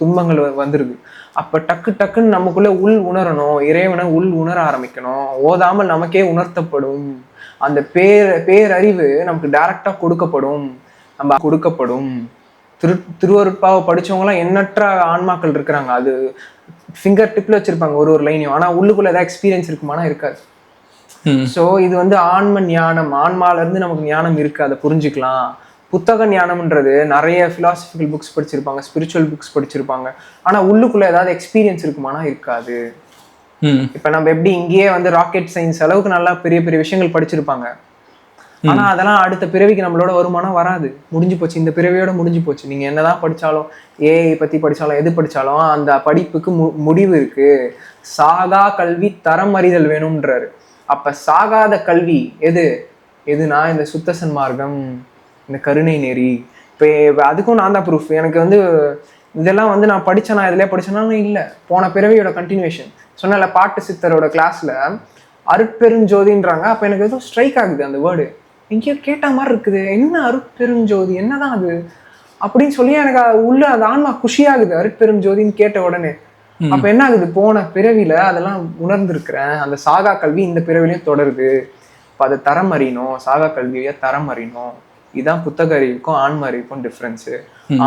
துன்பங்கள் வந்துருது. அப்ப டக்குன்னு நமக்குள்ள உள் உணரணும், இறைவனை உள் உணர ஆரம்பிக்கணும். ஓதாமல் நமக்கே உணர்த்தப்படும். அந்த பேரறிவு நமக்கு டைரக்டா கொடுக்கப்படும். திருவருட்பாவை படிச்சவங்கலாம் எண்ணற்ற ஆன்மாக்கள் இருக்கிறாங்க, அது ஃபிங்கர் டிப்ல வச்சிருப்பாங்க ஒரு லைனையும். ஆனா உள்ளுக்குள்ள ஏதாவது எக்ஸ்பீரியன்ஸ் இருக்குமானா இருக்காது. ஸோ இது வந்து ஆன்ம ஞானம், ஆன்மால இருந்து நமக்கு ஞானம் இருக்கு, அதை புரிஞ்சுக்கலாம். புத்தக ஞானம்ன்றது நிறைய பிலாசபிக்கல் புக்ஸ் படிச்சிருப்பாங்க, ஸ்பிரிச்சுவல் புக்ஸ் படிச்சிருப்பாங்க, ஆனா உள்ளுக்குள்ள ஏதாவது எக்ஸ்பீரியன்ஸ் இருக்குமானா இருக்காது. இப்ப நம்ம எப்படி இங்கேயே வந்து ராக்கெட் சயின்ஸ் அளவுக்கு நல்லா பெரிய பெரிய விஷயங்கள் படிச்சிருப்பாங்க, ஆனா அதெல்லாம் அடுத்த பிறவிக்கு நம்மளோட வருமானம் வராது, முடிஞ்சு போச்சு, இந்த பிறவியோட முடிஞ்சு போச்சு. நீங்க என்னதான் படிச்சாலும், ஏஐ பத்தி படிச்சாலும், எது படிச்சாலும் அந்த படிப்புக்கு முடிவு இருக்கு. சாகா கல்வி தரம் அறிதல் வேணும்ன்றாரு. அப்ப சாகாத கல்வி எதுனா இந்த சுத்த சன்மார்க்கம், இந்த கருணை நெறி. இப்போ அதுக்கும் நான் தான் ப்ரூஃப். எனக்கு வந்து இதெல்லாம் வந்து நான் படித்தேன், நான் இதில் படித்தேன்னா இல்லை, போன பிறவியோட கண்டினியூஷன். சொன்னல பாட்டு சித்தரோட கிளாஸில் அருட்பெருஞ்சோதின்றாங்க. அப்போ எனக்கு எதுவும் ஸ்ட்ரைக் ஆகுது அந்த வேர்டு, எங்கேயோ கேட்ட மாதிரி இருக்குது, என்ன அருட்பெருஞ்சோதி, என்னதான் அது அப்படின்னு சொல்லி எனக்கு உள்ள அந்த ஆன்மா குஷியாகுது அருட்பெருஞ்சோதின்னு கேட்ட உடனே. அப்ப என்ன ஆகுது, போன பிறவில அதெல்லாம் உணர்ந்திருக்கிறேன், அந்த சாகா கல்வி இந்த பிறவிலையும் தொடருது. இப்போ அதை தரம் அறியணும், சாகா கல்வியை தரம் அறியணும். இதுதான் புத்தக அறிவுக்கும் ஆன்ம அறிவுக்கும் டிஃப்ரென்ஸு.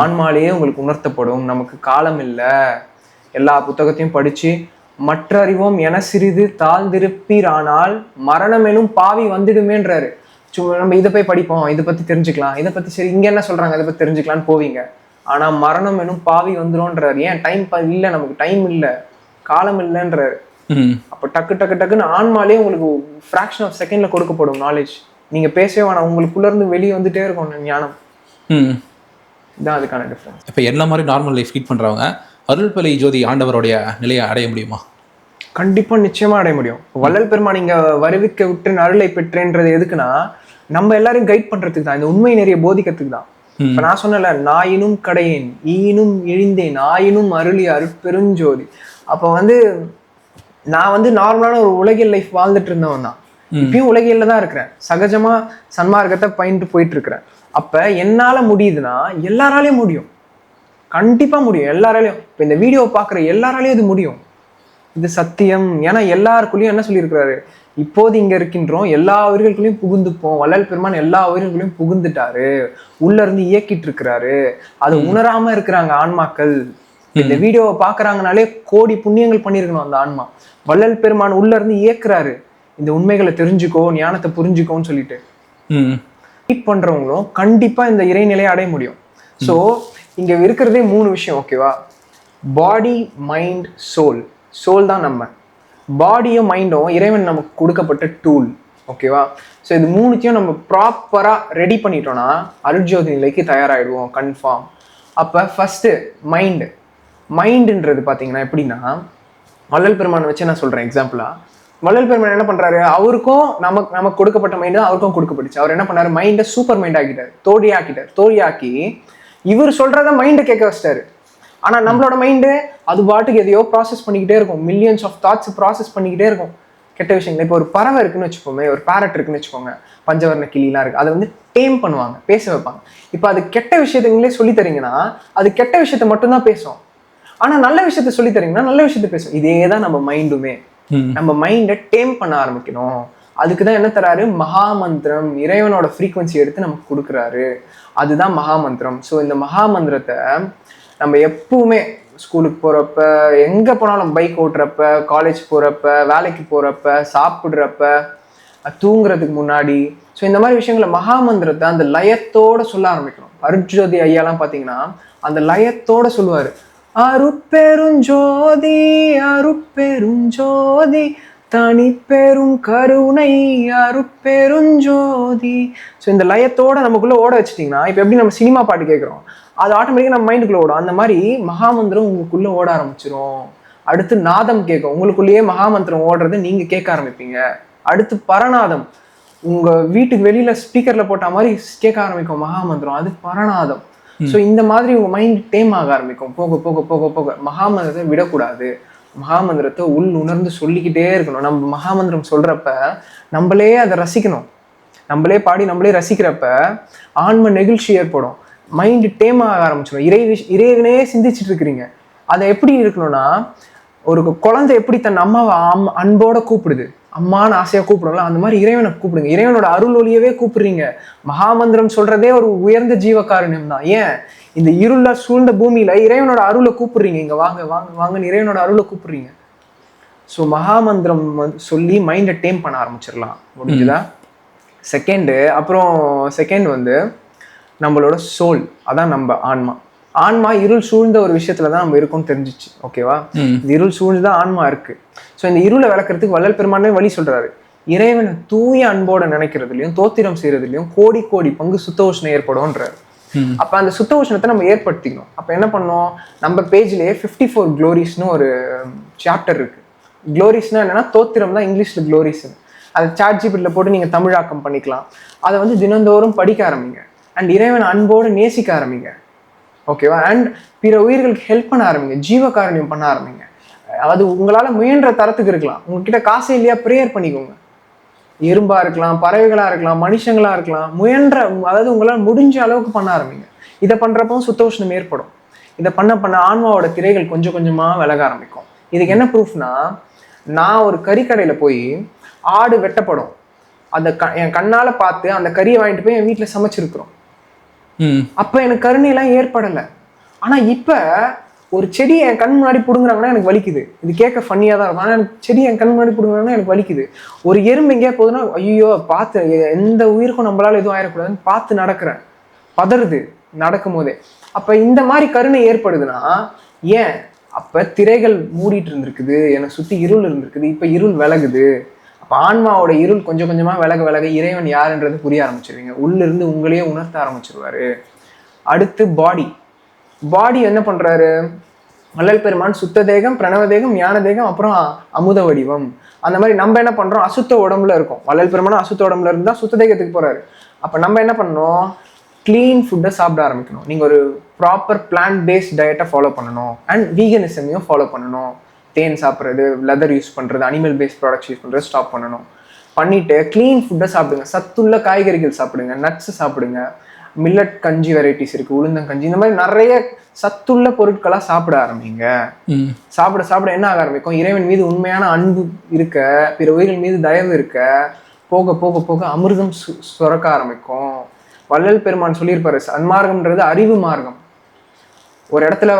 ஆன்மாலேயே உங்களுக்கு உணர்த்தப்படும், நமக்கு காலம் இல்லை, எல்லா புத்தகத்தையும் படிச்சு மற்ற அறிவோம் என சிறிது தாழ்ந்திருப்பீர், ஆனால் மரணம் எனும் பாவி வந்துடுமேன்றாரு. நம்ம இதை போய் படிப்போம், இதை பத்தி தெரிஞ்சுக்கலாம், இதை பத்தி சரி இங்க என்ன சொல்றாங்க இதை பத்தி தெரிஞ்சுக்கலான்னு போவீங்க, ஆனா மரணம் எனும் பாவி வந்துடும்ன்றாரு. ஏன் டைம் இல்லை, நமக்கு டைம் இல்லை, காலம் இல்லைன்றாரு. அப்ப டக்குன்னு ஆன்மாலேயே உங்களுக்கு ஃபிராக்ஷன் ஆஃப் செகண்ட்ல கொடுக்கப்படும் நாலேஜ். நீங்க பேசவே வேணாம், உங்களுக்குள்ள இருந்து வெளியே வந்துட்டே இருக்கும் ஞானம். இதான் அதுக்கான டிஃபரன்ஸ். இப்போ என்ன மாதிரி நார்மல் லைஃப் ஃபீட் பண்றவங்க அருள்பெருஞ்சோதி ஜோதி ஆண்டவருடைய நிலையை அடைய முடியுமா? கண்டிப்பா நிச்சயமா அடைய முடியும். வள்ளல் பெருமான் இங்க வருவிக்க விட்டு அருளை பெற்றேன்றது எதுக்குன்னா நம்ம எல்லாரையும் கைட் பண்றதுக்கு தான், இந்த உண்மை நிறைய போதிக்கிறதுக்கு தான். இப்ப நான் சொன்னல, நாயினும் கடையேன் ஈனும் இழிந்தேன் ஆயினும் அருளி அருட்பெருஞ்சோதி. அப்ப வந்து நான் வந்து நார்மலான ஒரு உலகியல் லைஃப் வாழ்ந்துட்டு இருந்தவன் தான், இப்பயும் உலகியல்ல தான் இருக்கிறேன், சகஜமா சன்மார்க்கத்தை பயின்று போயிட்டு இருக்கிறேன். அப்ப என்னால முடியுதுன்னா எல்லாராலையும் முடியும், கண்டிப்பா முடியும் எல்லாராலையும். இப்ப இந்த வீடியோவை பாக்குற எல்லாராலையும் இது முடியும், இது சத்தியம். ஏன்னா எல்லாருக்குள்ளயும் என்ன சொல்லியிருக்கிறாரு, இப்போது இங்க இருக்கின்றோம், எல்லா உயிர்களுக்குள்ளயும் புகுந்துப்போம். வள்ளல் பெருமான் எல்லா உயிர்களுக்குள்ளயும் புகுந்துட்டாரு, உள்ள இருந்து இயக்கிட்டு இருக்கிறாரு. அது உணராம இருக்கிறாங்க ஆன்மாக்கள். இந்த வீடியோவை பாக்குறாங்கனாலே கோடி புண்ணியங்கள் பண்ணிருக்கணும் அந்த ஆன்மா. வள்ளல் பெருமான் உள்ள இருந்து இயக்குறாரு, இந்த உண்மைகளை தெரிஞ்சுக்கோ, ஞானத்தை புரிஞ்சுக்கோன்னு சொல்லிட்டு. மீட் பண்றவங்களும் கண்டிப்பா இந்த இறைநிலையை அடைய முடியும். ஸோ இங்க இருக்கிறதே 3 விஷயம், ஓகேவா? பாடி, மைண்ட், சோல். சோல் தான் நம்ம, பாடியும் மைண்டும் இறைவன் நமக்கு கொடுக்கப்பட்ட டூல், ஓகேவா? ஸோ இது 3த்தையும் நம்ம ப்ராப்பரா ரெடி பண்ணிட்டோம்னா அருட்ஜோதி நிலைக்கு தயாராகிடுவோம் கன்ஃபார்ம். அப்ப ஃபர்ஸ்ட் மைண்டுன்றது பாத்தீங்கன்னா எப்படின்னா, வள்ளல் பெருமானை வச்சு நான் சொல்றேன் எக்ஸாம்பிளா. வள்ளல் பெருமான் என்ன பண்றாரு, அவருக்கும் நமக்கு கொடுக்கப்பட்ட மைண்டு அவருக்கும் கொடுக்கப்பட்டுச்சு. அவர் என்ன பண்ணாரு, மைண்டை சூப்பர் மைண்ட் ஆக்கிட்டார், தோழியாக்கி இவர் சொல்றத மைண்டை கேட்க வச்சிட்டாரு. ஆனா நம்மளோட மைண்டு அது பாட்டுக்கு எதையோ ப்ராசஸ் பண்ணிக்கிட்டே இருக்கும், மில்லியன்ஸ் ஆஃப் தாட்ஸ் ப்ராசஸ் பண்ணிக்கிட்டே இருக்கும் கெட்ட விஷயங்கள். இப்போ ஒரு பறவை இருக்குன்னு வச்சுக்கோமே, ஒரு பேரட் இருக்குன்னு வச்சுக்கோங்க, பஞ்சவர்ண கிளிலாம் இருக்கு, அதை வந்து டேம் பண்ணுவாங்க, பேச வைப்பாங்க. இப்போ அது கெட்ட விஷயத்துங்களே சொல்லி தரீங்கன்னா அது கெட்ட விஷயத்த மட்டும்தான் பேசும். ஆனா நல்ல விஷயத்த சொல்லி தரீங்கன்னா நல்ல விஷயத்த பேசும். இதே தான் நம்ம மைண்டுமே. நம்ம மைண்டை டேம் பண்ண ஆரம்பிக்கணும். அதுக்குதான் என்ன தராரு, மகாமந்திரம். இறைவனோட ஃப்ரீக்வன்சி எடுத்து நமக்கு கொடுக்குறாரு, அதுதான் மகாமந்திரம். ஸோ இந்த மகாமந்திரத்தை நம்ம எப்பவுமே ஸ்கூலுக்கு போறப்ப, எங்க போனாலும், பைக் ஓட்டுறப்ப, காலேஜ் போறப்ப, வேலைக்கு போறப்ப, சாப்பிடுறப்ப, தூங்குறதுக்கு முன்னாடி, ஸோ இந்த மாதிரி விஷயங்களை மகாமந்திரத்தை அந்த லயத்தோட சொல்ல ஆரம்பிக்கணும். அருட்ஜோதி ஐயாலாம் பார்த்தீங்கன்னா அந்த லயத்தோட சொல்லுவாரு, அருட்பெருஞ்சோதி அருட்பெருஞ்சோதி தனி பெரும் கருணை அருட்பெருஞ்சோதி. ஸோ இந்த லயத்தோட நமக்குள்ள ஓட வச்சுட்டிங்கன்னா, இப்போ எப்படி நம்ம சினிமா பாட்டு கேட்குறோம், அது ஆட்டோமேட்டிக்காக நம்ம மைண்டுக்குள்ள ஓடும். அந்த மாதிரி மகாமந்திரம் உங்களுக்குள்ள ஓட ஆரம்பிச்சிரும். அடுத்து நாதம் கேட்கும், உங்களுக்குள்ளேயே மகாமந்திரம் ஓடுறது நீங்க கேட்க ஆரம்பிப்பீங்க. அடுத்து பரநாதம், உங்க வீட்டுக்கு வெளியில ஸ்பீக்கர்ல போட்ட மாதிரி கேட்க ஆரம்பிக்கும் மகாமந்திரம், அது பரநாதம். ஸோ இந்த மாதிரி உங்க மைண்ட் டேம் ஆக ஆரம்பிக்கும். போக போக போக போக மகாமந்திரத்தை விடக்கூடாது. மகாமந்திரத்தை உள் உணர்ந்து சொல்லிக்கிட்டே இருக்கணும். நம்ம மகாமந்திரம் சொல்றப்ப நம்மளே அதை ரசிக்கணும். நம்மளே பாடி நம்மளே ரசிக்கிறப்ப ஆன்ம நெகிழ்ச்சி ஏற்படும், மைண்டு டேம் ஆக ஆரம்பிச்சிடும். இறைவனே சிந்திச்சுட்டு இருக்கிறீங்க. அதை எப்படி இருக்கணும்னா, ஒரு குழந்தை எப்படி தன் அம்மாவை அன்போட கூப்பிடுது, அம்மான்னு ஆசையா கூப்பிடும்ல, அந்த மாதிரி இறைவனை கூப்பிடுங்க. இறைவனோட அருள் ஒளியவே கூப்பிடுறீங்க. மகாமந்திரம் சொல்றதே ஒரு உயர்ந்த ஜீவகாருண்யம் தான். ஏன் இந்த இருள சூழ்ந்த பூமியில இறைவனோட அருளை கூப்பிடுறீங்க, இங்க வாங்க வாங்க வாங்கன்னு இறைவனோட அருளை கூப்பிடுறீங்க. ஸோ மகாமந்திரம் சொல்லி மைண்டை டேம் பண்ண ஆரம்பிச்சிடலாம். முடிஞ்சுதா? செகண்ட் வந்து நம்மளோட சோல், அதான் நம்ம ஆன்மா. ஆன்மா இருள் சூழ்ந்த ஒரு விஷயத்துலதான் நம்ம இருக்கோம்னு தெரிஞ்சிச்சு. ஓகேவா? இந்த இருள் சூழ்ந்துதான் ஆன்மா இருக்கு. ஸோ இந்த இருளை விளக்குறதுக்கு வள்ளல் பெருமானே வழி சொல்றாரு. இறைவனை தூய அன்போட நினைக்கிறதுலையும் தோத்திரம் செய்யறதுலையும் கோடி கோடி பங்கு சுத்த உஷ்ணம் ஏற்படும்ன்றாரு. அப்ப அந்த சுத்த உஷ்ணத்தை நம்ம ஏற்படுத்திக்கணும். அப்ப என்ன பண்ணோம், நம்ம பேஜ்லயே 54 க்ளோரிஸ்னு ஒரு சாப்டர் இருக்கு. க்ளோரிஸ்னா என்னன்னா தோத்திரம் தான் இங்கிலீஷ்ல க்ளோரிஸ். அதை ChatGPTல போட்டு நீங்க தமிழாக்கம் பண்ணிக்கலாம். அதை வந்து தினந்தோறும் படிக்க ஆரம்பிங்க. அண்ட் இறைவன் அன்போடு நேசிக்க ஆரம்பிங்க. ஓகேவா? அண்ட் பிற உயிர்களுக்கு ஹெல்ப் பண்ண ஆரம்பிங்க, ஜீவகாருண்யம் பண்ண ஆரம்பிங்க. அதாவது உங்களால முயன்ற தரத்துக்கு இருக்கலாம். உங்ககிட்ட காசு இல்லையா, ப்ரேயர் பண்ணிக்கோங்க. எறும்பா இருக்கலாம், பறவைகளா இருக்கலாம், மனுஷங்களா இருக்கலாம், அதாவது உங்களால் முடிஞ்ச அளவுக்கு பண்ண ஆரம்பிங்க. இதை பண்றப்போ சுத்தோஷ்ணம் ஏற்படும். இதை பண்ண ஆன்மாவோட திரைகள் கொஞ்சம் கொஞ்சமா விலக ஆரம்பிக்கும். இதுக்கு என்ன ப்ரூஃப்னா, நான் ஒரு கறிக்கடையில போய் ஆடு வெட்டப்படும், அந்த என் கண்ணால பார்த்து அந்த கறியை வாங்கிட்டு போய் என் வீட்டுல சமைச்சிருக்கிறோம். அப்ப எனக்கு கருணையெல்லாம் ஏற்படலை. ஆனா இப்ப ஒரு செடியை என் கண் முன்னாடி பிடுங்குறாங்கன்னா எனக்கு வலிக்குது. இது கேட்க ஃபன்னியா தான் இருக்கும், ஆனா எனக்கு செடி என் கண் முன்னாடி பிடுங்குறாங்கன்னா எனக்கு வலிக்குது. ஒரு எறும்பு எங்கேயா போகுதுன்னா ஐயோ பார்த்து, எந்த உயிருக்கும் நம்மளால எதுவும் ஆயிடக்கூடாதுன்னு பார்த்து நடக்கிறேன், பதறுது நடக்கும் போதே. அப்ப இந்த மாதிரி கருணை ஏற்படுதுன்னா ஏன்? அப்ப திரைகள் மூடிட்டு இருந்திருக்குது, என்னை சுத்தி இருள் இருந்திருக்குது, இப்ப இருள் விலகுது. அப்ப ஆன்மாவோட இருள் கொஞ்சம் கொஞ்சமா விலக விலக இறைவன் யாருன்றது புரிய ஆரம்பிச்சிருவீங்க. உள்ள இருந்து உங்களையே உணர்த்த ஆரம்பிச்சிருவாரு. அடுத்து பாடி என்ன பண்றாரு, வள்ளல் பெருமான் சுத்த தேகம், பிரணவ தேகம், ஞான தேகம், அப்புறம் அமுத வடிவம். அந்த மாதிரி நம்ம என்ன பண்றோம், அசுத்த உடம்புல இருக்கோம். வள்ளல் பெருமான் அசுத்த உடம்புல இருந்தா சுத்த தேகத்துக்கு போறாரு. அப்ப நம்ம என்ன பண்ணணும், கிளீன் ஃபுட்டை சாப்பிட ஆரம்பிக்கணும். நீங்க ஒரு ப்ராப்பர் பிளான்ட் பேஸ்ட் டயட்டை ஃபாலோ பண்ணணும். அண்ட் வீகனிசமையும் ஃபாலோ பண்ணணும். தேன் சாப்பிட்றது, லெதர் யூஸ் பண்றது, அனிமல் பேஸ்ட் ப்ராடக்ட்ஸ் யூஸ் பண்றது ஸ்டாப் பண்ணணும். பண்ணிட்டு கிளீன் ஃபுட்டை சாப்பிடுங்க. சத்துள்ள காய்கறிகள் சாப்பிடுங்க, நட்ஸ் சாப்பிடுங்க, மில்லட் கஞ்சி வெரைட்டிஸ் இருக்கு, உளுந்தங்கஞ்சி, இந்த மாதிரி நிறைய சத்துள்ள பொருட்களா சாப்பிட ஆரம்பிங்க. சாப்பிட சாப்பிட என்ன ஆக ஆரம்பிக்கும், இறைவன் மீது உண்மையான அன்பு இருக்க, பிற உயிர்கள் மீது தயவு இருக்க, போக போக போக அமிர்தம் சுரக்க ஆரம்பிக்கும். வள்ளல் பெருமான் சொல்லியிருப்பாரு, சன்மார்க்கம்ன்றது அறிவு மார்க்கம். ஒரு இடத்துல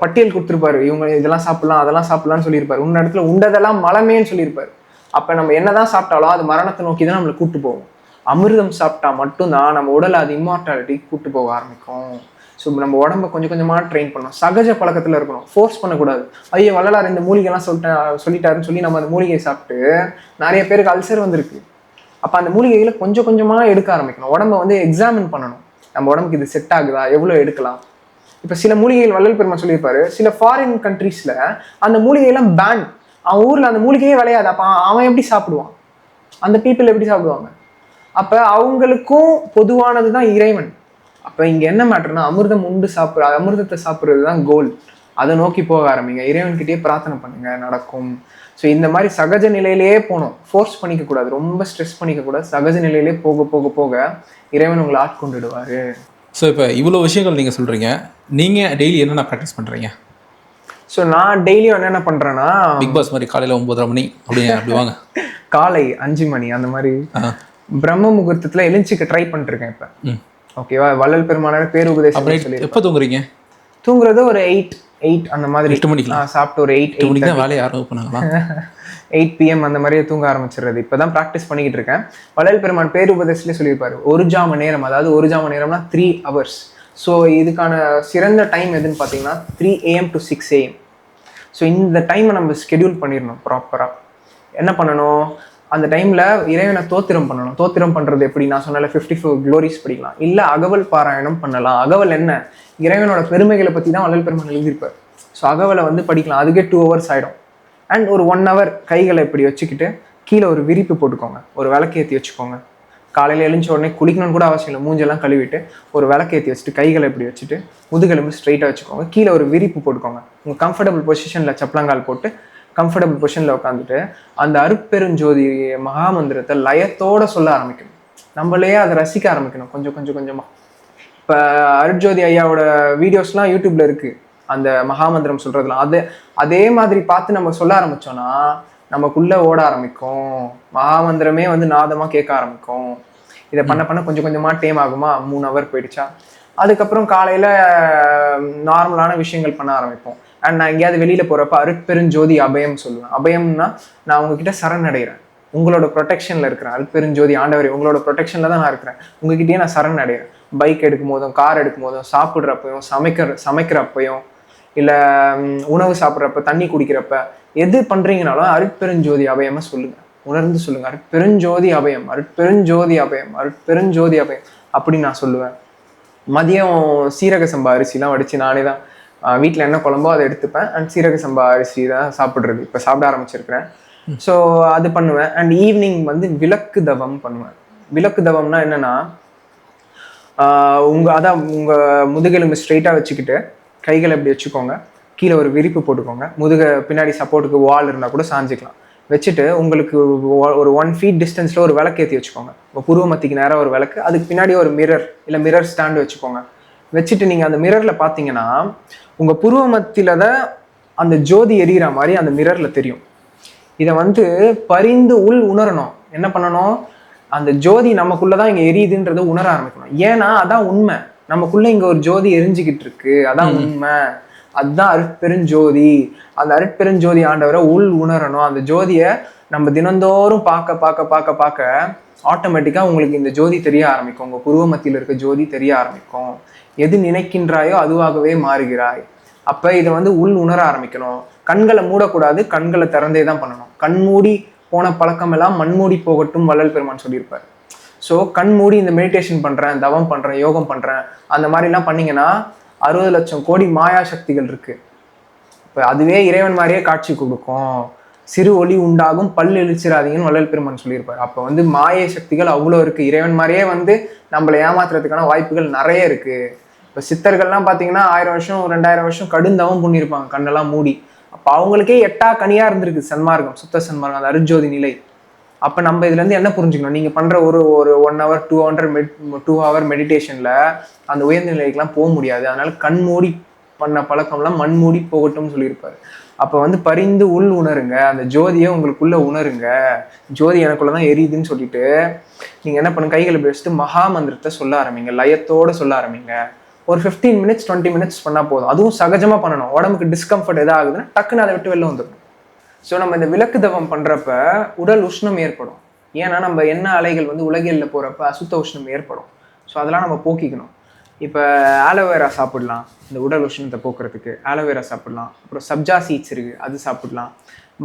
பட்டியல் கொடுத்துருப்பாரு, இவங்க இதெல்லாம் சாப்பிடலாம் அதெல்லாம் சாப்பிடலாம்னு சொல்லியிருப்பாரு. இன்னொரு இடத்துல உண்டதெல்லாம் மலமேன்னு சொல்லியிருப்பாரு. அப்ப நம்ம என்னதான் சாப்பிட்டாலும் அது மரணத்தை நோக்கி தான் நம்மளை கூட்டு போகும். அமிர்தம் சாப்பிட்டா மட்டும்தான் நம்ம உடலை அது இம்மார்டாலிட்டி கூட்டு போக ஆரம்பிக்கும். ஸோ நம்ம உடம்ப கொஞ்சம் கொஞ்சமா ட்ரெயின் பண்ணணும். சகஜ பழக்கத்துல இருக்கணும், ஃபோர்ஸ் பண்ணக்கூடாது. ஐயோ வள்ளலார் இந்த மூலிகைலாம் சொல்லிட்டாருன்னு சொல்லி நம்ம அந்த மூலிகையை சாப்பிட்டு நிறைய பேருக்கு அல்சர் வந்திருக்கு. அப்ப அந்த மூலிகைகளை கொஞ்சம் கொஞ்சமா எடுக்க ஆரம்பிக்கணும். உடம்ப வந்து எக்ஸாமின் பண்ணணும், நம்ம உடம்புக்கு இது செட் ஆகுதா, எவ்வளவு எடுக்கலாம். இப்ப சில மூலிகைகள் வள்ளல் பெருமான் சொல்லியிருப்பாரு, சில ஃபாரின் கண்ட்ரீஸ்ல அந்த மூலிகையெல்லாம் பேன், அவன் ஊர்ல அந்த மூலிகையே விளையாது. அப்ப அவன் எப்படி சாப்பிடுவான்? அந்த பீப்புள் எப்படி சாப்பிடுவாங்க? அப்ப அவங்களுக்கும் பொதுவானதுதான் இறைவன். அப்ப இங்க என்ன மேட்டர்னா, அமிர்தம் உண்டு சாப்பிடுற, அமிர்தத்தை சாப்பிடுறதுதான் கோல். அதை நோக்கி போக ஆரம்பிங்க, இறைவன்கிட்டயே பிரார்த்தனை பண்ணுங்க, நடக்கும். ஸோ இந்த மாதிரி சகஜ நிலையிலேயே போகணும், ஃபோர்ஸ் பண்ணிக்க கூடாது, ரொம்ப ஸ்ட்ரெஸ் பண்ணிக்க கூடாது. சகஜ நிலையிலே போக போக போக இறைவன் உங்களை ஆட்கொண்டுடுவாரு. ஸோ இப்போ இவ்வளோ விஷயங்கள் நீங்கள் சொல்கிறீங்க, நீங்கள் டெய்லி என்னென்ன ப்ராக்டிஸ் பண்ணுறீங்க? ஸோ நான் டெய்லியும் என்னென்ன பண்ணுறேன்னா, பிக் பாஸ் மாதிரி காலையில் 9:30 மணி அப்படி வாங்க, காலை 5 மணி அந்த மாதிரி பிரம்ம முகூர்த்தத்தில் எழுச்சிக்க ட்ரை பண்ணிருக்கேன் இப்போ. ஓகேவா? வள்ளல் பெருமானார் பேருபதேசம் சொல்லி. எப்போ தூங்குறீங்க? தூங்குறது ஒரு 8 அந்த மாதிரி. 8 மணிக்கு சாப்பிட்டு ஒரு 8 மணிக்கு தான் வேலையை ஆரம்பிப்பாங்களா? 8 PM அந்த மாதிரியே தூங்க ஆரம்பிச்சிடுறது. இப்போதான் ப்ராக்டிஸ் பண்ணிக்கிட்டு இருக்கேன். வள்ளல் பெருமான் பேருபதேசத்துலேயே சொல்லியிருப்பாரு, 1 ஜாம நேரம், அதாவது 1 ஜாம நேரம்னா 3 hours. ஸோ இதுக்கான சிறந்த டைம் எதுன்னு பார்த்தீங்கன்னா 3 AM to 6 AM. ஸோ இந்த டைமை நம்ம ஸ்கெடியூல் பண்ணிடணும் ப்ராப்பராக. என்ன பண்ணணும்? அந்த டைமில் இறைவனை தோத்திரம் பண்ணணும். தோத்திரம் பண்ணுறது எப்படி? நான் சொன்னால 54 க்ளோரிஸ் படிக்கலாம், இல்லை அகவல் பாராயணம் பண்ணலாம். அகவல் என்ன? இறைவனோட பெருமைகளை பற்றி தான் வள்ளல் பெருமான் எழுதியிருப்பார். ஸோ அகவலை வந்து படிக்கலாம். அதுக்கே 2 hours ஆகிடும். அண்ட் ஒரு 1 hour கைகளை இப்படி வச்சுக்கிட்டு கீழே ஒரு விரிப்பு போட்டுக்கோங்க, ஒரு விளக்கேற்றி வச்சுக்கோங்க. காலையில் எழுந்த உடனே குளிக்கணும்னு கூட அவசியம் இல்லை, மூஞ்செல்லாம் கழுவிட்டு ஒரு விளக்கேற்றி வச்சுட்டு கைகளை இப்படி வச்சுட்டு முதுகெலும்பு ஸ்ட்ரைட்டாக வச்சுக்கோங்க. கீழே ஒரு விரிப்பு போட்டுக்கோங்க. உங்கள் கம்ஃபர்டபுள் பொசிஷனில் சப்பளங்கால் போட்டு கம்ஃபர்டபுள் பொசிஷனில் உட்காந்துட்டு அந்த அருட்பெருஞ்சோதி மகாமந்திரத்தை லயத்தோட சொல்ல ஆரம்பிக்கணும். நம்மளே அதை ரசிக்க ஆரம்பிக்கணும் கொஞ்சம் கொஞ்சம் கொஞ்சமாக. இப்போ அருட்ஜோதி ஐயாவோட வீடியோஸ்லாம் யூடியூப்ல இருக்குது, அந்த மகாமந்திரம் சொல்கிறதுலாம். அதே மாதிரி பார்த்து நம்ம சொல்ல ஆரம்பித்தோன்னா நமக்குள்ளே ஓட ஆரம்பிக்கும். மகாமந்திரமே வந்து நாதமாக கேட்க ஆரம்பிக்கும். இதை பண்ண பண்ண கொஞ்சம் கொஞ்சமாக டேம் ஆகுமா? 3 hour போயிடுச்சா, அதுக்கப்புறம் காலையில் நார்மலான விஷயங்கள் பண்ண ஆரம்பிப்போம். அண்ட் நான் எங்கேயாவது வெளியில் போகிறப்ப அருட்பெருஞ்சோதி அபயம் சொல்லுவேன். அபயம்னா நான் உங்ககிட்ட சரணடைகிறேன், உங்களோட ப்ரொடெக்ஷனில் இருக்கிறேன். அருட்பெருஞ்சோதி ஆண்டவரே, உங்களோட ப்ரொடெக்ஷனில் தான் நான் இருக்கிறேன், உங்ககிட்டயே நான் சரணடைகிறேன். பைக் எடுக்கும் போதும், கார் எடுக்கும் போதும், சாப்பிட்றப்பையும், சமைக்கிறப்பையும், இல்லை உணவு சாப்பிட்றப்ப, தண்ணி குடிக்கிறப்ப, எது பண்ணுறீங்கனாலும் அருட்பெருஞ்சோதி அபயமாக சொல்லுங்கள், உணர்ந்து சொல்லுங்கள். அருட்பெருஞ்சோதி அபயம், அருட்பெருஞ்சோதி அபயம், அருட்பெருஞ்சோதி அபயம் அப்படி நான் சொல்லுவேன். மதியம் சீரக சம்பா அரிசிலாம் வடித்து நானே தான் வீட்டில் என்ன குழம்போ அதை எடுத்துப்பேன். அண்ட் சீரக சம்பா அரிசி தான் சாப்பிட்றது இப்போ சாப்பிட ஆரம்பிச்சிருக்கிறேன். ஸோ அது பண்ணுவேன். அண்ட் ஈவினிங் வந்து விளக்கு தவம் பண்ணுவேன். விளக்கு தவம்னா என்னென்னா, உங்கள் முதுகெலும்பு ஸ்ட்ரெயிட்டாக வச்சுக்கிட்டு கைகளை இப்படி வச்சுக்கோங்க, கீழே ஒரு விரிப்பு போட்டுக்கோங்க, முதுக பின்னாடி சப்போர்ட்டுக்கு வால் இருந்தால் கூட சாஞ்சிக்கலாம். வச்சுட்டு உங்களுக்கு ஒரு 1 feet டிஸ்டன்ஸில் ஒரு விளக்கு ஏற்றி வச்சுக்கோங்க. உங்கள் புருவ மத்திக்கு நேராக ஒரு விளக்கு, அதுக்கு பின்னாடி ஒரு மிரர் இல்லை மிரர் ஸ்டாண்டு வச்சுக்கோங்க. வச்சுட்டு நீங்கள் அந்த மிரரில் பார்த்தீங்கன்னா உங்கள் புருவ மத்தியில் தான் அந்த ஜோதி எரியிற மாதிரி அந்த மிரரில் தெரியும். இதை வந்து பரிந்து உணரணும். என்ன பண்ணணும்? அந்த ஜோதி நமக்குள்ளே தான் இங்கே எரியுதுன்றதை உணர ஆரம்பிக்கணும். ஏன்னா அதான் உண்மை, நமக்குள்ளே இங்கே ஒரு ஜோதி எரிஞ்சிக்கிட்டு இருக்கு, அதான் உண்மை, அதுதான் அருட்பெருஞ்சோதி. அந்த அருட்பெருஞ்சோதி ஆண்டவரை உணரணும். அந்த ஜோதியை நம்ம தினந்தோறும் பார்க்க பார்க்க பார்க்க பார்க்க ஆட்டோமேட்டிக்காக உங்களுக்கு இந்த ஜோதி தெரிய ஆரம்பிக்கும். உங்கள் புருவ மத்தியில் இருக்க ஜோதி தெரிய ஆரம்பிக்கும். எது நினைக்கின்றாயோ அதுவாகவே மாறுகிறாய். அப்போ இதை வந்து உணர ஆரம்பிக்கணும். கண்களை மூடக்கூடாது, கண்களை திறந்தே தான் பண்ணணும். கண்மூடி போன பழக்கம் எல்லாம் மண்மூடி போகட்டும் வள்ளல் பெருமான் சொல்லியிருப்பார். ஸோ கண் மூடி இந்த மெடிடேஷன் பண்ணுறேன், தவம் பண்ணுறேன், யோகம் பண்ணுறேன், அந்த மாதிரிலாம் பண்ணிங்கன்னா 60 லட்சம் கோடி மாயா சக்திகள் இருக்குது. இப்போ அதுவே இறைவன் மாதிரியே காட்சி கொடுக்கும். சிறு ஒளி உண்டாகும், பல் எழுச்சிராதீங்கன்னு வள்ளல் பெருமான் சொல்லியிருப்பார். அப்போ வந்து மாய சக்திகள் அவ்வளோ இருக்குது. இறைவன் மாதிரியே வந்து நம்மளை ஏமாத்துறதுக்கான வாய்ப்புகள் நிறைய இருக்குது. இப்போ சித்தர்கள்லாம் பார்த்தீங்கன்னா 1000 வருஷம் 2000 வருஷம் கடுந்தவம் பண்ணியிருப்பாங்க கண்ணெல்லாம் மூடி. அப்போ அவங்களுக்கே 8 கனியாக இருந்திருக்கு சன்மார்க்கம், சுத்த சன்மார்க்கம், அந்த அருட்ஜோதி நிலை. அப்போ நம்ம இதுலேருந்து என்ன புரிஞ்சுக்கணும்? நீங்கள் பண்ணுற ஒரு 1 hour 2 hour மெடிடேஷனில் அந்த உயர்ந்த நிலைக்கெலாம் போக முடியாது. அதனால கண் மூடி பண்ண பழக்கம்லாம் மண் மூடி போகட்டும்னு சொல்லியிருப்பாரு. அப்போ வந்து பரிந்து உணருங்க, அந்த ஜோதியை உங்களுக்குள்ளே உணருங்க. ஜோதி எனக்குள்ளே தான் எரியுதுன்னு சொல்லிட்டு நீங்கள் என்ன பண்ணுங்க, கைகளை பேசிட்டு மகாமந்திரத்தை சொல்ல ஆரம்பிங்க, லயத்தோடு சொல்ல ஆரம்பிங்க. ஒரு 15 minutes 20 minutes பண்ணால் போதும். அதுவும் சகஜமாக பண்ணணும். உடம்புக்கு டிஸ்கம்ஃபர்ட் எதாவது ஆகுதுன்னா டக்குன்னு அதை விட்டு வெளில வந்துடணும். ஸோ நம்ம இந்த விளக்கு தவம் பண்ணுறப்ப உடல் உஷ்ணம் ஏற்படும். ஏன்னா நம்ம எண்ணெய் அலைகள் வந்து உலகியலில் போகிறப்ப அசுத்த உஷ்ணம் ஏற்படும். ஸோ அதெல்லாம் நம்ம போக்கிக்கணும். இப்போ ஆலோவேரா சாப்பிடலாம், இந்த உடல் உஷ்ணத்தை போக்குறதுக்கு ஆலோவேரா சாப்பிடலாம். அப்புறம் சப்ஜா சீட்ஸ் இருக்குது, அது சாப்பிடலாம்.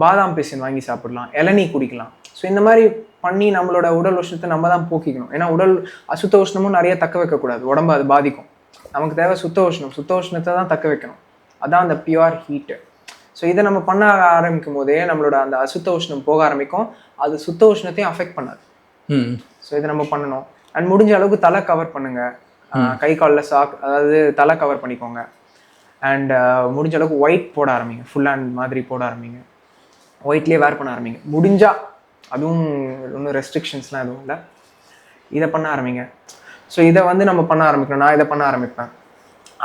பாதாம் பிசின் வாங்கி சாப்பிடலாம், இளநீ குடிக்கலாம். ஸோ இந்த மாதிரி பண்ணி நம்மளோட உடல் உஷ்ணத்தை நம்ம தான் போக்கிக்கணும். ஏன்னா உடல் அசுத்த உஷ்ணமும் நிறைய தக்க வைக்கக்கூடாது, உடம்பு அது பாதிக்கும். நமக்கு தேவை சுத்த உஷ்ணம், சுத்த உஷ்ணத்தை தான் தக்க வைக்கணும். அதான் அந்த பியூர் ஹீட்டு. ஸோ இதை நம்ம பண்ண ஆரம்பிக்கும் போதே நம்மளோட அந்த அசுத்த உஷ்ணம் போக ஆரம்பிக்கும். அது சுத்த உஷ்ணத்தையும் அஃபெக்ட் பண்ணாது. ஸோ இதை நம்ம பண்ணணும். அண்ட் முடிஞ்ச அளவுக்கு தலை கவர் பண்ணுங்க. கை காலில் சாக், அதாவது தலை கவர் பண்ணிக்கோங்க. அண்ட் முடிஞ்ச அளவுக்கு ஒயிட் போட ஆரம்பிங்க. ஃபுல் ஹேண்ட் மாதிரி போட ஆரம்பிங்க. ஒயிட்லேயே வேர் பண்ண ஆரம்பிங்க முடிஞ்சா. அதுவும் ஒன்றும் ரெஸ்ட்ரிக்ஷன்ஸ்லாம் எதுவும் இல்லை. இதை பண்ண ஆரம்பிங்க. ஸோ இதை வந்து நம்ம பண்ண ஆரம்பிக்கணும். நான் இதை பண்ண ஆரம்பிப்பேன்.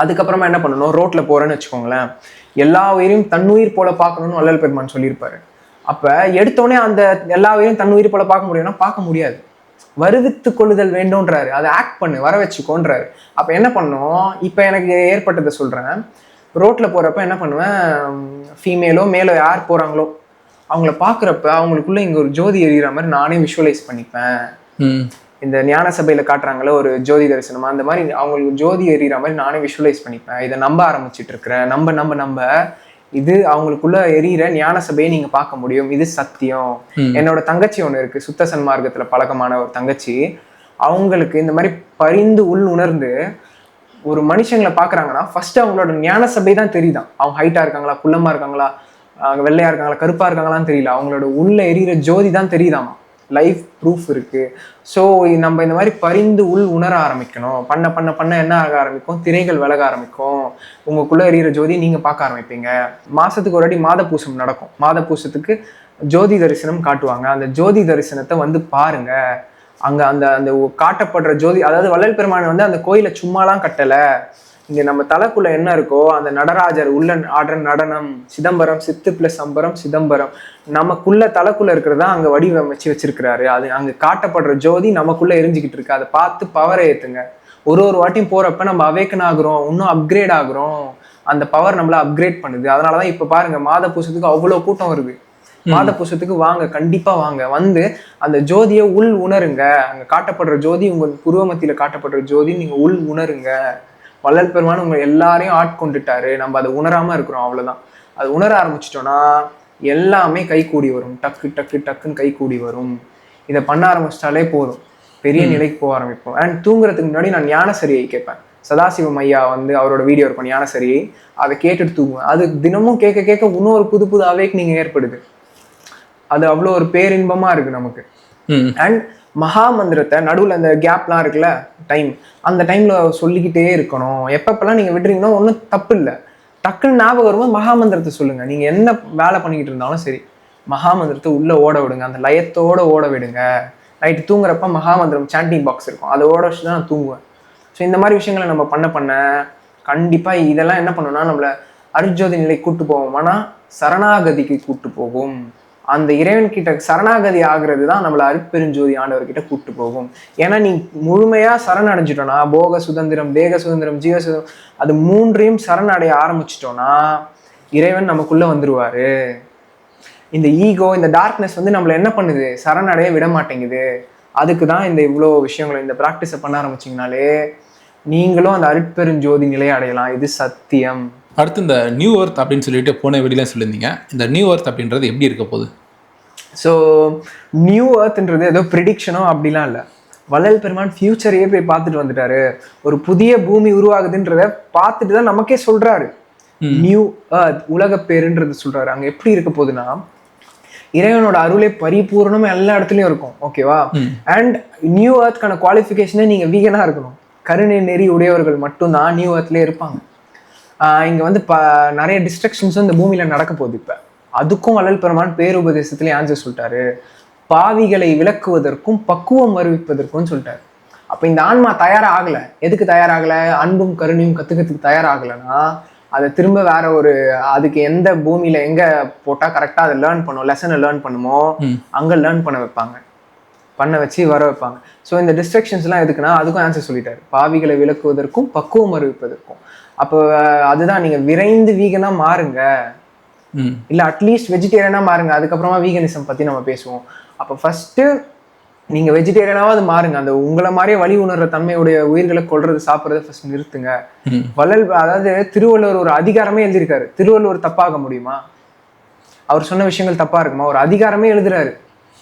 அதுக்கப்புறமா என்ன பண்ணணும், ரோட்டில் போகிறேன்னு வச்சுக்கோங்களேன், எல்லா உயிரையும் தன்னுயிர் போல பார்க்கணும்னு வள்ளல் பெருமான் சொல்லியிருப்பாரு. அப்போ எடுத்தோடனே அந்த எல்லா உயிரையும் தன்னுயிர் போல பார்க்க முடியும்னா பார்க்க முடியாது. வருவித்து கொள்ளுதல் வேண்டும்ன்றாரு. அதை ஆக்ட் பண்ணு, வர வச்சுக்கோன்றாரு. அப்போ என்ன பண்ணணும், இப்போ எனக்கு ஏற்பட்டதை சொல்கிறேன். ரோட்டில் போகிறப்ப என்ன பண்ணுவேன், ஃபீமேலோ மேலோ யார் போகிறாங்களோ அவங்கள பார்க்குறப்ப அவங்களுக்குள்ள இங்கே ஒரு ஜோதி எரியிற மாதிரி நானே விஷுவலைஸ் பண்ணிப்பேன். இந்த ஞான சபையில் காட்டுறாங்களோ ஒரு ஜோதி தரிசனமா, அந்த மாதிரி அவங்களுக்கு ஜோதி எரியிற மாதிரி நானே விஷுவலைஸ் பண்ணிப்பேன். இதை நம்ப ஆரம்பிச்சுட்டு இருக்கிறேன். நம்ப இது அவங்களுக்குள்ள எரியிற ஞான சபையை நீங்க பார்க்க முடியும். இது சத்தியம். என்னோட தங்கச்சி ஒண்ணு இருக்கு, சுத்த சன்மார்க்கத்துல பழக்கமான ஒரு தங்கச்சி. அவங்களுக்கு இந்த மாதிரி பரிந்து உள் உணர்ந்து ஒரு மனுஷங்களை பாக்குறாங்கன்னா ஃபர்ஸ்ட் அவங்களோட ஞான சபை தான் தெரியுதான். அவங்க ஹைட்டா இருக்காங்களா, குள்ளமா இருக்காங்களா, வெள்ளையா இருக்காங்களா, கருப்பா இருக்காங்களான்னு தெரியல. அவங்களோட உள்ள எரியிற ஜோதி தான் தெரியுதாமா. லைஃப் ப்ரூஃப் இருக்கு. ஸோ நம்ம இந்த மாதிரி பரிந்து உள் உணர ஆரம்பிக்கணும். பண்ண பண்ண பண்ண என்ன ஆக ஆரம்பிக்கும், திரைகள் விலக ஆரம்பிக்கும். உங்களுக்குள்ள எரியிற ஜோதி நீங்க பார்க்க ஆரம்பிப்பீங்க. மாசத்துக்கு ஒரு அடி மாத பூசம் நடக்கும். மாத பூசத்துக்கு ஜோதி தரிசனம் காட்டுவாங்க. அந்த ஜோதி தரிசனத்தை வந்து பாருங்க. அங்க அந்த அந்த காட்டப்படுற ஜோதி, அதாவது வள்ளல் பெருமான் வந்து அந்த கோயிலை சும்மாலாம் கட்டல. இங்க நம்ம தலைக்குள்ள என்ன இருக்கோ அந்த நடராஜர் உள்ள ஆடுற நடனம், சிதம்பரம், சித்து பிளஸ் அம்பரம் சிதம்பரம், நமக்குள்ள தலைக்குள்ள இருக்கிறதா அங்க வடிவமைச்சு வச்சிருக்கிறாரு. அது அங்க காட்டப்படுற ஜோதி நமக்குள்ள எரிஞ்சுக்கிட்டு இருக்கு. அதை பார்த்து பவரை ஏத்துங்க. ஒரு வாட்டியும் போறப்ப நம்ம அவேக்கன் ஆகுறோம், இன்னும் அப்கிரேட் ஆகுறோம். அந்த பவர் நம்மள அப்கிரேட் பண்ணுது. அதனாலதான் இப்ப பாருங்க மாத பூசத்துக்கு அவ்வளவு கூட்டம் வருது. மாத பூசத்துக்கு வாங்க, கண்டிப்பா வாங்க. வந்து அந்த ஜோதியை உள் உணருங்க. அங்க காட்டப்படுற ஜோதி உங்க புருவமத்தியில காட்டப்படுற ஜோதி நீங்க உள் உணருங்க. வள்ளல் பெருமான் உங்க எல்லாரையும் ஆட்கொண்டுட்டாரு. நம்ம அதை உணராம இருக்கிறோம், அவ்வளவுதான். அது உணர ஆரம்பிச்சிட்டோம்னா எல்லாமே கை கூடி வரும். டக்கு டக்கு டக்குன்னு கை கூடி வரும். இதை பண்ண ஆரம்பிச்சிட்டாலே போதும், பெரிய நிலைக்கு போக ஆரம்பிப்போம். அண்ட் தூங்குறதுக்கு முன்னாடி நான் ஞானசரியை கேட்பேன். சதாசிவம் ஐயா வந்து அவரோட வீடியோ இருக்கும் ஞானசரியை, அதை கேட்டுட்டு தூங்குவேன். அது தினமும் கேட்க கேட்க இன்னொரு புது புது அவேக்னிங் ஏற்படுது. அது அவ்வளோ ஒரு பேரின்பமா இருக்கு நமக்கு. அண்ட் மகா மந்திரத்தை நடுவில் அந்த கேப்லாம் இருக்குல்ல டைம், அந்த டைம்ல சொல்லிக்கிட்டே இருக்கணும். எப்பப்பெல்லாம் நீங்க விடுறீங்கன்னா ஒன்றும் தப்பு இல்லை. டக்குன்னு ஞாபகம் வரும்போது மகா மந்திரத்தை சொல்லுங்க. நீங்க என்ன வேலை பண்ணிக்கிட்டு இருந்தாலும் சரி, மகா மந்திரத்தை உள்ள ஓட விடுங்க. அந்த லயத்தோட ஓட விடுங்க. நைட்டு தூங்குறப்ப மகா மந்திரம் சாண்டிங் பாக்ஸ் இருக்கும், அதை ஓட வச்சு தான் நான் தூங்குவேன். ஸோ இந்த மாதிரி விஷயங்களை நம்ம பண்ண கண்டிப்பா இதெல்லாம் என்ன பண்ணணும்னா நம்மள அருட்ஜோதி நிலைக்கு கூட்டு போவோம். ஆனா சரணாகதிக்கு கூட்டு போகும். அந்த இறைவன் கிட்ட சரணாகதி ஆகுறது தான் நம்மள அருட்பெருஞ்சோதி ஆண்டவர்கிட்ட கூட்டு போகும். ஏன்னா நீ முழுமையா சரணடைஞ்சிட்டோம்னா, போக சுதந்திரம், தேக சுதந்திரம், ஜீவ சுதந்திரம், அது மூன்றையும் சரணடைய ஆரம்பிச்சிட்டோம்னா இறைவன் நமக்குள்ள வந்துருவாரு. இந்த ஈகோ, இந்த டார்க்னஸ் வந்து நம்மள என்ன பண்ணுது, சரணடைய விட மாட்டேங்குது. அதுக்கு தான் இந்த இவ்வளோ விஷயங்களை, இந்த ப்ராக்டிஸை பண்ண ஆரம்பிச்சிங்கனாலே நீங்களும் அந்த அருட்பெருஞ்சோதி நிலையை அடையலாம். இது சத்தியம். அடுத்து இந்த நியூ எர்த் அப்படின்னு சொல்லிட்டு போன வெளியில சொல்லியிருந்தீங்க. இந்த நியூ எர்த் அப்படின்றது எப்படி இருக்க போகுது? ஸோ நியூ எர்த்ன்றது ஏதோ ப்ரிடிக்ஷனோ அப்படிலாம் இல்லை. வள்ளல் பெருமான் ஃபியூச்சரையே போய் பார்த்துட்டு வந்துட்டாரு. ஒரு புதிய பூமி உருவாகுதுன்றத பார்த்துட்டு தான் நமக்கே சொல்றாரு. நியூ எர்த், உலக பேருன்றது சொல்றாரு. அங்க எப்படி இருக்க போகுதுன்னா இறைவனோட அருளை பரிபூர்ணமா எல்லா இடத்துலயும் இருக்கும். ஓகேவா? அண்ட் நியூ எர்த்க்கான குவாலிஃபிகேஷனே நீங்க வீகனா இருக்கணும். கருணை நெறி உடையவர்கள் மட்டும்தான் நியூ எர்த்லேயே இருப்பாங்க. இங்க வந்து நிறைய டிஸ்ட்ரக்ஷன்ஸும் இந்த பூமியில நடக்க போகுது. இப்ப அதுக்கும் வள்ளல் பெருமான் பேருபதேசத்திலே ஆன்சர் சொல்லிட்டாரு. பாவிகளை விளக்குவதற்கும் பக்குவம் வருவிப்பதற்கும் சொல்லிட்டாரு. அப்ப இந்த ஆன்மா தயாராகல. எதுக்கு தயாராகல? அன்பும் கருணையும் கத்துக்கிறதுக்கு தயாராகலைன்னா அதை திரும்ப வேற ஒரு, அதுக்கு எந்த பூமியில எங்க போட்டா கரெக்டா அதை லேர்ன் பண்ணும், லெசனை லேர்ன் பண்ணுமோ அங்க லேர்ன் பண்ண வைப்பாங்க, பண்ண வச்சு வர வைப்பாங்க. ஸோ இந்த டிஸ்ட்ரக்ஷன்ஸ் எல்லாம் எதுக்குன்னா அதுக்கும் ஆன்சர் சொல்லிட்டாரு. பாவிகளை விளக்குவதற்கும் பக்குவம் அறிவிப்பதற்கும். அப்போ அதுதான், நீங்க விரைந்து வீகனா மாறுங்க, இல்ல அட்லீஸ்ட் வெஜிடேரியனா மாறுங்க. அதுக்கப்புறமா வீகனிசம் பத்தி நம்ம பேசுவோம். அப்போ ஃபர்ஸ்ட் நீங்க வெஜிடேரியனாவது மாறுங்க. அந்த உங்களை மாதிரியே வழி உணர்ற தன்மையுடைய உயிர்களை கொல்றது, சாப்பிட்றத ஃபர்ஸ்ட் நிறுத்துங்க. வள்ளல், அதாவது திருவள்ளுவர் ஒரு அதிகாரமே எழுதியிருக்காரு. திருவள்ளுவர் தப்பாக முடியுமா? அவர் சொன்ன விஷயங்கள் தப்பா இருக்குமா? ஒரு அதிகாரமே எழுதுறாரு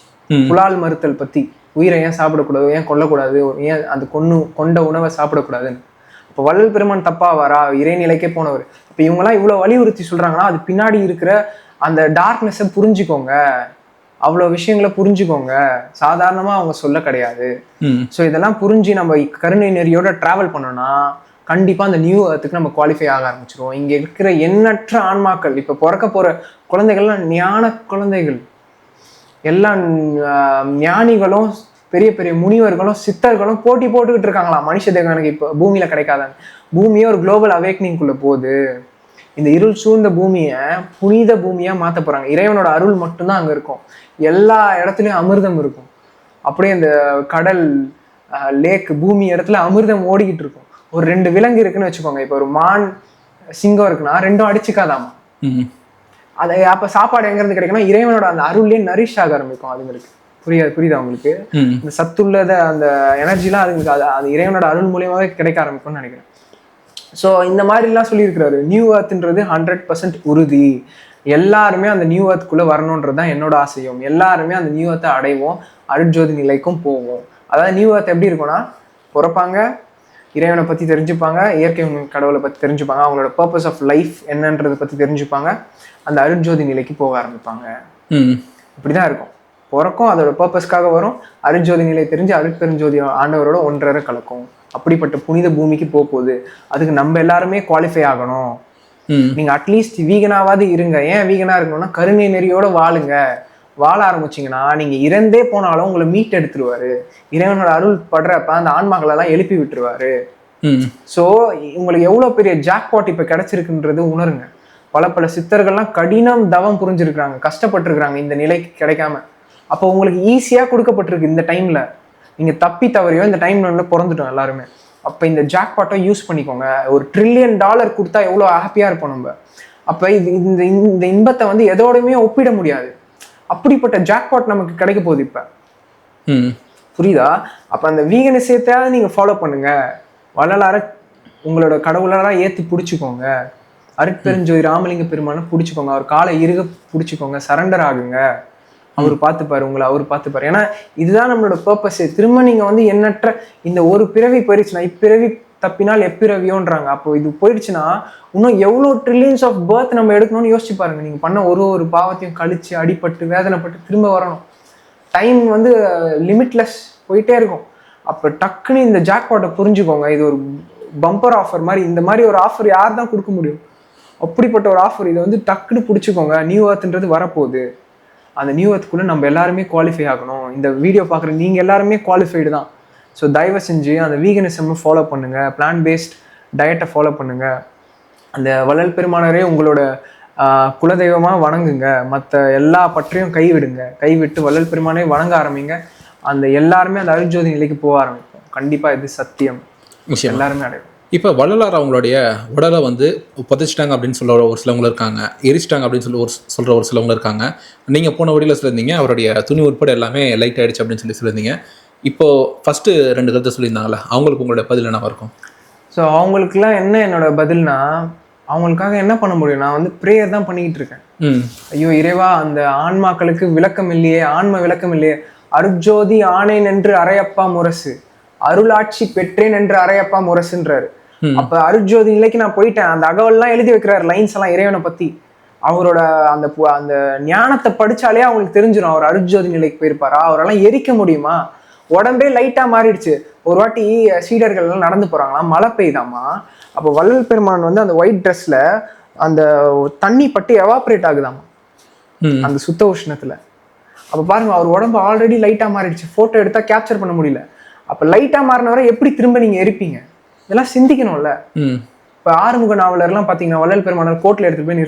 புலால் மறுத்தல் பத்தி. உயிரை ஏன் சாப்பிடக்கூடாது, ஏன் கொல்லக்கூடாது, ஏன் அந்த கொண்ட உணவை சாப்பிடக்கூடாதுன்னு. இப்போ வள்ளல் பெருமான் தப்பா வரா, இறைநிலைக்கே போனவர். இப்போ இவங்கெல்லாம் இவ்வளோ வலியுறுத்தி சொல்றாங்கன்னா அது பின்னாடி இருக்கிற அந்த டார்க்னஸை புரிஞ்சுக்கோங்க, அவ்வளோ விஷயங்களை புரிஞ்சுக்கோங்க. சாதாரணமாக அவங்க சொல்ல கிடையாது. ஸோ இதெல்லாம் புரிஞ்சு நம்ம கருணை நெறியோட டிராவல் பண்ணோம்னா கண்டிப்பாக அந்த நியூ அர்த்துக்கு நம்ம குவாலிஃபை ஆக ஆரம்பிச்சிருவோம். இங்கே இருக்கிற எண்ணற்ற ஆன்மாக்கள், இப்போ பிறக்க போகிற குழந்தைகள்லாம் ஞான குழந்தைகள், எல்லா ஞானிகளும் பெரிய பெரிய முனிவர்களும் சித்தர்களும் போட்டி போட்டுக்கிட்டு இருக்காங்களாம் மனுஷ தேகம் எனக்கு இப்போ பூமியில கிடைக்காதான்னு. பூமியே ஒரு குளோபல் அவேக்னிங்குள்ள போகுது. இந்த இருள் சூழ்ந்த பூமியை புனித பூமியா மாத்த போறாங்க. இறைவனோட அருள் மட்டும்தான் அங்க இருக்கும். எல்லா இடத்துலயும் அமிர்தம் இருக்கும். அப்படியே இந்த கடல், லேக், பூமி இடத்துல அமிர்தம் ஓடிக்கிட்டு இருக்கும். ஒரு 2 விலங்கு இருக்குன்னு வச்சுக்கோங்க. இப்போ ஒரு மான், சிங்கம் இருக்குன்னா 2ம் அடிச்சுக்காதாமா. அது அப்ப சாப்பாடு எங்க இருந்து கிடைக்கும்னா இறைவனோட அந்த அருள்லயே நரிஷ் ஆக ஆரம்பிக்கும் அதுங்களுக்கு. புரியுதா உங்களுக்கு? இந்த சத்துள்ளத அந்த எனர்ஜிலாம் அதுங்களுக்கு அது இறைவனோட அருள் மூலியமாவே கிடைக்க ஆரம்பிக்கும்னு நினைக்கிறேன். ஸோ இந்த மாதிரிலாம் சொல்லியிருக்கிறாரு. நியூ அர்த்ன்றது 100% உறுதி. எல்லாருமே அந்த நியூ அர்த்குள்ள வரணுன்றது தான் என்னோட ஆசையும். எல்லாருமே அந்த நியூ அர்த்தை அடைவோம், அருட்ஜோதி நிலைக்கும் போவோம். அதாவது நியூ அர்த் எப்படி இருக்கும்னா, பிறப்பாங்க, இறைவனை பற்றி தெரிஞ்சுப்பாங்க, இயற்கை கடவுளை பற்றி தெரிஞ்சுப்பாங்க, அவங்களோட பர்பஸ் ஆஃப் லைஃப் என்னன்றதை பற்றி தெரிஞ்சுப்பாங்க, அந்த அருட்ஜோதி நிலைக்கு போக ஆரம்பிப்பாங்க. இப்படிதான் இருக்கும். பிறக்கும், அதோட பர்பஸ்க்காக வரும், அருட்ஜோதி நிலை தெரிஞ்சு அருட்பெருஞ்சோதி ஆண்டவரோட ஒன்றரை கலக்கும். அப்படிப்பட்ட புனித பூமிக்கு போகுது. அதுக்கு நம்ம எல்லாருமே குவாலிஃபை ஆகணும். நீங்க அட்லீஸ்ட் வீகனாவது இருங்க. ஏன் வீகனா இருக்கணும்னா கருணை நெறியோட வாழுங்க. வாழ ஆரம்பிச்சிங்கன்னா நீங்க இறந்தே போனாலும் உங்களை மீட் எடுத்துருவாரு. இறைவனோட அருள் படுறப்ப அந்த ஆன்மாக்கள் எல்லாம் எழுப்பி விட்டுருவாரு. ஸோ உங்களுக்கு எவ்வளவு பெரிய ஜாக்பாட் இப்ப கிடைச்சிருக்குன்றது உணருங்க. பல சித்தர்கள்லாம் கடினம் தவம் புரிஞ்சிருக்கிறாங்க, கஷ்டப்பட்டிருக்கிறாங்க இந்த நிலைக்கு கிடைக்காம. அப்போ உங்களுக்கு ஈஸியா கொடுக்கப்பட்டிருக்கு. இந்த டைம்ல நீங்க தப்பி தவறியோ இந்த டைம்ல பிறந்துட்டோம் எல்லாருமே. அப்ப இந்த ஜாக்பாட்டை யூஸ் பண்ணிக்கோங்க. ஒரு $1 trillion கொடுத்தா எவ்வளவு ஹாப்பியா இருப்போம் நம்ம. அப்ப இந்த இன்பத்தை வந்து எதோடையுமே ஒப்பிட முடியாது. அப்படிப்பட்ட ஜாக்பாட் நமக்கு கிடைக்க போகுது இப்ப. புரியுதா? அப்ப அந்த வீகனிசத்தையாவது நீங்க ஃபாலோ பண்ணுங்க. வள்ளலார உங்களோட கடவுளாரா ஏத்தி பிடிச்சிக்கோங்க. அருட்பெருஞ்சோதி ராமலிங்க பெருமானை பிடிச்சிக்கோங்க. அவர் காலை இறுக பிடிச்சிக்கோங்க. சரண்டர் ஆகுங்க. அவர் பார்த்துப்பாரு உங்களை, அவர் பார்த்துப்பாரு. ஏன்னா இதுதான் நம்மளோட பர்பஸ். திரும்ப நீங்க வந்து எண்ணற்ற இந்த ஒரு பிறவி போயிடுச்சுன்னா, இப்பிறவி தப்பினால் எப்பிறவியோன்றாங்க. அப்போ இது போயிடுச்சுன்னா இன்னும் எவ்வளவு ட்ரில்லியன்ஸ் ஆஃப் பர்த் நம்ம எடுக்கணும்னு யோசிச்சு பாருங்க. நீங்க பண்ண ஒரு பாவத்தையும் கழிச்சு அடிபட்டு வேதனைப்பட்டு திரும்ப வரணும். டைம் வந்து லிமிட்லெஸ் போயிட்டே இருக்கும். அப்ப டக்குன்னு இந்த ஜாக்பாட்டை புரிஞ்சுக்கோங்க. இது ஒரு பம்பர் ஆஃபர் மாதிரி. இந்த மாதிரி ஒரு ஆஃபர் யார் தான் கொடுக்க முடியும்? அப்படிப்பட்ட ஒரு ஆஃபர். இதை வந்து டக்குன்னு பிடிச்சிக்கோங்க. நியூ அர்த்ன்றது வரப்போகுது. அந்த நியூ அர்த்துக்குள்ள நம்ம எல்லாருமே குவாலிஃபை ஆகணும். இந்த வீடியோ பார்க்குற நீங்க எல்லாருமே குவாலிஃபைடு தான். ஸோ தயவு செஞ்சு அந்த வீகனிசம் ஃபாலோ பண்ணுங்க, பிளான் பேஸ்ட் டயட்டை ஃபாலோ பண்ணுங்க. அந்த வள்ளல் பெருமானரே உங்களோட குலதெய்வமா வணங்குங்க. மற்ற எல்லா பற்றையும் கைவிட்டு வள்ளல் பெருமானே வணங்க ஆரம்பிங்க. அந்த எல்லாருமே அந்த அருட்ஜோதி நிலைக்கு போக ஆரம்பிப்போம். கண்டிப்பா இது சத்தியம். எல்லாருமே அடையும். இப்போ வள்ளலார் அவங்களுடைய உடலை வந்து புதைச்சிட்டாங்க அப்படின்னு சொல்ல ஒரு சிலவங்க இருக்காங்க, எரிச்சிட்டாங்க அப்படின்னு சொல்கிற ஒரு சிலவங்க இருக்காங்க. நீங்கள் போன வழியில் சொல்லியிருந்தீங்க அவருடைய துணி உட்பட எல்லாமே லைட் ஆகிடுச்சு அப்படின்னு சொல்லியிருந்தீங்க. இப்போது ஃபஸ்ட்டு 2 கருத்தை சொல்லியிருந்தாங்களே, அவங்களுக்கு உங்களோட பதில் என்னவா இருக்கும்? ஸோ அவங்களுக்குலாம் என்ன என்னோட பதில்னா, அவங்களுக்காக என்ன பண்ண முடியும்? நான் வந்து ப்ரேயர் தான் பண்ணிக்கிட்டு இருக்கேன். ஐயோ இறைவா, அந்த ஆன்மாக்களுக்கு விளக்கம் இல்லையே, ஆன்ம விளக்கம் இல்லையே. அருட்ஜோதி ஆணேன் என்று அரையப்பா முரசு, அருளாட்சி பெற்றேன் என்று அரையப்பா முரசுன்றாரு. அப்ப அருட்ஜோதி நிலைக்கு நான் போயிட்டேன். அந்த அகவல்லாம் எழுதி வைக்கிறாரு, லைன்ஸ் எல்லாம் இறைவனை பத்தி. அவரோட அந்த ஞானத்தை படிச்சாலே அவங்களுக்கு தெரிஞ்சிடும் அவர் அருட்ஜோதி நிலைக்கு போயிருப்பாரா. அவரெல்லாம் எரிக்க முடியுமா? உடம்பே லைட்டா மாறிடுச்சு. ஒரு வாட்டி சீடர்கள் எல்லாம் நடந்து போறாங்களாம், மழை பெய்தாமா. அப்போ வள்ளல் பெருமான் வந்து அந்த ஒயிட் ட்ரெஸ்ல அந்த தண்ணி பட்டு எவாப்ரேட் ஆகுதாமா அந்த சுத்த உஷ்ணத்துல. அப்ப பாருங்க, அவர் உடம்பு ஆல்ரெடி லைட்டா மாறிடுச்சு. போட்டோ எடுத்தா கேப்சர் பண்ண முடியல. அப்ப லைட்டா மாறினவரை எப்படி திரும்ப நீங்க எரிப்பீங்க? இதெல்லாம் சிந்திக்கணும்ல. இப்ப ஆறுமுக நாவலர்லாம் பாத்தீங்கன்னா வள்ளல் பெருமானார் கோர்ட்ல எடுத்துட்டு போய்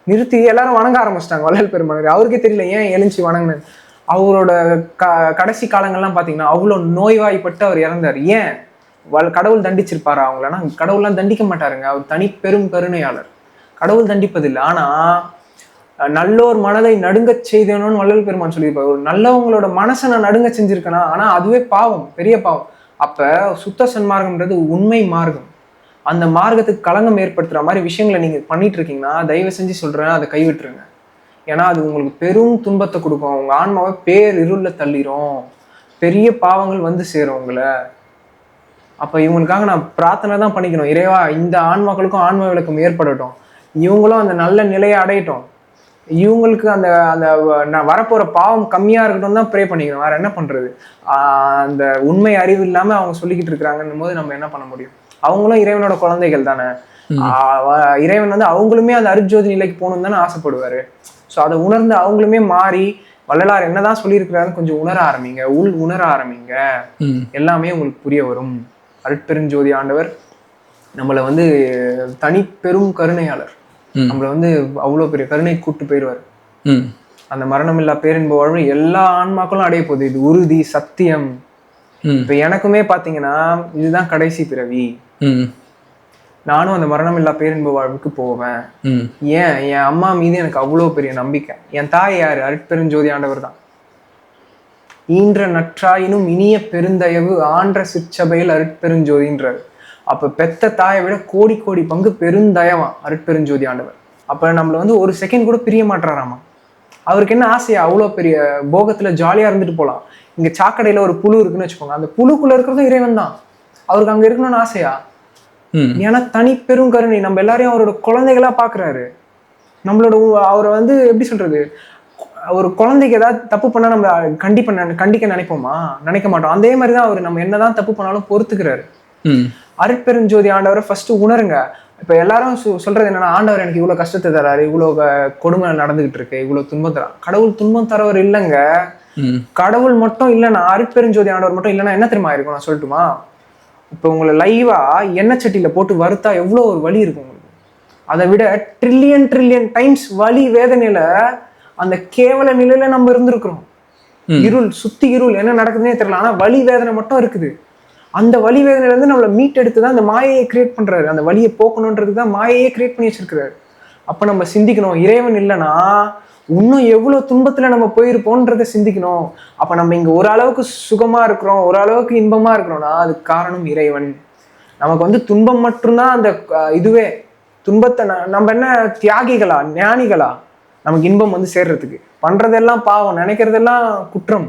நிறுத்தி எல்லாரும் வணங்க ஆரம்பிச்சிட்டாங்க வள்ளல் பெருமானார். அவருக்கே தெரியல ஏன் எழுச்சி வணங்கினு. அவரோட கடைசி காலங்கள்லாம் பாத்தீங்கன்னா அவ்வளவு நோய்வாய்ப்பட்டு அவர் இறந்தார். ஏன்? கடவுள் தண்டிச்சிருப்பாரா அவங்களா? கடவுள்லாம் தண்டிக்க மாட்டாருங்க. அவர் தனி பெரும் கருணையாளர். கடவுள் தண்டிப்பதில்லை. ஆனா நல்லோர் மனதை நடுங்க செய்தேனோன்னு வள்ளல் பெருமான் சொல்லியிருப்பாரு. ஒரு நல்லவங்களோட மனசை நான் நடுங்க செஞ்சிருக்கேனா, ஆனா அதுவே பாவம், பெரிய பாவம். அப்ப சுத்த சன்மார்க்கம்ன்றது உண்மை மார்க்கம். அந்த மார்க்கத்துக்கு களங்கம் ஏற்படுத்துற மாதிரி விஷயங்களை நீங்க பண்ணிட்டு இருக்கீங்கன்னா தயவு செஞ்சு சொல்றேன், அதை கைவிட்டுருங்க. ஏன்னா அது உங்களுக்கு பெரும் துன்பத்தை கொடுக்கும். உங்க ஆன்மாவை இருள்ல தள்ளிரும். பெரிய பாவங்கள் வந்து சேரும் உங்களை. அப்போ இவங்களுக்காக நான் பிரார்த்தனை தான் பண்ணிக்கணும், இறைவா இந்த ஆன்மாக்களுக்கும் ஆன்ம விளக்கம் ஏற்படட்டும், இவங்களும் அந்த நல்ல நிலையை அடையட்டும், இவங்களுக்கு அந்த அந்த நான் வரப்போற பாவம் கம்மியா இருக்கட்டும் தான் ப்ரே பண்ணிக்கணும். வேற என்ன பண்றது? அந்த உண்மை அறிவு இல்லாம அவங்க சொல்லிக்கிட்டு இருக்கிறாங்கன்னும் போது நம்ம என்ன பண்ண முடியும்? அவங்களும் இறைவனோட குழந்தைகள் தானே. இறைவன் வந்து அவங்களுமே அந்த அருட்ஜோதி நிலைக்கு போகணும்னு தானே ஆசைப்படுவாரு. ஸோ அதை உணர்ந்து அவங்களுமே மாறி வள்ளலார் என்னதான் சொல்லியிருக்கிறாருன்னு கொஞ்சம் உணர ஆரம்பிங்க, உணர ஆரம்பிங்க, எல்லாமே உங்களுக்கு புரிய வரும். அருட்பெருஞ்சோதி ஆண்டவர் நம்மளை வந்து தனி பெரும் கருணையாளர், நம்மள வந்து அவ்வளவு பெரிய கருணை கூட்டு போயிடுவார். அந்த மரணமில்லா பேரின்ப வாழ்வு எல்லா ஆன்மாக்களும் அடைய போகுது, இது உறுதி சத்தியம். இப்ப எனக்குமே பாத்தீங்கன்னா இதுதான் கடைசி பிறவி, நானும் அந்த மரணமில்லா பேரின்ப வாழ்வுக்கு போவேன். ஏன்? என் அம்மா மீது எனக்கு அவ்வளவு பெரிய நம்பிக்கை. என் தாய் யாரு? அருட்பெருஞ்சோதி ஆண்டவர் தான். ஈன்ற நற்றாயினும் இனிய பெருந்தயவு ஆன்ற சிற்சபையில் அருட்பெருஞ்சோதின்றார். அப்ப பெத்த தாயை விட கோடி கோடி பங்கு பெருந்தயவான் அருட்பெருஞ்சோதி ஆண்டவர். அப்ப நம்மள வந்து ஒரு செகண்ட் கூட பிரிய மாட்டாராமா. அவருக்கு என்ன ஆசையா? அவ்வளோ பெரிய போகத்துல ஜாலியா இருந்துட்டு போகலாம். இங்க சாக்கடையில ஒரு புழு இருக்குன்னு வச்சுக்கோங்க, அந்த புழுக்குள்ள இருக்கிறதும் இறைவன் தான். அவருக்கு அங்க இருக்கணும்னு ஆசையா? ஏன்னா தனி பெரும் கருணை, நம்ம எல்லாரையும் அவரோட குழந்தைகளா பாக்குறாரு. நம்மளோட அவரை வந்து எப்படி சொல்றது, ஒரு குழந்தைக்கு ஏதாவது தப்பு பண்ணா நம்ம கண்டிக்க நினைப்போமா? நினைக்க மாட்டோம். அதே மாதிரிதான் அவர் நம்ம என்னதான் தப்பு பண்ணாலும் பொறுத்துக்கிறாரு. அருட்பெருஞ்சோதி ஆண்டவரை ஃபர்ஸ்ட் உணருங்க. இப்ப எல்லாரும் சொல்றது என்னன்னா, ஆண்டவர் எனக்கு இவ்வளவு கஷ்டத்தை தராரு, இவ்வளவு கொடுமை நடந்துகிட்டு இருக்கு, இவ்வளவு துன்பம் தரா. கடவுள் துன்பம் தரவர் இல்லைங்க. கடவுள் மட்டும் இல்லைன்னா, அருட்பெருஞ்சோதி ஆண்டவர் மட்டும் இல்லைன்னா என்ன தெரியுமா இருக்கும்? நான் சொல்லட்டுமா? இப்ப உங்களை லைவா எண்ணெய் சட்டியில போட்டு வறுத்தா எவ்வளவு ஒரு வலி இருக்கும் உங்களுக்கு. அதை விட ட்ரில்லியன் டைம்ஸ் வலி வேதனையில அந்த கேவல நிலையில நம்ம இருந்திருக்கிறோம். இருள் சுத்தி இருள், என்ன நடக்குதுன்னே தெரியல, ஆனா வலி வேதனை மட்டும் இருக்குது. அந்த வலி வேதனையில இருந்து நம்மளை மீட் எடுத்துதான் அந்த மாயையை கிரியேட் பண்றாரு. அந்த வலியை போக்கணுன்றதுக்கு தான் மாயையே கிரியேட் பண்ணி வச்சிருக்கிறாரு. அப்ப நம்ம சிந்திக்கணும், இறைவன் இல்லைன்னா இன்னும் எவ்வளவு துன்பத்துல நம்ம போயிருப்போன்றதை சிந்திக்கணும். அப்ப நம்ம இங்க ஓரளவுக்கு சுகமா இருக்கிறோம், ஓரளவுக்கு இன்பமா இருக்கிறோம்னா அதுக்கு காரணம் இறைவன். நமக்கு வந்து துன்பம் மட்டும்தான் அந்த இதுவே. துன்பத்தை நம்ம என்ன தியாகிகளா, ஞானிகளா? நமக்கு இன்பம் வந்து சேர்றதுக்கு பண்றதெல்லாம் பாவம், நினைக்கிறதெல்லாம் குற்றம்.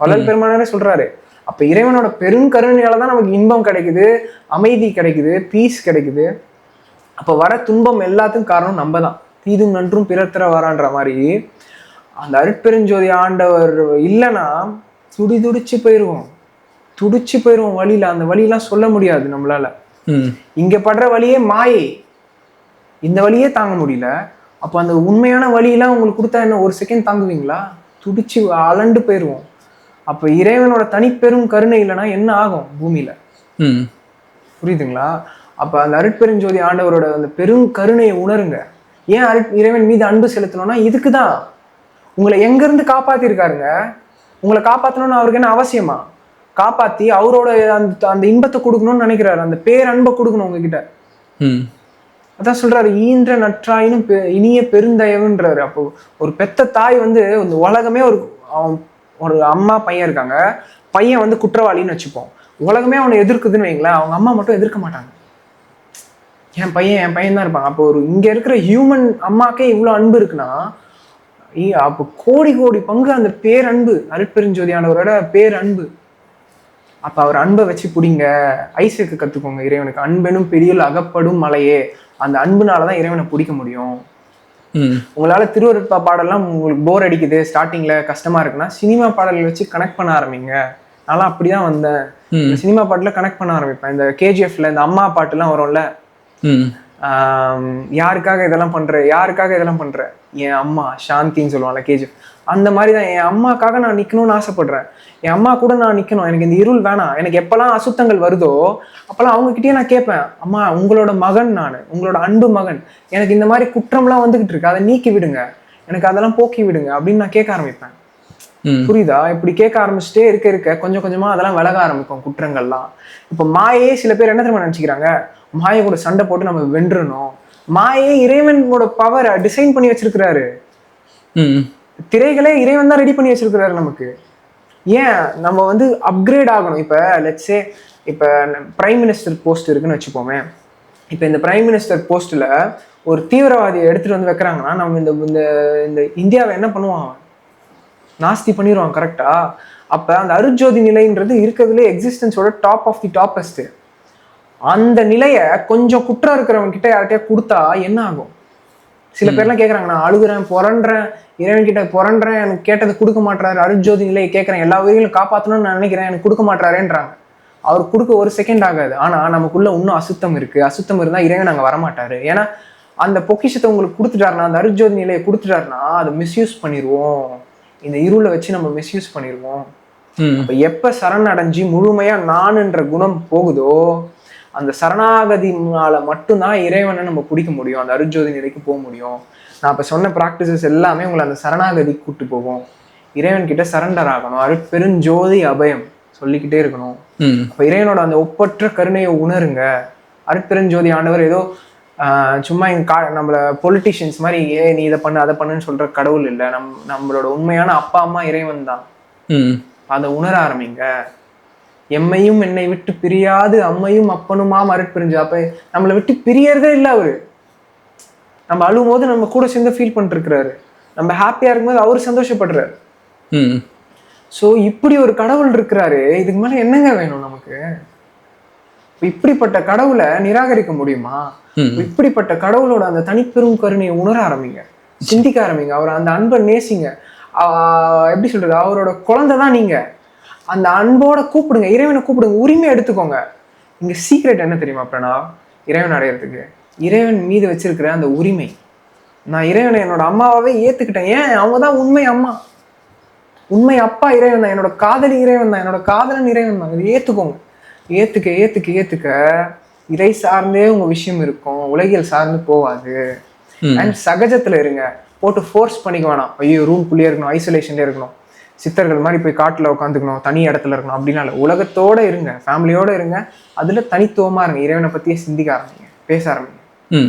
வள்ளல் பெருமானாரே சொல்றாரு. அப்ப இறைவனோட பெருங்கருணையாலதான் நமக்கு இன்பம் கிடைக்குது, அமைதி கிடைக்குது, பீஸ் கிடைக்குது. அப்ப வர துன்பம் எல்லாத்துக்கும் காரணம் நம்ம தான். தீதும் நன்றும் பிறர் தர வரான்ற மாதிரி அந்த அருட்பெருஞ்சோதி ஆண்டவர் இல்லைன்னா துடிச்சு போயிருவோம் வழியில. அந்த வழியெல்லாம் சொல்ல முடியாது நம்மளால. இங்க படுற வழியே மாயை, இந்த வழியே தாங்க முடியல. அப்ப அந்த உண்மையான வழியெல்லாம் உங்களுக்கு கொடுத்தா என்ன ஒரு செகண்ட் தாங்குவீங்களா? துடிச்சு அலண்டு போயிருவோம். அப்ப இறைவனோட தனிப்பெரும் கருணை இல்லைன்னா என்ன ஆகும் பூமியில? புரியுதுங்களா? அப்ப அந்த அருட்பெருஞ்சோதி ஆண்டவரோட அந்த பெரும் கருணையை உணருங்க. ஏன் இறைவன் மீது அன்பு செலுத்தணும்னா இதுக்குதான். உங்களை எங்க இருந்து காப்பாத்திருக்காருங்க. உங்களை காப்பாத்தணும்னு அவருக்கு என்ன அவசியமா? காப்பாத்தி அவரோட அந்த இன்பத்தை கொடுக்கணும்னு நினைக்கிறாரு, அந்த பேரன்பை கொடுக்கணும் உங்ககிட்ட. அதான் சொல்றாரு, ஈன்ற நற்றாயினும் இனிய பெருந்தயவுன்றாரு. அப்போ ஒரு பெத்த தாய் வந்து இந்த உலகமே ஒரு அம்மா பையன் இருக்காங்க, பையன் வந்து குற்றவாளின்னு வச்சுப்போம், உலகமே அவனை எதிர்க்குதுன்னு வைங்களேன், அவங்க அம்மா மட்டும் எதிர்க்க மாட்டாங்க. என் பையன் தான் இருப்பாங்க. அப்போ ஒரு இங்க இருக்கிற ஹியூமன் அம்மாக்கே இவ்வளவு அன்பு இருக்குன்னா, அப்போ கோடி கோடி பங்கு அந்த பேரன்பு, அருட்பெருஞ்சோதியானவரோட பேரன்பு. அப்ப அவர் அன்பை வச்சு பிடிங்க, ஐசக்கு கத்துக்கோங்க. இறைவனுக்கு அன்பெனும் பெரியுள் அகப்படும் மலையே, அந்த அன்புனாலதான் இறைவனை பிடிக்க முடியும். உங்களால திருவருட்பா பாடலாம் உங்களுக்கு போர் அடிக்குது, ஸ்டார்டிங்ல கஷ்டமா இருக்குன்னா சினிமா பாடல்கள் வச்சு கனெக்ட் பண்ண ஆரம்பிங்க. நான்லாம் அப்படிதான் வந்தேன். சினிமா பாட்டுல கனெக்ட் பண்ண ஆரம்பிப்பேன். இந்த கேஜிஎஃப்ல இந்த அம்மா பாட்டு எல்லாம் வரும்ல, யாருக்காக இதெல்லாம் பண்ற, என் அம்மா சாந்தின்னு சொல்லுவாங்கல்ல கேஜிஎஃப், அந்த மாதிரிதான் என் அம்மாக்காக நான் நிக்கணும்னு ஆசைப்படுறேன். என் அம்மா கூட நான் நிக்கணும், எனக்கு இந்த இருள் வேணாம். எனக்கு எப்பெல்லாம் அசுத்தங்கள் வருதோ அப்பெல்லாம் அவங்க கிட்டயே நான் கேட்பேன், அம்மா உங்களோட மகன் நான், உங்களோட அன்பு மகன், எனக்கு இந்த மாதிரி குற்றம்லாம் வந்துகிட்டு இருக்கு, அதை நீக்கி விடுங்க, எனக்கு அதெல்லாம் போக்கி விடுங்க அப்படின்னு நான் கேட்க ஆரம்பிப்பேன். புரியுதா? இப்படி கேட்க ஆரம்பிச்சுட்டே இருக்க கொஞ்சம் கொஞ்சமா அதெல்லாம் விலக ஆரம்பிக்கும் குற்றங்கள்லாம். இப்ப மாயே சில பேர் என்ன தெரியுமா நினைச்சுக்கிறாங்க, மாயை கூட சண்டை போட்டு நம்ம வென்றணும். மாயே இறைவனோட பவரை டிசைன் பண்ணி வச்சிருக்கிறாரு. திரைகளே இறைவன் தான் ரெடி பண்ணி வச்சிருக்கிறாரு நமக்கு. ஏன் நம்ம வந்து அப்கிரேட் ஆகணும். இப்ப லெட்ஸே இப்ப பிரைம் மினிஸ்டர் போஸ்ட் இருக்குன்னு வச்சுப்போமே. இப்ப இந்த பிரைம் மினிஸ்டர் போஸ்ட்ல ஒரு தீவிரவாதியை எடுத்துட்டு வந்து வைக்கிறாங்கன்னா நம்ம இந்த இந்தியாவை என்ன பண்ணுவான், நாஸ்தி பண்ணிடுவான். கரெக்டா? அப்ப அந்த அருட்ஜோதி நிலைன்றது இருக்கிறதுலே எக்ஸிஸ்டன்ஸோட டாப் ஆஃப் தி டாப்பஸ்ட். அந்த நிலையை கொஞ்சம் குற்றம் இருக்கிறவங்க கிட்ட யார்கிட்டயா கொடுத்தா என்ன ஆகும்? சில பேர்லாம் கேட்குறாங்க, நான் அழுகுறேன், புரண்டுறேன், இறைவன் கிட்ட புரண்டுறேன், எனக்கு கேட்டது கொடுக்க மாட்டாரு, அருட்ஜோதி நிலையை கேட்குறேன், எல்லா உயிரையும் காப்பாற்றணும்னு நான் நினைக்கிறேன், எனக்கு கொடுக்க மாட்டாரேன்றாங்க. அவர் கொடுக்க ஒரு செகண்ட் ஆகாது. ஆனா நமக்குள்ள இன்னும் அசுத்தம் இருக்கு. அசுத்தம் இருந்தா இறைவன் அங்கே வரமாட்டாரு. ஏன்னா அந்த பொக்கிஷத்தை உங்களுக்கு கொடுத்துட்டாருன்னா, அந்த அருட்ஜோதி நிலையை கொடுத்துட்டாருன்னா அதை மிஸ்யூஸ் பண்ணிடுவோம். இந்த இருளை வச்சு நம்ம மிஸ்யூஸ் பண்ணிடுவோம். அப்ப எப்ப சரணடைஞ்சு முழுமையா நானுன்ற குணம் போகுதோ அந்த சரணாகதினால மட்டும்தான் இறைவனை நம்ம பிடிக்க முடியும், அந்த அருட்ஜோதி நிலைக்கு போக முடியும். நான் இப்ப சொன்ன ப்ராக்டிசஸ் எல்லாமே உங்களை அந்த சரணாகதி கூட்டு போகும். இறைவன் கிட்ட சரண்டர் ஆகணும். அருட்பெருஞ்சோதி அபயம் சொல்லிக்கிட்டே இருக்கணும். அப்ப இறைவனோட அந்த ஒப்பற்ற கருணையை உணருங்க. அருட்பெருஞ்சோதி ஆண்டவர் ஏதோ சும்மா நம்மள பொலிட்டிஷியன்ஸ் மாதிரி நீ இதை பண்ணு அதை பண்ணுன்னு சொல்ற கடவுள் இல்லை. நம்மளோட உண்மையான அப்பா அம்மா இறைவன் தான். அதை உணர ஆரம்பிங்க. எம்மையும் என்னை விட்டு பிரியாது அம்மையும் அப்பனுமாம் அருட்பெருஞ்சு. அப்ப நம்மளை விட்டு பிரியறதே இல்லை அவரு. நம்ம அழுவும் போது நம்ம கூட சேர்ந்து ஃபீல் பண்ணிட்டு இருக்கிறாரு. நம்ம ஹாப்பியா இருக்கும்போது அவரு சந்தோஷப்படுறாரு. ஸோ இப்படி ஒரு கடவுள் இருக்கிறாரு. இதுக்கு மேல என்னங்க வேணும் நமக்கு? இப்படிப்பட்ட கடவுளை நிராகரிக்க முடியுமா? இப்படிப்பட்ட கடவுளோட அந்த தனிப்பெரும் கருணையை உணர ஆரம்பிங்க, சிந்திக்க ஆரம்பிங்க. அவர் அந்த அன்பை நேசிங்க. எப்படி சொல்றது, அவரோட குழந்தை தான் நீங்க. அந்த அன்போட கூப்பிடுங்க, இறைவனை கூப்பிடுங்க, உரிமை எடுத்துக்கோங்க. இங்க சீக்ரெட் என்ன தெரியுமா பிரணவ்? இறைவன் அடையிறதுக்கு இறைவன் மீது வச்சிருக்கிற அந்த உரிமை. நான் இறைவனை என்னோட அம்மாவே ஏத்துக்கிட்டேன். ஏன்? அவங்க தான் உண்மை அம்மா, உண்மை அப்பா இறைவன் தான். என்னோட காதலி இறைவன் தான், என்னோட காதலன் இறைவன் தான். இது ஏத்துக்கோங்க. ஏத்துக்க ஏத்துக்க ஏத்துக்க இறை சார்ந்தே உங்க விஷயம் இருக்கும், உலகியல் சார்ந்து போகாது. அண்ட் சகஜத்துல இருங்க. போட்டு ஃபோர்ஸ் பண்ணிக்க வேணாம். ஐயோ ரூம்குள்ளேயே இருக்கணும், ஐசோலேஷன்லேயே இருக்கணும், சித்தர்கள் மாதிரி போய் காட்டில் உட்காந்துக்கணும், தனி இடத்துல இருக்கணும் அப்படின்னா இல்லை. உலகத்தோட இருங்க, ஃபேமிலியோட இருங்க, அதுல தனித்துவமா இருங்க. இறைவனை பத்தியே சிந்திக்க ஆரம்பிங்க, பேச ஆரம்பிங்க.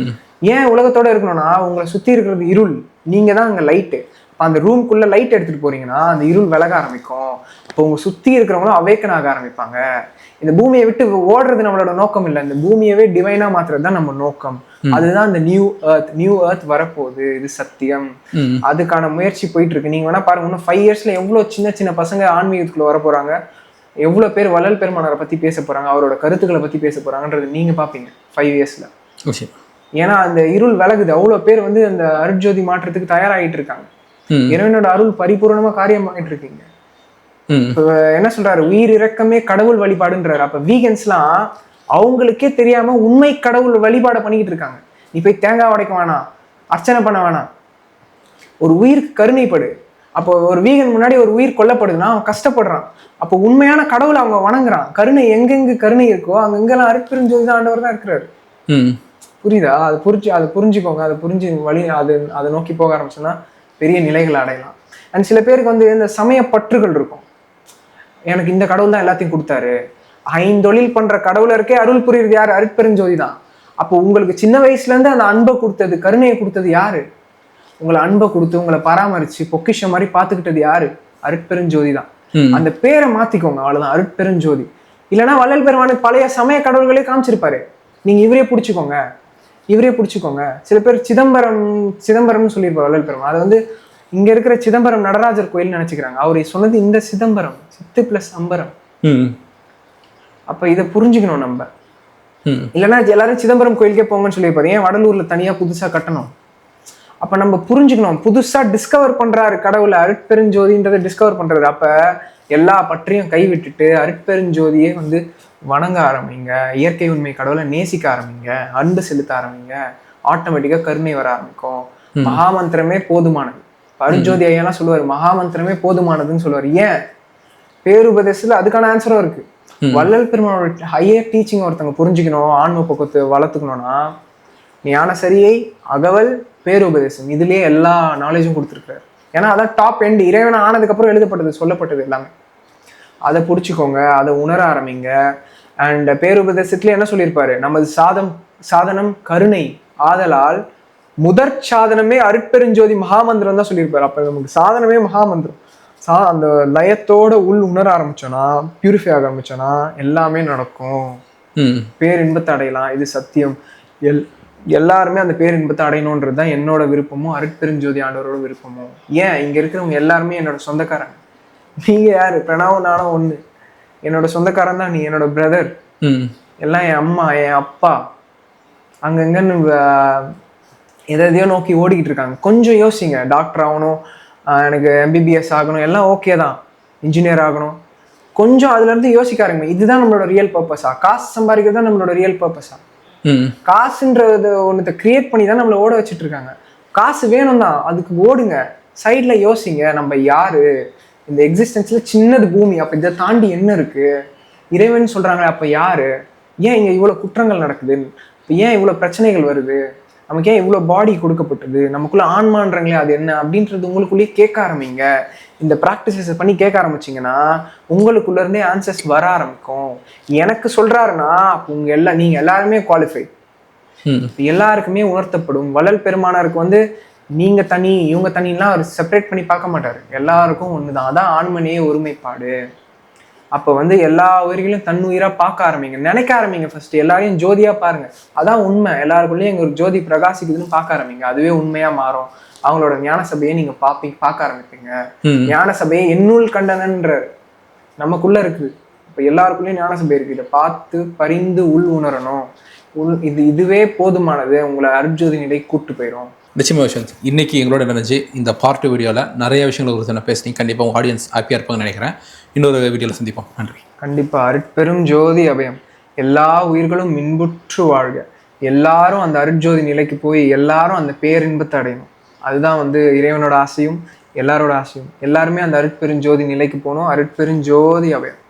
ஏன் உலகத்தோட இருக்கணும்னா உங்களை சுத்தி இருக்கிறது இருள், நீங்க தான் அங்க லைட்டு. அந்த ரூம்குள்ள லைட் எடுத்துட்டு போறீங்கன்னா அந்த இருள் விலக ஆரம்பிக்கும். இப்போ உங்க சுத்தி இருக்கிறவங்களும் அவேக்கன் ஆக ஆரம்பிப்பாங்க. இந்த பூமியை விட்டு ஓடுறது நம்மளோட நோக்கம் இல்லை, இந்த பூமியவே டிவைனா மாத்துறது தான் நம்ம நோக்கம். அதுதான் இந்த நியூ எர்த் வரப்போகுது. இது சத்தியம். அதுக்கான முயற்சி போயிட்டு இருக்கு. நீங்க வேணா பாருங்க, இன்னும் 5 yearsல எவ்வளவு சின்ன சின்ன பசங்க ஆன்மீகத்துக்குள்ள வர போறாங்க, எவ்வளவு பேர் வள்ளல் பெருமானாரை பத்தி பேச போறாங்க, அவரோட கருத்துக்களை பத்தி பேச போறாங்கன்றது நீங்க பாப்பீங்க 5 yearsல. ஏன்னா அந்த இருள் விலகுது. அவ்வளவு பேர் வந்து அந்த அருட்ஜோதி மாற்றத்துக்கு தயாராகிட்டு இருக்காங்க. இறைவனோட அருள் பரிபூர்ணமா காரியமாகிட்டு இருக்கீங்க. என்ன சொல்றாரு, உயிர் இறக்கமே கடவுள் வழிபாடுன்றாரு. அப்ப வீகன்ஸ்லாம் அவங்களுக்கே தெரியாம உண்மை கடவுள் வழிபாட பண்ணிக்கிட்டு இருக்காங்க. நீ போய் தேங்காய் உடைக்க வேணாம், அர்ச்சனை பண்ண வேணாம், ஒரு உயிருக்கு கருணைப்படு. அப்போ ஒரு வீகன் முன்னாடி ஒரு உயிர் கொல்லப்படுதுன்னா அவன் கஷ்டப்படுறான். அப்போ உண்மையான கடவுளை அவங்க வணங்குறான். கருணை எங்கெங்கு கருணை இருக்கோ அங்கெங்கெல்லாம் அருட்பெருஞ்சோதி ஆண்டவர் தான் இருக்கிறாரு. புரியுதா? அதை புரிஞ்சுக்கோங்க. அதை புரிஞ்சு அதை நோக்கி போக ஆரம்பிச்சோன்னா பெரிய நிலைகளை அடையலாம். அண்ட் சில பேருக்கு வந்து இந்த சமய பற்றுகள் இருக்கும். எனக்கு இந்த கடவுள் தான் எல்லாத்தையும் கொடுத்தாரு. 5 தொழில் பண்ற கடவுளருக்கே அருள் புரியுறது யாரு? அருட்பெருஞ்சோதி தான். அப்போ உங்களுக்கு சின்ன வயசுல இருந்து அந்த அன்பை கொடுத்தது, கருணையை கொடுத்தது யாரு? உங்களை அன்பை கொடுத்து உங்களை பராமரிச்சு பொக்கிஷம் மாதிரி பாத்துக்கிட்டது யாரு? அருட்பெருஞ்சோதி தான். அந்த பேரை மாத்திக்கோங்க, அவ்வளவுதான், அருட்பெருஞ்சோதி. இல்லைன்னா வள்ளல் பெருமானு பழைய சமய கடவுள்களே காமிச்சிருப்பாரு. நீங்க இவரே பிடிச்சிக்கோங்க. சில பேர் சிதம்பரம்னு சொல்லியிருப்பார் வள்ளல் பெருமான். அதை வந்து இங்க இருக்கிற சிதம்பரம் நடராஜர் கோயில் நினைச்சுக்கிறாங்க. அவரை சொன்னது இந்த சிதம்பரம், சித்து பிளஸ் அம்பரம். அப்ப இதை புரிஞ்சுக்கணும் நம்ம. இல்லைன்னா எல்லாரும் சிதம்பரம் கோயிலுக்கே போங்கன்னு சொல்லியிருப்பாரு. ஏன் வடலூர்ல தனியா புதுசா கட்டணும்? அப்ப நம்ம புரிஞ்சுக்கணும். புதுசா டிஸ்கவர் பண்றாரு கடவுளை, அருட்பெருஞ்சோதின்றதை டிஸ்கவர் பண்றாரு. அப்ப எல்லா பற்றியும் கைவிட்டுட்டு அருட்பெருஞ்சோதியே வந்து வணங்க ஆரம்பிங்க. இயற்கை உண்மை கடவுளை நேசிக்க ஆரம்பிங்க, அன்பு செலுத்த ஆரம்பிங்க. ஆட்டோமேட்டிக்கா கருணை வர ஆரம்பிக்கும். மகாமந்திரமே போதுமானது. அருட்ஜோதி ஐயெல்லாம் சொல்லுவாரு, மகாமந்திரமே போதுமானதுன்னு சொல்லுவாரு. ஏன்? பேருபதேசத்துல அதுக்கான ஆன்சரும் இருக்கு. வள்ளல் பெருமானோட ஹையர் டீச்சிங் ஒருத்தவங்க புரிஞ்சுக்கணும், ஆன்ம பக்கத்தை வளர்த்துக்கணும்னா ஞான சரியை, அகவல், பேருபதேசம், இதுலயே எல்லா நாலேஜும் கொடுத்துருக்காரு. ஏன்னா அதான் டாப் எண்ட். இறைவன் ஆனதுக்கு அப்புறம் எழுதப்பட்டது, சொல்லப்பட்டது எல்லாமே. அதை பிடிச்சிக்கோங்க, அதை உணர ஆரம்பிங்க. அண்ட் பேருபதேசத்துல என்ன சொல்லியிருப்பாரு, நமது சாதனம் கருணை ஆதலால் முதற் சாதனமே அருட்பெருஞ்சோதி மகாமந்திரம் தான் சொல்லியிருப்பாரு. அப்ப நமக்கு சாதனமே மகாமந்திரம். அந்த லயத்தோட உள் உணர ஆரம்பிச்சோன்னா, பியூரிஃபை ஆக ஆரம்பிச்சோன்னா எல்லாமே நடக்கும். பேரின்பத்தை அடையலாம். இது சத்தியம். எல்லாருமே அந்த பேரின்பத்தை அடையணுன்றது தான் என்னோட விருப்பமும் அருட்பெருஞ்சோதி ஆண்டவரோட விருப்பமும். ஏன்? இங்க இருக்கிறவங்க எல்லாருமே என்னோட சொந்தக்காரங்க. நீங்கள் யார்? பிரணாவும் நானும் ஒன்று. என்னோட சொந்தக்காரன் தான் நீ, என்னோட பிரதர். எல்லாம் என் அம்மா, என் அப்பா. அங்கங்கன்னு எதையோ நோக்கி ஓடிக்கிட்டு இருக்காங்க. கொஞ்சம் யோசிங்க. டாக்டர் ஆகணும், எனக்கு எம்பிபிஎஸ் ஆகணும், எல்லாம் ஓகே தான். இன்ஜினியர் ஆகணும். கொஞ்சம் அதுலேருந்து யோசிக்க ஆரம்பிங்க. இதுதான் நம்மளோட ரியல் பர்பஸா? காசு சம்பாதிக்கிறது தான் நம்மளோட ரியல் பர்பஸா? காசுன்றது ஒன்றத்தை கிரியேட் பண்ணி தான் நம்மளை ஓட வச்சுட்டு இருக்காங்க. காசு வேணும் தான், அதுக்கு ஓடுங்க. சைடில் யோசிங்க, நம்ம யாரு? இந்த எக்ஸிஸ்டன்ஸில் சின்னது பூமி, அப்போ இதை தாண்டி என்ன இருக்குது? இறைவன் சொல்கிறாங்களே, அப்போ யாரு? ஏன் இங்கே இவ்வளோ குற்றங்கள் நடக்குது? இப்போ ஏன் இவ்வளோ பிரச்சனைகள் வருது? நமக்கு ஏன் இவ்வளோ பாடி கொடுக்கப்பட்டது? நமக்குள்ளே ஆன்மான்றங்களே அது என்ன அப்படின்றது உங்களுக்குள்ளேயே கேட்க ஆரம்பிங்க. இந்த ப்ராக்டிசஸ் பண்ணி கேட்க ஆரம்பிச்சிங்கன்னா உங்களுக்குள்ளேருந்தே ஆன்சர்ஸ் வர ஆரம்பிக்கும். எனக்கு சொல்கிறாருன்னா அப்போ நீங்கள் எல்லாருமே குவாலிஃபைட். எல்லாருக்குமே உணர்த்தப்படும். வள்ளல் பெருமானாருக்கு நீங்க தனி இவங்க தனிலாம் அவர் செப்பரேட் பண்ணி பார்க்க மாட்டாரு. எல்லாருக்கும் ஒண்ணுதான். அதான் ஆன்மனேய ஒருமைப்பாடு. அப்ப எல்லா உயிர்களையும் தன்னுயிரா பார்க்க ஆரம்பிங்க, நினைக்க ஆரம்பிங்க. ஃபர்ஸ்ட் எல்லாரையும் ஜோதியா பாருங்க. அதான் உண்மை. எல்லாருக்குள்ளேயும் எங்க ஒரு ஜோதி பிரகாசிக்குதுன்னு பார்க்க ஆரம்பிங்க. அதுவே உண்மையா மாறும். அவங்களோட ஞான சபையை நீங்க பார்க்க ஆரம்பிப்பீங்க. ஞான சபையை என்னுள் கண்டனன்ற நமக்குள்ள இருக்குது. இப்ப எல்லாருக்குள்ளேயும் ஞான சபை இருக்கு. இதை பார்த்து பரிந்து உள் உணரணும். இதுவே போதுமானது. உங்களை அருட்ஜோதி நிலை கூட்டு போயிடும். நிச்சயமா விஷயம். இன்னைக்கு எங்களோட நினைச்சு இந்த பார்ட் வீடியோவில் நிறைய விஷயங்கள் ஒரு பேசுனீங்க. கண்டிப்பாக உங்கள் ஆடியன்ஸ் ஹாப்பியாக இருப்பாங்கன்னு நினைக்கிறேன். இன்னொரு வீடியோவில் சந்திப்போம். நன்றி. கண்டிப்பாக. அருட்பெரும் ஜோதி அபயம். எல்லா உயிர்களும் இன்புற்று வாழ்க. எல்லாரும் அந்த அருட்ஜோதி நிலைக்கு போய் எல்லாரும் அந்த பேரின்பத்தை அடையணும். அதுதான் இறைவனோட ஆசையும் எல்லாரோட ஆசையும். எல்லாருமே அந்த அருட்பெருஞ்சோதி நிலைக்கு போகணும். அருட்பெருஞ்சோதி அபயம்.